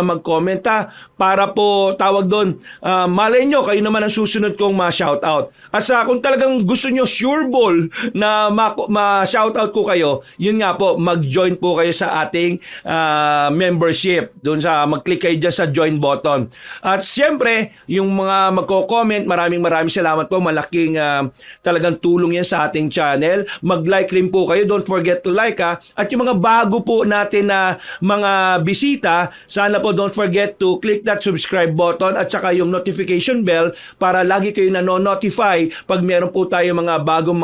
para po tawag doon. Malay nyo, kayo naman ang susunod kong ma-shoutout. At kung talagang gusto nyo sure ball na ma-shoutout ko kayo, yun nga po, mag-join po kayo sa ating membership. Doon mag-click kayo dyan sa join button. At siyempre, yung mga magko-comment, maraming salamat po. Malaking talagang tulong yan sa ating channel. Mag-like rin po kayo. Don't forget to like, ha. At yung mga bago po natin na mga bisita, sana po don't forget to click that subscribe button at saka yung notification bell para lagi kayo na-notify pag meron po tayo mga bagong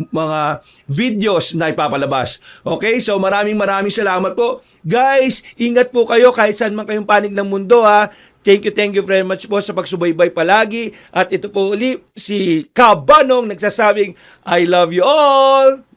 mga videos na ipapalabas. Okay? So maraming salamat po. Guys, ingat po kayo kahit saan man kayong panig ng mundo, ha. Thank you very much po sa pagsubaybay palagi. At ito po uli si Kabanong nagsasabing I love you all!